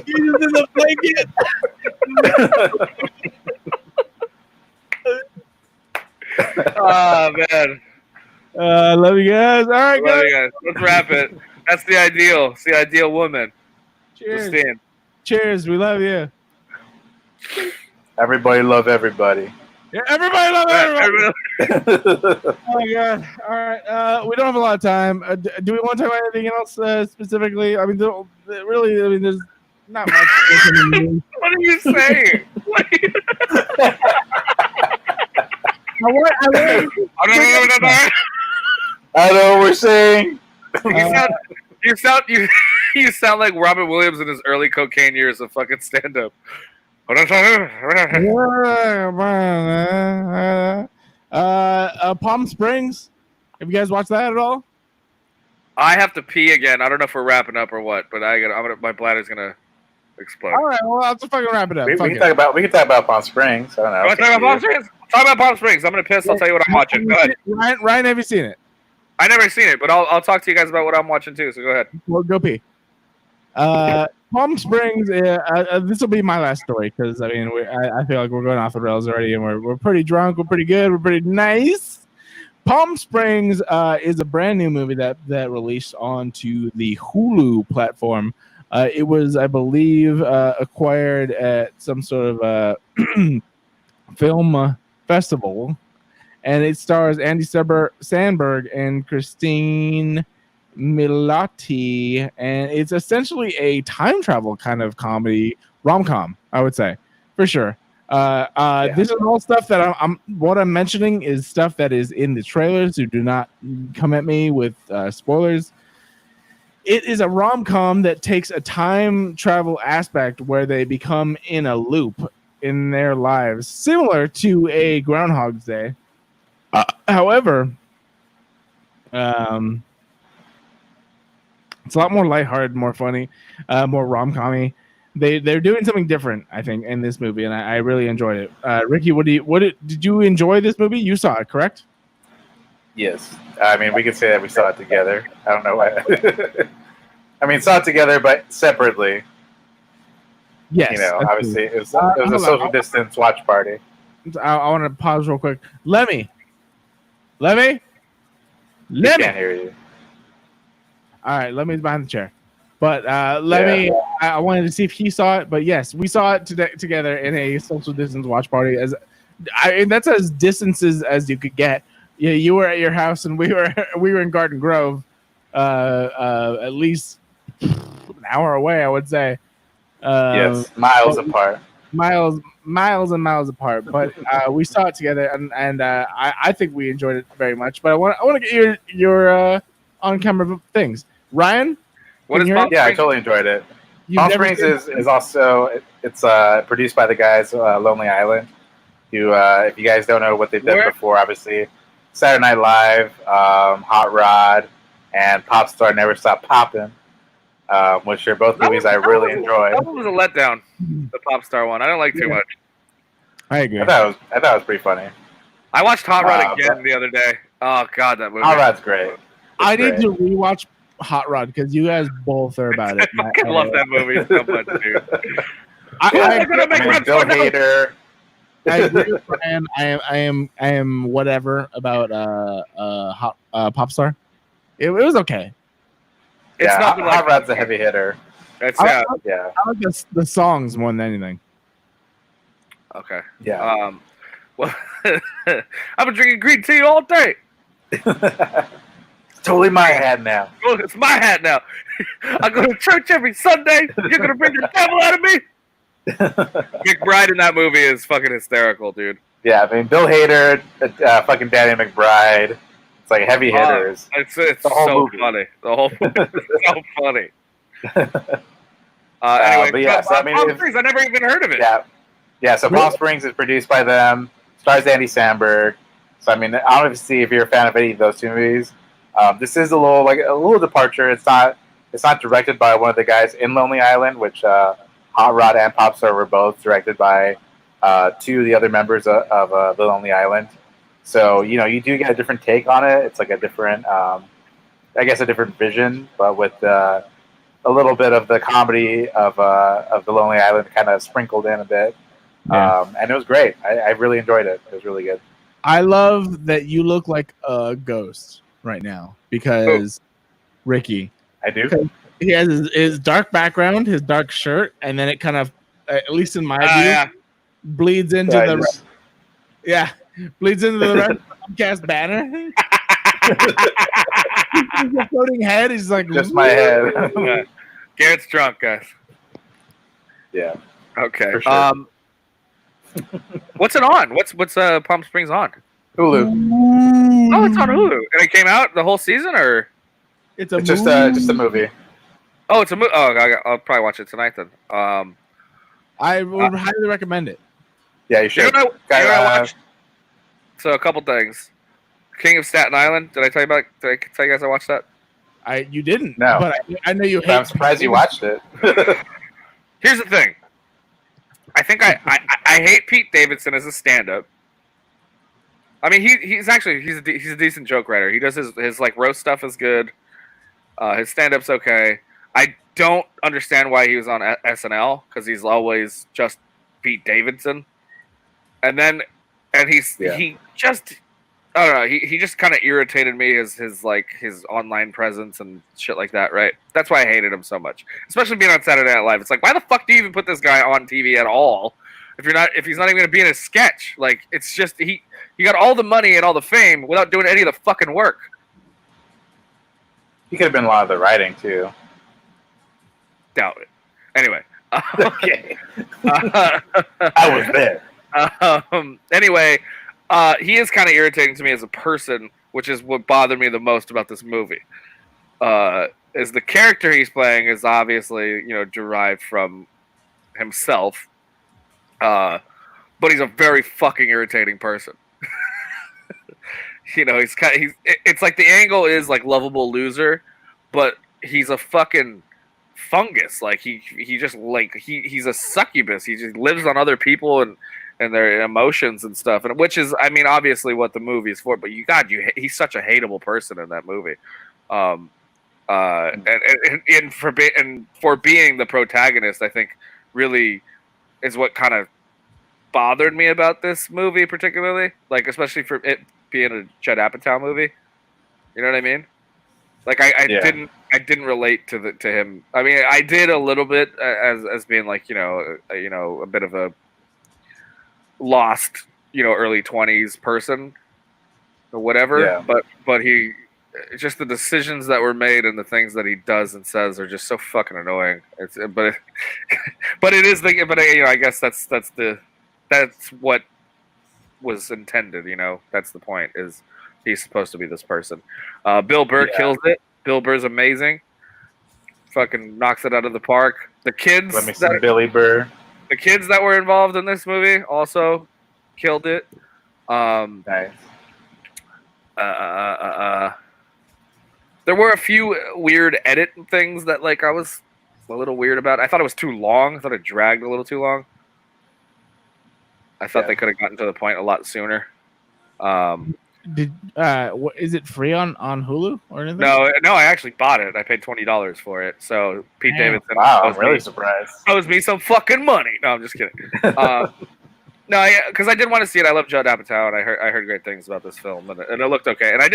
He's in the blanket. Oh man. Love you guys. All right, guys. Let's wrap it. That's the ideal. It's the ideal woman. Cheers. Justine. Cheers. We love you. Everybody love everybody. Yeah, everybody love everybody. Oh my god! All right, we don't have a lot of time. Do we want to talk about anything else specifically? I mean, really, there's not much. What are you saying? I know what we're saying. You sound like Robin Williams in his early cocaine years of fucking stand-up. Palm Springs. Have you guys watched that at all? I have to pee again. I don't know if we're wrapping up or what, but my bladder's gonna explode. All right, well, I'll just fucking wrap it up. We Fuck can it. talk about Palm Springs. I don't know. You want to talk about Palm Springs? Talk about Palm Springs. I'm gonna piss. I'll tell you what I'm watching. Go ahead. Ryan, have you seen it? I never seen it, but I'll talk to you guys about what I'm watching too. So go ahead. Well, go pee. Palm Springs. This will be my last story because I mean, I feel like we're going off the rails already, and we're pretty drunk. We're pretty good. We're pretty nice. Palm Springs is a brand new movie that released onto the Hulu platform. It was, I believe, acquired at some sort of film festival, and it stars Andy Samberg and Christine Milioti, and it's essentially a time travel kind of comedy rom-com, I would say, for sure. This is all stuff that what I'm mentioning is stuff that is in the trailers, so do not come at me with spoilers. It is a rom-com that takes a time travel aspect where they become in a loop in their lives, similar to a Groundhog's Day. However, it's a lot more lighthearted, more funny, more rom-com-y. They're doing something different, I think, in this movie, and I really enjoyed it. Ricky, did you enjoy this movie? You saw it, correct? Yes. I mean, we could say that we saw it together. I don't know why. I mean, saw it together, but separately. Yes. You know, obviously, it was a social distance watch party. I want to pause real quick. Lemmy. Can't hear you. All right, Lemmy's behind the chair. But Lemmy, I wanted to see if he saw it. But yes, we saw it together in a social distance watch party. That's as distances as you could get. Yeah, you were at your house, and we were in Garden Grove, at least an hour away, I would say. Yes, miles apart. Miles and miles apart. But we saw it together, and I think we enjoyed it very much. But I want to get your on camera things, Ryan. What is Palm Springs? Yeah, I totally enjoyed it. Palm Springs is also it's produced by the guys Lonely Island, who if you guys don't know what they've done before, obviously Saturday Night Live, Hot Rod, and Pop Star Never Stop Poppin', which are both movies I really enjoyed. That one was a letdown, the Pop Star one. I don't like too much. I agree. I thought it was pretty funny. I watched Hot Rod again the other day. Oh God, that movie. Hot Rod's great. I need to rewatch Hot Rod because you guys both are about it. I fucking love that movie so much, dude. I Bill Hader. I agree with Brian. I am whatever about Pop Star. It was okay. It's not Hot Rod's a heavy hitter. That's I Yeah. like the songs more than anything. Okay. Yeah. Well, I've been drinking green tea all day. It's totally my hat now. Oh, it's my hat now. I go to church every Sunday. You're gonna bring the devil out of me. McBride in that movie is fucking hysterical, dude. Yeah, I mean Bill Hader, fucking Danny McBride. It's like heavy hitters. It's the whole so movie. funny. The whole movie is so funny. Anyway, but yeah, so I mean, Palm Springs, I never even heard of it. Yeah. So Palm Springs is produced by them. Stars Andy Samberg. So I mean, obviously, if you're a fan of any of those two movies, this is a little departure. It's not directed by one of the guys in Lonely Island, which Hot Rod and Pop Star were both directed by two of the other members of the Lonely Island. So you do get a different take on it. It's like a different, I guess, a different vision, but with a little bit of the comedy of the Lonely Island kind of sprinkled in a bit. Yeah. And it was great. I really enjoyed it. It was really good. I love that you look like a ghost right now because Ricky. I do. He has his dark background, his dark shirt, and then it kind of, at least in my view, bleeds into bleeds into the rest of the Humpcast banner. He's floating head. He's like just my head. Yeah. Garrett's drunk, guys. Yeah. Okay. For sure. What's it on? What's Palm Springs on? Hulu. Oh, it's on Hulu, and it came out the whole season, or it's just a movie. Oh, it's a movie. Oh, I'll probably watch it tonight then. I would highly recommend it. Yeah, you should. You know what I watched? So a couple things. King of Staten Island. Did I tell you guys I watched that? You didn't. No. But I know you hate. I'm surprised you watched it. Here's the thing. I think I hate Pete Davidson as a stand-up. I mean, he's a decent joke writer. He does his like roast stuff is good. His stand-up's okay. I don't understand why he was on SNL because he's always just Pete Davidson. And he just I don't know. He just kind of irritated me his online presence and shit like that. Right. That's why I hated him so much, especially being on Saturday Night Live. It's like, why the fuck do you even put this guy on TV at all if he's not even gonna be in a sketch? Like, it's just he got all the money and all the fame without doing any of the fucking work. He could have been a lot of the writing too. Doubt it. Anyway. Okay. I was there. Anyway, he is kind of irritating to me as a person, which is what bothered me the most about this movie. Is the character he's playing is obviously, derived from himself. But he's a very fucking irritating person. It's like the angle is like lovable loser, but he's a fucking fungus. Like he just like he's a succubus. He just lives on other people and their emotions and stuff, and which is, I mean, obviously what the movie is for. But he's such a hateable person in that movie. And for being the protagonist, I think really is what kind of bothered me about this movie particularly. Like, especially for it being a Judd Apatow movie. You know what I mean? Like I didn't relate to him. I mean, I did a little bit as being like, a bit of a lost, early 20s person or whatever. Yeah. But he just the decisions that were made and the things that he does and says are just so fucking annoying. I guess that's what was intended. That's the point. Is he's supposed to be this person. Bill Burr kills it. Bill Burr's amazing. Fucking knocks it out of the park. The kids. Let me see Billy Burr. The kids that were involved in this movie also killed it. Nice. There were a few weird edit things that like I was a little weird about. I thought it was too long. I thought it dragged a little too long. I thought they could have gotten to the point a lot sooner. Is it free on Hulu or anything? No, I actually bought it. I paid $20 for it. So Pete Davidson. Wow, I'm really surprised. Owes me some fucking money. No, I'm just kidding. No, because I did want to see it. I love Judd Apatow, and I heard great things about this film, and it looked okay. And I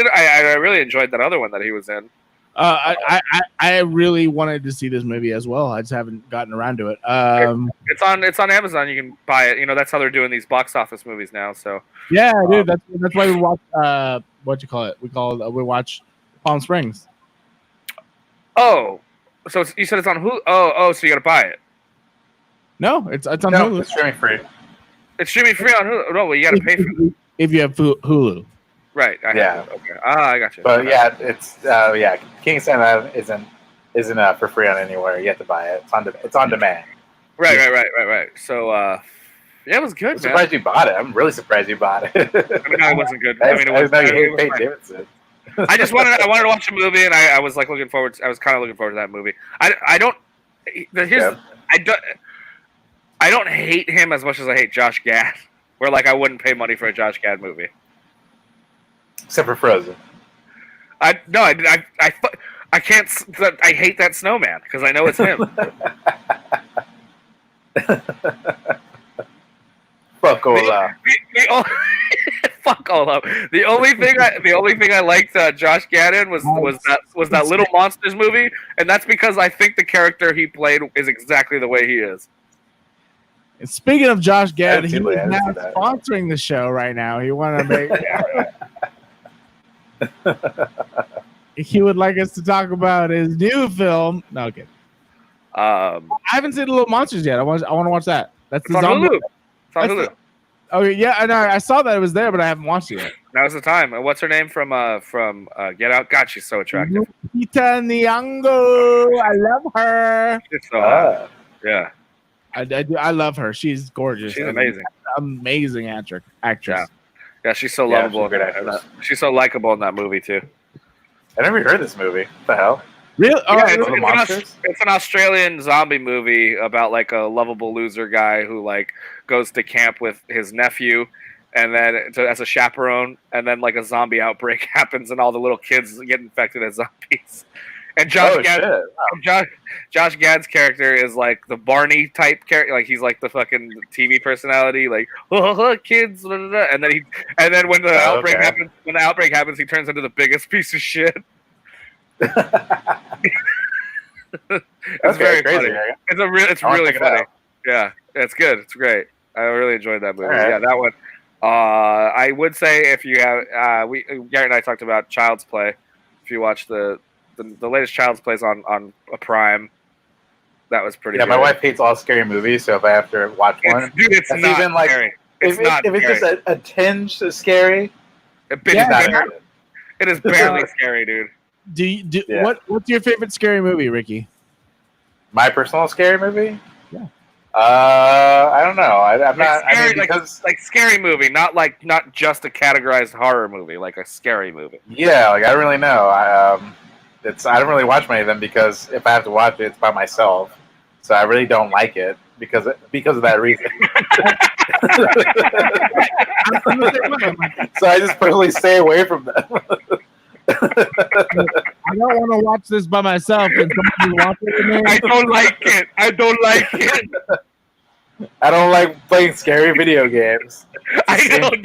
really enjoyed that other one that he was in. I really wanted to see this movie as well. I just haven't gotten around to it. It's on Amazon. You can buy it. That's how they're doing these box office movies now. So yeah, dude, that's why we watch. What you call it? We watch Palm Springs. Oh, so you said it's on Hulu? Oh, so you got to buy it? No, it's on Hulu. It's streaming free. It's streaming free on Hulu. No, well, you got to pay for it if you have Hulu. Right. I got you. But yeah, it's King's Island isn't for free on anywhere. You have to buy it. It's on demand. Right. So yeah, it was good. I'm surprised you bought it. I'm really surprised you bought it. I mean, no, it wasn't good. I wanted to watch a movie, and I was like looking forward. I was kind of looking forward to that movie. I don't hate him as much as I hate Josh Gad. Where like I wouldn't pay money for a Josh Gad movie. Except for Frozen. I can't. I hate that snowman because I know it's him. Fuck Olaf. Fuck Olaf. The only thing I liked Josh Gad in was that Little Monsters movie, and that's because I think the character he played is exactly the way he is. And speaking of Josh Gad, he is now sponsoring the show right now. He want to make. He would like us to talk about his new film. No, okay. I haven't seen Little Monsters yet. I want to watch that. That's on Hulu. It's on Hulu. Oh yeah, I know. I saw that it was there, but I haven't watched it yet. Now's the time. What's her name from Get Out? God, she's so attractive. Lupita Nyong'o. I love her. She's so hot. Yeah. I love her. She's gorgeous. She's amazing. Amazing actress. Yeah, she's so lovable. She's a good actress. She's so likable in that movie too. I never heard of this movie. What the hell? Really? Oh, Yeah, really? it's an Australian zombie movie about like a lovable loser guy who like goes to camp with his nephew, and then as a chaperone, and then like a zombie outbreak happens, and all the little kids get infected as zombies. And Josh Gad's character is like the Barney type character, like he's like the fucking TV personality, like kids, blah, blah, blah. And then when the outbreak happens, he turns into the biggest piece of shit. It's very crazy. funny. It's really funny. Yeah, it's good. It's great. I really enjoyed that movie. Right. Yeah, that one. I would say if you have, Garrett and I talked about Child's Play. If you watch the latest Child's Plays on a Prime, that was pretty. Yeah, good. My wife hates all scary movies, so if I have to watch one, it's not even like scary. If it's just a tinge of scary, it is barely scary, dude. What's your favorite scary movie, Ricky? My personal scary movie? Yeah. I don't know. I'm not. Scary, I mean, because like scary movie, not just a categorized horror movie, like a scary movie. Yeah, like I don't really know. I don't really watch many of them because if I have to watch it, it's by myself. So I really don't like it because of that reason. So I just personally stay away from them. I don't want to watch this by myself. Can somebody watch it with me? I don't like it. I don't like playing scary video games. I don't.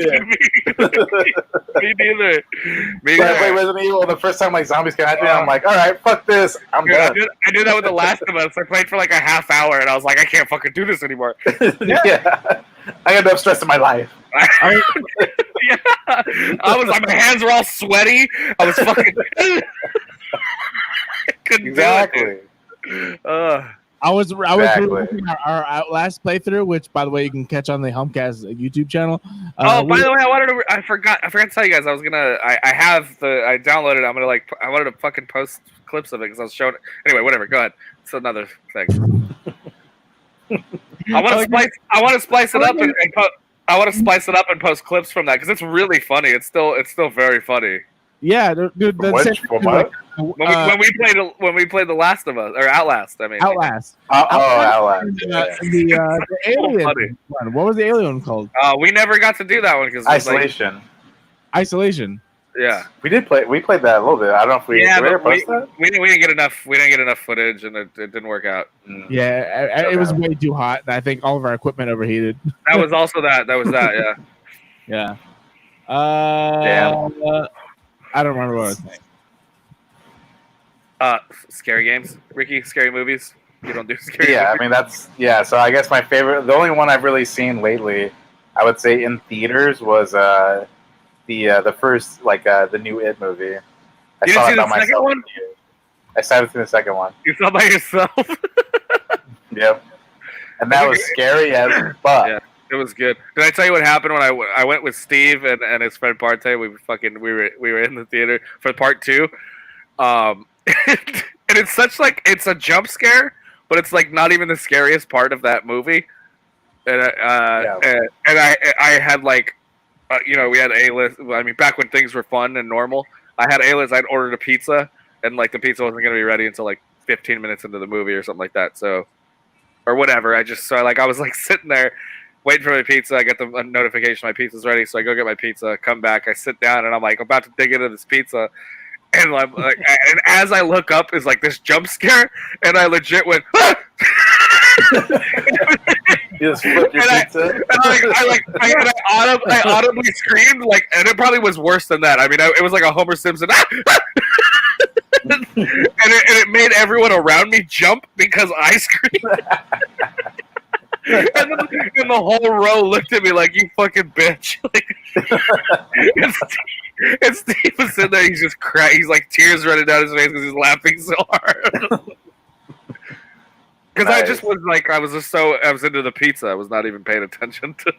Me neither. I played Resident Evil the first time like zombies came at me. I'm like, all right, fuck this. I'm done. I did that with The Last of Us. I played for like a half hour, and I was like, I can't fucking do this anymore. Yeah. I got enough stress in my life. Yeah. I was like, my hands were all sweaty. I was fucking. I couldn't exactly. do it. I was looking at our Outlast playthrough, which, by the way, you can catch on the Humpcast YouTube channel. By the way, I forgot to tell you guys. I downloaded it. I wanted to fucking post clips of it because I was showing it. Anyway, whatever. Go ahead. It's another thing. I want to splice it up I want to splice it up and post clips from that because it's really funny. It's still very funny. Yeah, dude. When we played The Last of Us or Outlast. I mean, Outlast. Outlast. The alien one. What was the alien one called? We never got to do that one because Isolation. Isolation. Yeah, we played that a little bit. I don't know if we post that. We didn't get enough. We didn't get enough footage, and it didn't work out. Yeah, it was way too hot. I think all of our equipment overheated. That was also that. That was that. Yeah. Yeah. Damn. I don't remember what I was saying. Scary games, Ricky. Scary movies. You don't do scary. Yeah, movies? I mean So I guess my favorite, the only one I've really seen lately, I would say in theaters was the first the new It movie. I saw it by myself. I saw it in the second one. You saw it by yourself. Yep. And that was scary as fuck. Yeah. It was good. Did I tell you what happened when I went with Steve and his friend Parte? We were in the theater for part 2, and it's it's a jump scare, but it's like not even the scariest part of that movie. And I had we had A-list. I mean, back when things were fun and normal, I had A-list. I'd ordered a pizza, and the pizza wasn't going to be ready until 15 minutes into the movie or something like that. So, or whatever. I was sitting there. Waiting for my pizza, I get the notification my pizza's ready, so I go get my pizza, come back, I sit down, and I'm about to dig into this pizza, and and as I look up is this jump scare, and I legit went, ah! You just flipped your pizza? And I audibly screamed, and it probably was worse than that. I mean, it was like a Homer Simpson, ah! and it made everyone around me jump because I screamed. And the whole row looked at me like, you fucking bitch. And Steve was sitting there, he's just crying. He's tears running down his face because he's laughing so hard. Because I just was I was into the pizza. I was not even paying attention to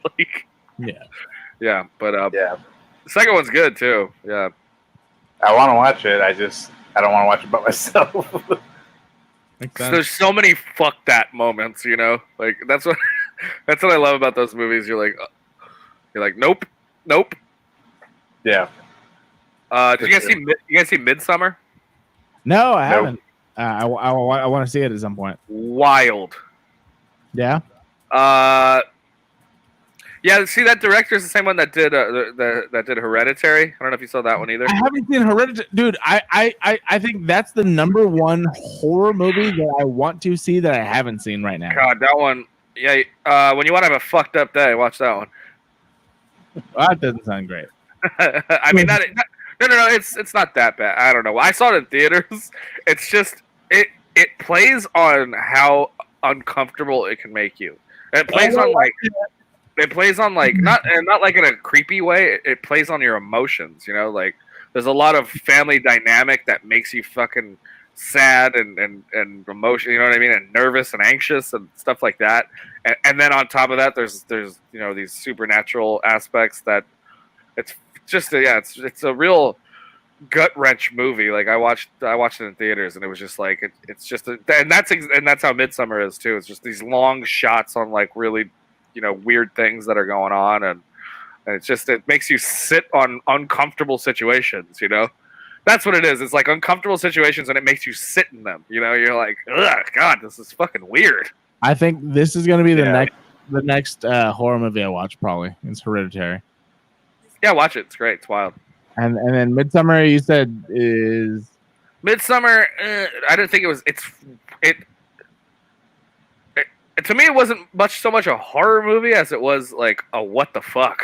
Yeah, but the second one's good too. Yeah. I want to watch it. I don't want to watch it by myself. There's so many fuck that moments, that's what I love about those movies. You're like, nope. Yeah. Did you guys see Midsummer? No, I haven't. I want to see it at some point. Wild. Yeah. Yeah. See, that director's the same one that did that did Hereditary. I don't know if you saw that one either. I haven't seen Hereditary, dude. I think that's the number one horror movie that I want to see that I haven't seen right now. God, that one. Yeah. When you want to have a fucked up day, watch that one. Well, that doesn't sound great. I mean, no. It's not that bad. I don't know. I saw it in theaters. It's just it plays on how uncomfortable it can make you. It plays on like not like in a creepy way. It plays on your emotions. You know, like there's a lot of family dynamic that makes you fucking sad and emotion. You know what I mean? And nervous and anxious and stuff like that. And then on top of that, there's you know these supernatural aspects that it's just it's a real gut wrench movie. Like I watched it in theaters and it was just like it's just and that's how Midsummer is too. It's just these long shots on like really weird things that are going on and it's just it makes you sit on uncomfortable situations. That's what it is. It's like uncomfortable situations and it makes you sit in them. You're like, ugh, God, this is fucking weird. I think this is going to be the next horror movie I watch. Probably it's Hereditary. Yeah, watch it. It's great. It's wild. And then Midsummer, you said is Midsummer. I didn't think it was. It to me, it wasn't so much a horror movie as it was like a what the fuck.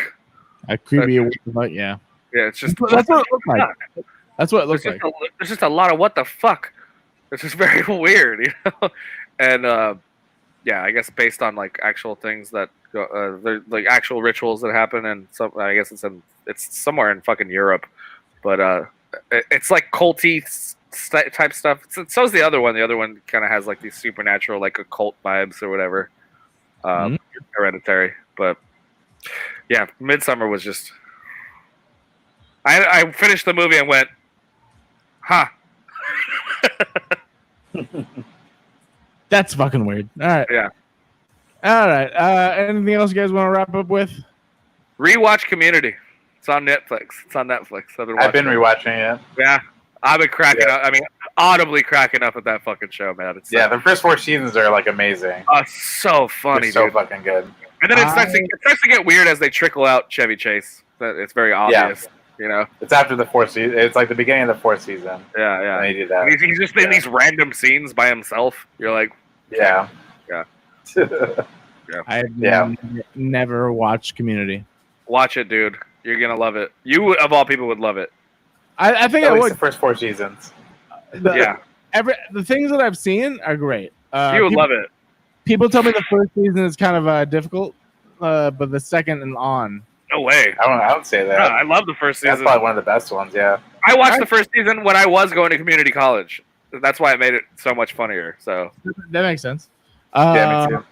A creepy, yeah. Yeah, it's just that's what it looks like. That's what it looks like. There's just a lot of what the fuck. It's just very weird, And yeah, I guess based on like actual things that like actual rituals that happen, and I guess it's somewhere in fucking Europe, but it's like culty type stuff. So's the other one. The other one kind of has like these supernatural, like occult vibes or whatever. Hereditary, but yeah, Midsummer was just. I finished the movie and went, huh. That's fucking weird. All right. Yeah. All right. Anything else you guys want to wrap up with? Rewatch Community. It's on Netflix. I've been rewatching it. Yeah. I've been cracking up. I mean, audibly cracking up at that fucking show, man. It's the first 4 seasons are like amazing. Oh, so funny, so fucking good. And then it starts to get weird as they trickle out Chevy Chase. It's very obvious. It's after the 4th season. It's like the beginning of the 4th season. Yeah. And they do that. He's just in these random scenes by himself. You're like, yeah. I've never watched Community. Watch it, dude. You're gonna love it. You of all people would love it. I think I would. The first 4 seasons. The things that I've seen are great. You would love it. People tell me the first season is kind of difficult, but the second and on. No way. I don't say that. No, I love the first season. That's probably one of the best ones. Yeah. I watched the first season when I was going to community college. That's why it made it so much funnier. So that makes sense. Yeah, me too.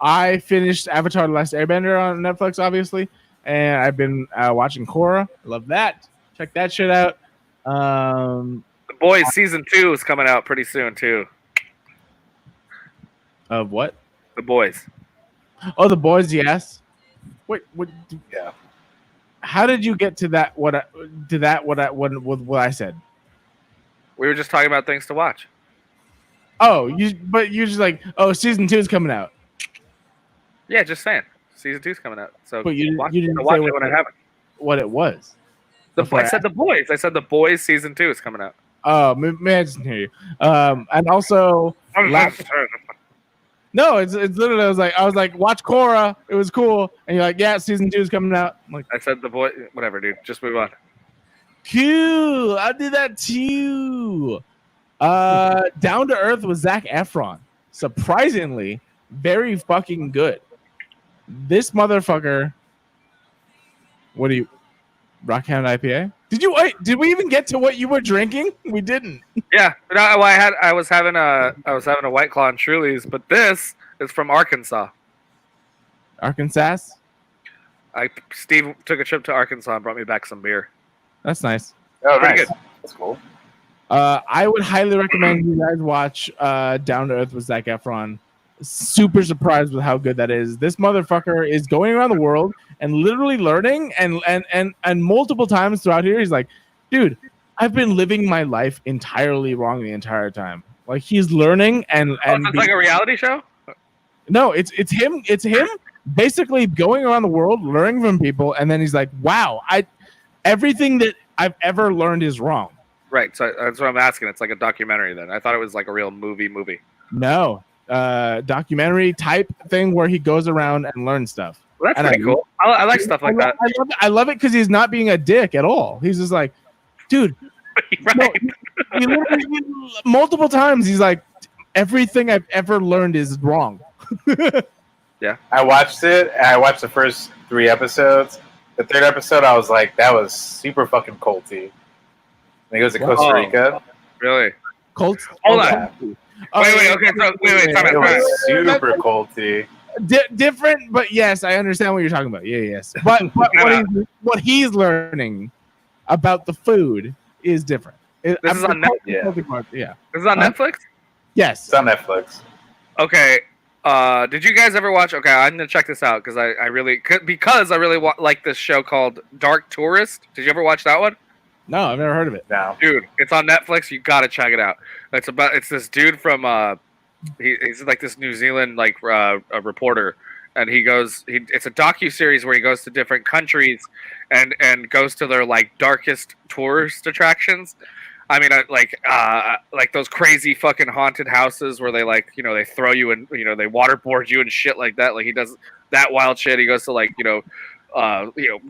I finished Avatar: The Last Airbender on Netflix, obviously, and I've been watching Korra. Love that. Check that shit out. The Boys season 2 is coming out pretty soon too. Of what? The Boys. Oh, The Boys. Yes. Wait. What? Yeah. How did you get to that? What I said? We were just talking about things to watch. Oh, you're just like, oh, season 2 is coming out. Yeah, just saying. Season 2 is coming out. So but you didn't watch say it when it happened. What it was. I said The Boys. I said The Boys season 2 is coming out. Oh, maybe I didn't hear you. And also, no, it's literally. I was like, watch Korra. It was cool, and you're like, yeah, season 2 is coming out. I'm like, I said The Boy. Whatever, dude. Just move on. Cool. I did that too. Down to Earth with Zac Efron. Surprisingly, very fucking good. This motherfucker. What do you? Rockhound IPA? Did we even get to what you were drinking? We didn't. Yeah, no, I was having a White Claw and Trulies, but this is from Arkansas. Arkansas? Steve took a trip to Arkansas and brought me back some beer. That's nice. Oh, pretty nice. good. That's cool. I would highly recommend you guys watch Down to Earth with Zac Efron. Super surprised with how good that is. This motherfucker is going around the world and literally learning and multiple times throughout here he's like, dude, I've been living my life entirely wrong the entire time. Like he's learning and it's like a reality show. no, it's him. It's him basically going around the world, learning from people, and then he's like, "Wow, everything that I've ever learned is wrong." Right. So that's what I'm asking. It's like a documentary. Then I thought it was like a real movie. No, documentary type thing where he goes around and learns stuff. Well, that's pretty cool. I like stuff like that. I love it because he's not being a dick at all. He's just like, dude. Right. He literally, multiple times he's like, everything I've ever learned is wrong. Yeah. I watched it. And I watched the first 3 episodes. The 3rd episode, I was like, that was super fucking culty. I think it was in Costa Rica. Really? Colts. Hold on. Wait. Okay. So wait. Time It out. was super culty. Different, but yes, I understand what you're talking about. Yeah, yes. But what he's learning about the food is different. This is on Netflix. Yeah. This is on Netflix? Yes. It's on Netflix. Okay. Did you guys ever watch? Okay, I'm gonna check this out because I really like this show called Dark Tourist. Did you ever watch that one? No, I've never heard of it. No. Dude, it's on Netflix. You gotta check it out. It's this dude from he's like this New Zealand a reporter, and it's a docu-series where he goes to different countries and goes to their like darkest tourist attractions. I mean, like those crazy fucking haunted houses where they they throw you and they waterboard you and shit like that. Like he does that wild shit. He goes to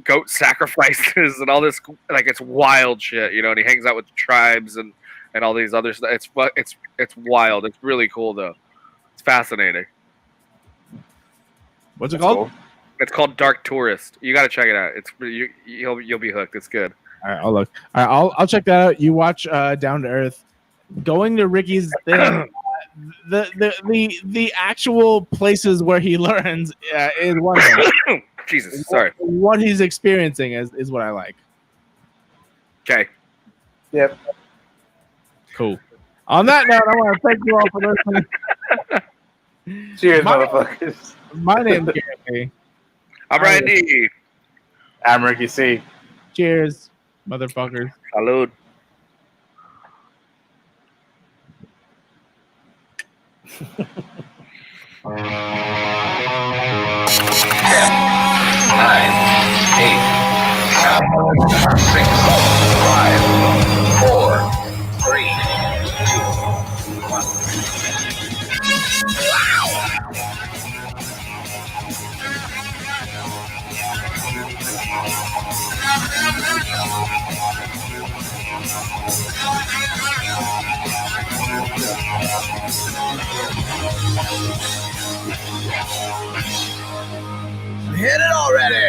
goat sacrifices and all this, like it's wild shit, and he hangs out with tribes and all these other stuff. It's wild. It's really cool though. It's fascinating. What's it called? Cool. It's called Dark Tourist. You got to check it out. You'll be hooked. It's good. All right, I'll look. All right, I'll check that out. You watch Down to Earth. Going to Ricky's thing, the actual places where he learns is one thing. Jesus, sorry. What he's experiencing is what I like. Okay. Yep. Cool. On that note, I want to thank you all for listening. Cheers, motherfuckers. My name's Garrett Lee. I'm Ryan D. I'm Ricky C. Cheers, motherfuckers. Salud. Nine, 8, 7, 6, 5, 4, 3, 2, 1. Hit it already!